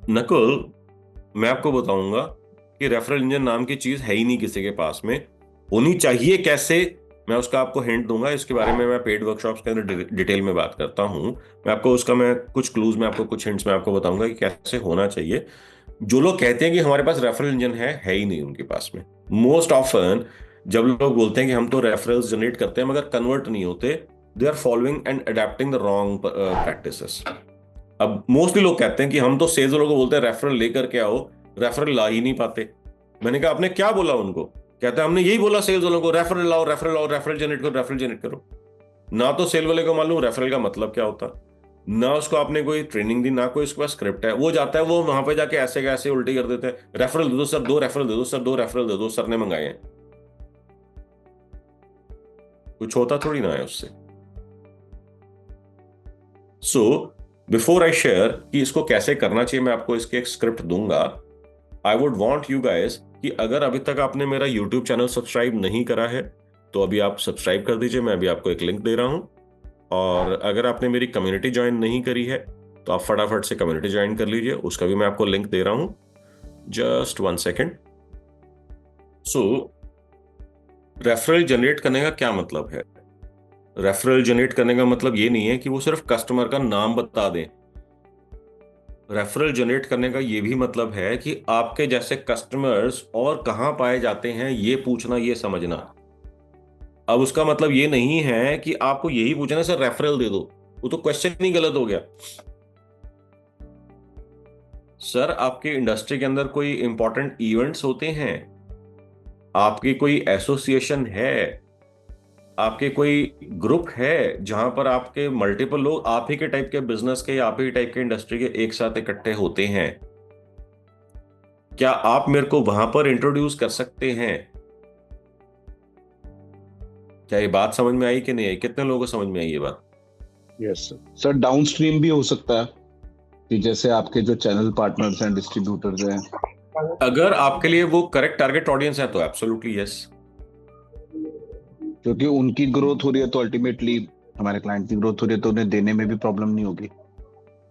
Nakul, मैं आपको बताऊंगा कि रेफरल इंजन नाम की चीज है ही नहीं किसी के पास में। होनी चाहिए कैसे, मैं उसका आपको हिंट दूंगा। इसके बारे में मैं पेड वर्कशॉप्स के अंदर डिटेल में बात करता हूं। मैं आपको उसका कुछ क्लूज में आपको कुछ हिंट्स में आपको बताऊंगा कि कैसे होना चाहिए। जो लोग कहते हैं कि हमारे पास रेफरल इंजन है ही नहीं उनके पास में। मोस्ट ऑफन जब लोग बोलते हैं कि हम तो रेफरल्स जनरेट करते हैं मगर कन्वर्ट नहीं होते, they are following and adapting the wrong practices. अब मोस्टली लोग कहते हैं कि हम तो सेल्स वालों को बोलते हैं रेफरल लेकर के आओ, रेफरल ला ही नहीं पाते। मैंने कहा आपने क्या बोला उनको? कहते हैं हमने यही बोला सेल्स वालों को, रेफरल लाओ, रेफरल जनरेट करो, रेफरल जनरेट करो। ना तो सेल वाले को मालूम रेफरल का मतलब क्या होता, ना उसको आपने कोई ट्रेनिंग दी, ना कोई उसके पास स्क्रिप्ट है। वो जाता है, वो वहां पे जाके ऐसे का ऐसे उल्टी कर देते हैं, रेफरल दे दो सर, 2 रेफरल दे दो सर, 2 रेफरल दे दो सर ने मंगाए हैं। कुछ होता थोड़ी ना है उससे। सो बिफोर आई शेयर कि इसको कैसे करना चाहिए, मैं आपको इसके एक स्क्रिप्ट दूंगा। I would want you guys कि अगर अभी तक आपने मेरा यूट्यूब चैनल सब्सक्राइब नहीं करा है तो अभी आप सब्सक्राइब कर दीजिए। मैं अभी आपको एक लिंक दे रहा हूं। और अगर आपने मेरी कम्युनिटी ज्वाइन नहीं करी है तो आप फटाफट से कम्युनिटी ज्वाइन कर लीजिए, उसका भी मैं आपको लिंक दे रहा हूं। Just 1 second. So referral generate करने का क्या मतलब है? रेफरल जनरेट करने का मतलब ये नहीं है कि वो सिर्फ कस्टमर का नाम बता दें। रेफरल जनरेट करने का ये भी मतलब है कि आपके जैसे कस्टमर्स और कहां पाए जाते हैं ये पूछना, ये समझना। अब उसका मतलब ये नहीं है कि आपको यही पूछना सर रेफरल दे दो, वो तो क्वेश्चन ही गलत हो गया। सर आपके इंडस्ट्री के अंदर कोई इंपॉर्टेंट इवेंट्स होते हैं, आपकी कोई एसोसिएशन है, आपके कोई ग्रुप है जहां पर आपके मल्टीपल लोग आप ही के टाइप के बिजनेस के या आप ही टाइप के इंडस्ट्री के एक साथ इकट्ठे होते हैं, क्या आप मेरे को वहां पर इंट्रोड्यूस कर सकते हैं? क्या ये बात समझ में आई कि नहीं आई? कितने लोगों को समझ में आई ये बात? Yes sir. डाउनस्ट्रीम भी हो सकता है कि जैसे आपके जो चैनल पार्टनर्स हैं, डिस्ट्रीब्यूटर्स हैं, अगर आपके लिए वो करेक्ट टारगेट ऑडियंस है तो एब्सोल्युटली यस। क्योंकि उनकी ग्रोथ हो रही है तो अल्टीमेटली हमारे क्लाइंट की ग्रोथ हो रही है तो उन्हें देने में भी प्रॉब्लम नहीं होगी।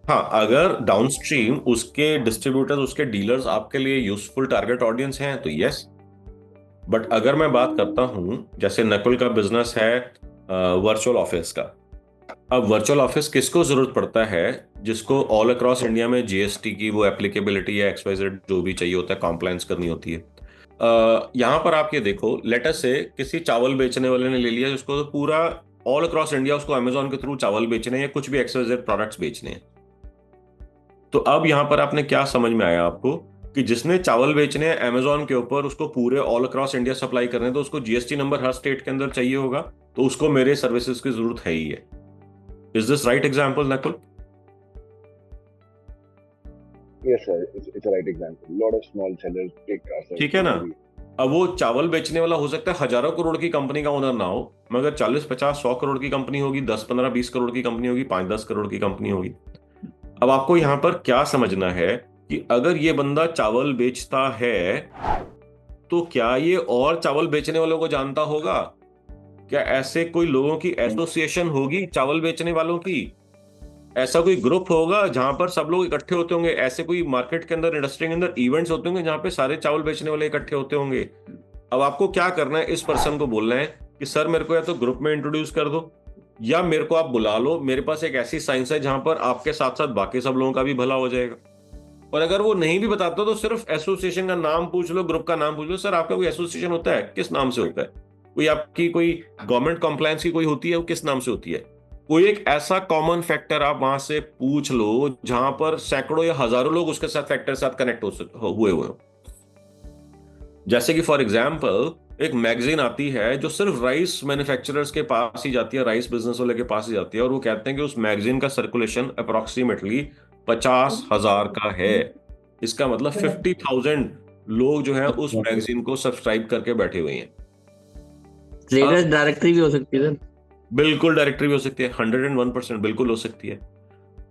हाँ, अगर डाउनस्ट्रीम उसके डिस्ट्रीब्यूटर्स, उसके डीलर्स आपके लिए यूजफुल टारगेट ऑडियंस हैं तो यस। बट अगर मैं बात करता हूं, जैसे नकुल का बिजनेस है वर्चुअल ऑफिस का। अब वर्चुअल ऑफिस किसको जरूरत पड़ता है? जिसको ऑल अक्रॉस इंडिया में जीएसटी की वो एप्लीकेबिलिटी या एक्सवाइजेड जो भी चाहिए होता है, कॉम्प्लायंस करनी होती है। यहां पर आप ये देखो, लेटर से किसी चावल बेचने वाले ने ले लिया जिसको तो पूरा ऑल अक्रॉस इंडिया उसको अमेजोन के थ्रू चावल बेचने या कुछ भी एक्सवाइजेड प्रोडक्ट्स बेचने हैं। तो अब यहां पर आपने क्या समझ में आया आपको कि जिसने चावल बेचने हैं अमेजोन के ऊपर, उसको पूरे ऑल अक्रॉस इंडिया सप्लाई करने, तो उसको जीएसटी नंबर हर स्टेट के अंदर चाहिए होगा, तो उसको मेरे सर्विसेज की जरूरत है ही है। Is this right example Nakul? Yes, sir. It's a right example. Lot of small sellers take our service. ठीक है ना? अब वो चावल बेचने वाला हो सकता है हजारों करोड़ की कंपनी का ओनर ना हो, मगर 40, 50, 100 करोड़ की कंपनी होगी, 10, 15, 20 करोड़ की कंपनी होगी, 5, 10 करोड़ की कंपनी होगी। अब आपको यहां पर क्या समझना है कि अगर ये बंदा चावल बेचता है तो क्या ये और चावल बेचने वालों को जानता होगा? क्या ऐसे कोई लोगों की एसोसिएशन होगी चावल बेचने वालों की? ऐसा कोई ग्रुप होगा जहां पर सब लोग इकट्ठे होते होंगे? ऐसे कोई मार्केट के अंदर, इंडस्ट्री के अंदर इवेंट्स होते होंगे जहां पे सारे चावल बेचने वाले इकट्ठे होते होंगे? अब आपको क्या करना है, इस पर्सन को बोलना है कि सर मेरे को या तो ग्रुप में इंट्रोड्यूस कर दो या मेरे को आप बुला लो, मेरे पास एक ऐसी साइंस है जहां पर आपके साथ साथ बाकी सब लोगों का भी भला हो जाएगा। और अगर वो नहीं भी बताता तो सिर्फ एसोसिएशन का नाम पूछ लो, ग्रुप का नाम पूछ लो, सर आपका कोई एसोसिएशन होता है, किस नाम से होता है? कोई आपकी कोई गवर्नमेंट कंप्लायंस की कोई होती है, वो किस नाम से होती है? कोई एक ऐसा कॉमन फैक्टर आप वहां से पूछ लो जहां पर सैकड़ों या हजारों लोग उसके साथ फैक्टर साथ कनेक्ट हुए हो। जैसे कि फॉर एग्जांपल एक मैगजीन आती है जो सिर्फ राइस मैन्युफैक्चरर्स के पास ही जाती है, राइस बिजनेस वाले के पास ही जाती है, और वो कहते हैं कि उस मैगजीन का सर्कुलेशन अप्रोक्सीमेटली 50,000 का है। इसका मतलब 50,000 लोग जो है उस मैगजीन को सब्सक्राइब करके बैठे हुए हैं। डायरेक्टरी भी हो सकती है, बिल्कुल डायरेक्टरी भी हो सकती है, 101% बिल्कुल हो सकती है।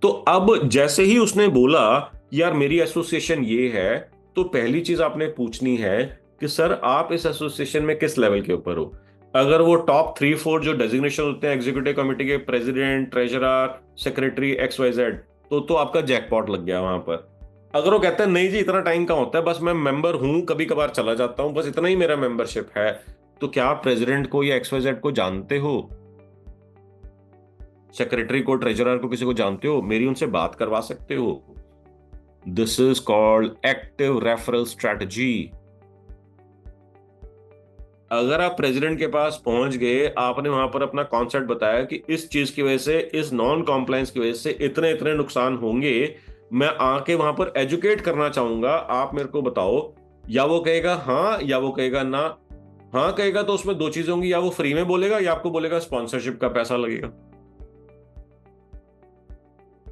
तो अब जैसे ही उसने बोला यार मेरी एसोसिएशन ये है, तो पहली चीज आपने पूछनी है कि सर आप इस एसोसिएशन में किस लेवल के ऊपर हो। अगर वो टॉप 3-4 जो डेजिग्नेशन होते हैं एग्जीक्यूटिव कमेटी के, प्रेसिडेंट, ट्रेजरर, सेक्रेटरी, XYZ, तो आपका जैकपॉट लग गया वहां पर। अगर वो कहते हैं नहीं जी इतना टाइम कहाँ होता है, बस मैं मेंबर हूं, कभी कभार चला जाता हूं, बस इतना ही मेरा मेंबरशिप है, तो क्या आप प्रेसिडेंट को या XYZ को जानते हो, सेक्रेटरी को, ट्रेजरर को, किसी को जानते हो, मेरी उनसे बात करवा सकते हो। This is called active referral strategy. अगर आप प्रेसिडेंट के पास पहुंच गए, आपने वहां पर अपना कॉन्सेप्ट बताया कि इस चीज की वजह से, इस नॉन कॉम्प्लायंस की वजह से इतने इतने नुकसान होंगे, मैं आके वहां पर एजुकेट करना चाहूंगा, आप मेरे को बताओ, या वो कहेगा हाँ या वो कहेगा ना। हाँ कहेगा तो उसमें दो चीजें होंगी, या वो फ्री में बोलेगा या आपको बोलेगा स्पॉन्सरशिप का पैसा लगेगा।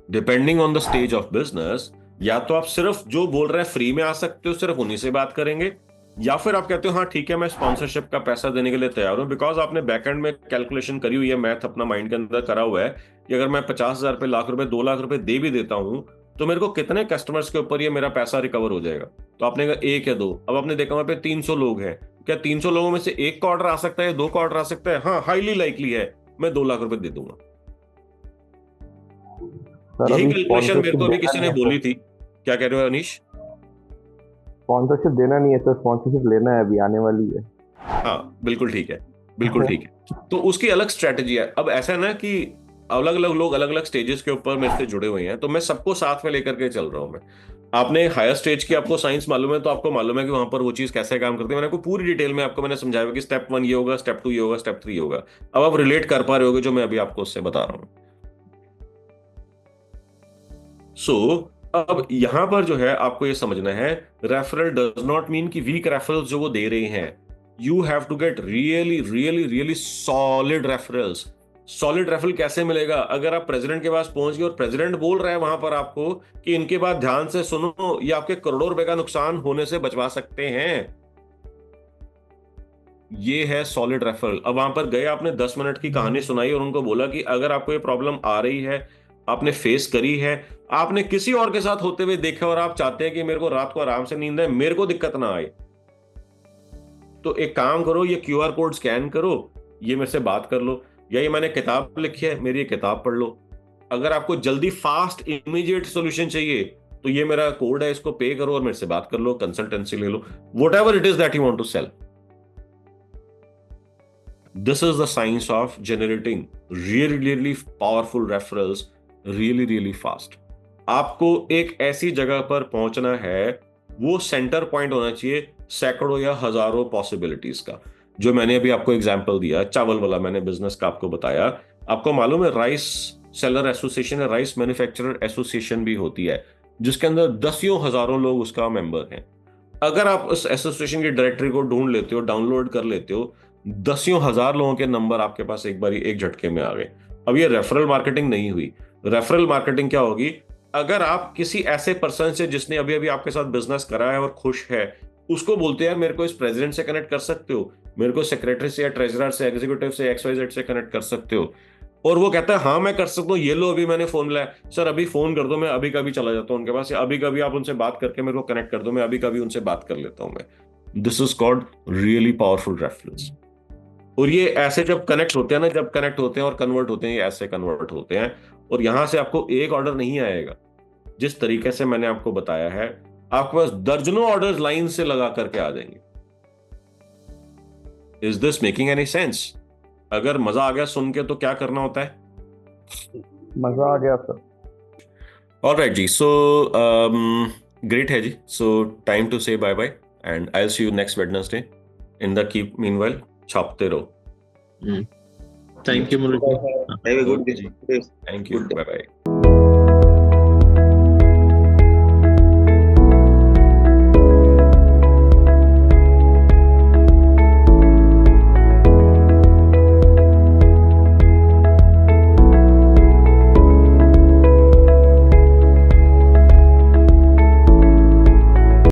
Depending on the stage of business, या तो आप सिर्फ जो बोल रहे हैं फ्री में आ सकते हो, सिर्फ उन्हीं से बात करेंगे, या फिर आप कहते हो हाँ ठीक है मैं स्पॉन्सरशिप का पैसा देने के लिए तैयार हूं, बिकॉज आपने बैकएंड में कैलकुलेशन करी हुई है, मैथ अपना माइंड के अंदर करा हुआ है कि अगर मैं 50,000 रुपए, लाख रुपए, 2 लाख रुपए दे भी देता हूं तो मेरे को कितने कस्टमर्स के ऊपर ये मेरा पैसा रिकवर हो जाएगा। तो आपने कहा 1 या 2, अब आपने देखा वहां पे 300 लोग हैं, क्या 300 लोगों में से 1 का ऑर्डर आ सकता है, 2 का ऑर्डर आ सकता है? हाँ हाईली लाइकली है, मैं 2 लाख रुपए दे दूंगा। यही कैलकुलेशन मेरे को भी किसी ने बोली थी। क्या कह रहे हो अनीश? स्पॉन्सरशिप देना नहीं है तो स्पॉन्सरशिप लेना है, अभी आने वाली है। हाँ बिल्कुल ठीक है, बिल्कुल ठीक है। तो उसकी अलग स्ट्रेटेजी है। अब ऐसा है ना कि अलग अलग लोग अलग अलग स्टेजेस के ऊपर मेरे से जुड़े हुए हैं, तो मैं सबको साथ में लेकर के चल रहा हूं। मैं आपने हायर स्टेज की आपको साइंस मालूम है, तो आपको मालूम है कि वहां पर वो चीज कैसे काम करती है। मैंने आपको पूरी डिटेल में मैंने समझाया कि स्टेप 1 ये होगा, स्टेप 2 ये होगा, स्टेप 3 होगा। अब आप रिलेट कर पा रहे होगे जो मैं अभी आपको उससे बता रहा हूं। अब यहां पर जो है आपको ये समझना है, रेफरल डज नॉट मीन कि वीक रेफरल्स जो वो दे रहे हैं। You have to get really really really solid referrals. Solid referral कैसे मिलेगा? अगर आप प्रेसिडेंट के पास पहुंच गए और प्रेसिडेंट बोल रहा है वहां पर आपको कि इनके बात ध्यान से सुनो, ये आपके करोड़ों रुपए का नुकसान होने से बचवा सकते हैं, ये है सॉलिड रेफरल। अब वहां पर गए, आपने 10 मिनट की कहानी सुनाई और उनको बोला कि अगर आपको ये प्रॉब्लम आ रही है, आपने फेस करी है, आपने किसी और के साथ होते हुए देखा और आप चाहते हैं कि मेरे को रात को आराम से नींद आए, मेरे को दिक्कत ना आए, तो एक काम करो, ये QR कोड स्कैन करो, ये मेरे से बात कर लो, या ये मैंने किताब लिखी है, मेरी ये किताब पढ़ लो। अगर आपको जल्दी फास्ट इमीडिएट सॉल्यूशन चाहिए तो ये मेरा कोड है, इसको पे करो और मेरे से बात कर लो, कंसल्टेंसी ले लो, whatever it is that you want to sell. This is the science of generating really really powerful referrals really really fast. आपको एक ऐसी जगह पर पहुंचना है, वो सेंटर पॉइंट होना चाहिए सैकड़ों या हजारों पॉसिबिलिटीज का। जो मैंने अभी आपको एग्जांपल दिया, चावल वाला मैंने बिजनेस का आपको बताया। आपको मालूम है राइस सेलर एसोसिएशन है, राइस मैन्युफैक्चरर एसोसिएशन भी होती है, जिसके अंदर दसियों हजारों लोग उसका मेंबर हैं। अगर आप उस एसोसिएशन की डायरेक्टरी को ढूंढ लेते हो, डाउनलोड कर लेते हो, दसियों हजार लोगों के नंबर आपके पास एक बारी एक झटके में आ गए। अब ये रेफरल मार्केटिंग नहीं हुई। रेफरल मार्केटिंग क्या होगी? अगर आप किसी ऐसे पर्सन से जिसने अभी अभी आपके साथ बिजनेस करा है और खुश है, उसको बोलते हैं मेरे को इस प्रेसिडेंट से कनेक्ट कर सकते हो, मेरे को सेक्रेटरी से या ट्रेजरर से, एग्जीक्यूटिव से, XYZ से कनेक्ट कर सकते हो, और वो कहता है हाँ मैं कर सकता हूँ, ये लो अभी मैंने फोन लाया, सर अभी फोन कर दो, मैं अभी कभी चला जाता हूँ उनके पास, या अभी कभी आप उनसे बात करके मेरे को कनेक्ट कर दो, मैं अभी कभी उनसे बात कर लेता हूँ मैं। This is called really powerful referrals. और ये ऐसे जब कनेक्ट होते हैं ना, जब कनेक्ट होते हैं और कन्वर्ट होते हैं, ये ऐसे कन्वर्ट होते हैं, और यहां से आपको एक ऑर्डर नहीं आएगा। जिस तरीके से मैंने आपको बताया है, आपके पास दर्जनों ऑर्डर्स लाइन से लगा करके आ जाएंगे। Is this making any sense? अगर मजा आ गया सुन के तो क्या करना होता है? मजा आ गया सर। ऑलराइट जी, सो ग्रेट है जी। So time to say bye bye and I will see you next Wednesday. In the keep meanwhile छापते रहो। Thank you Murali. Have a good day. Thank you. Bye bye.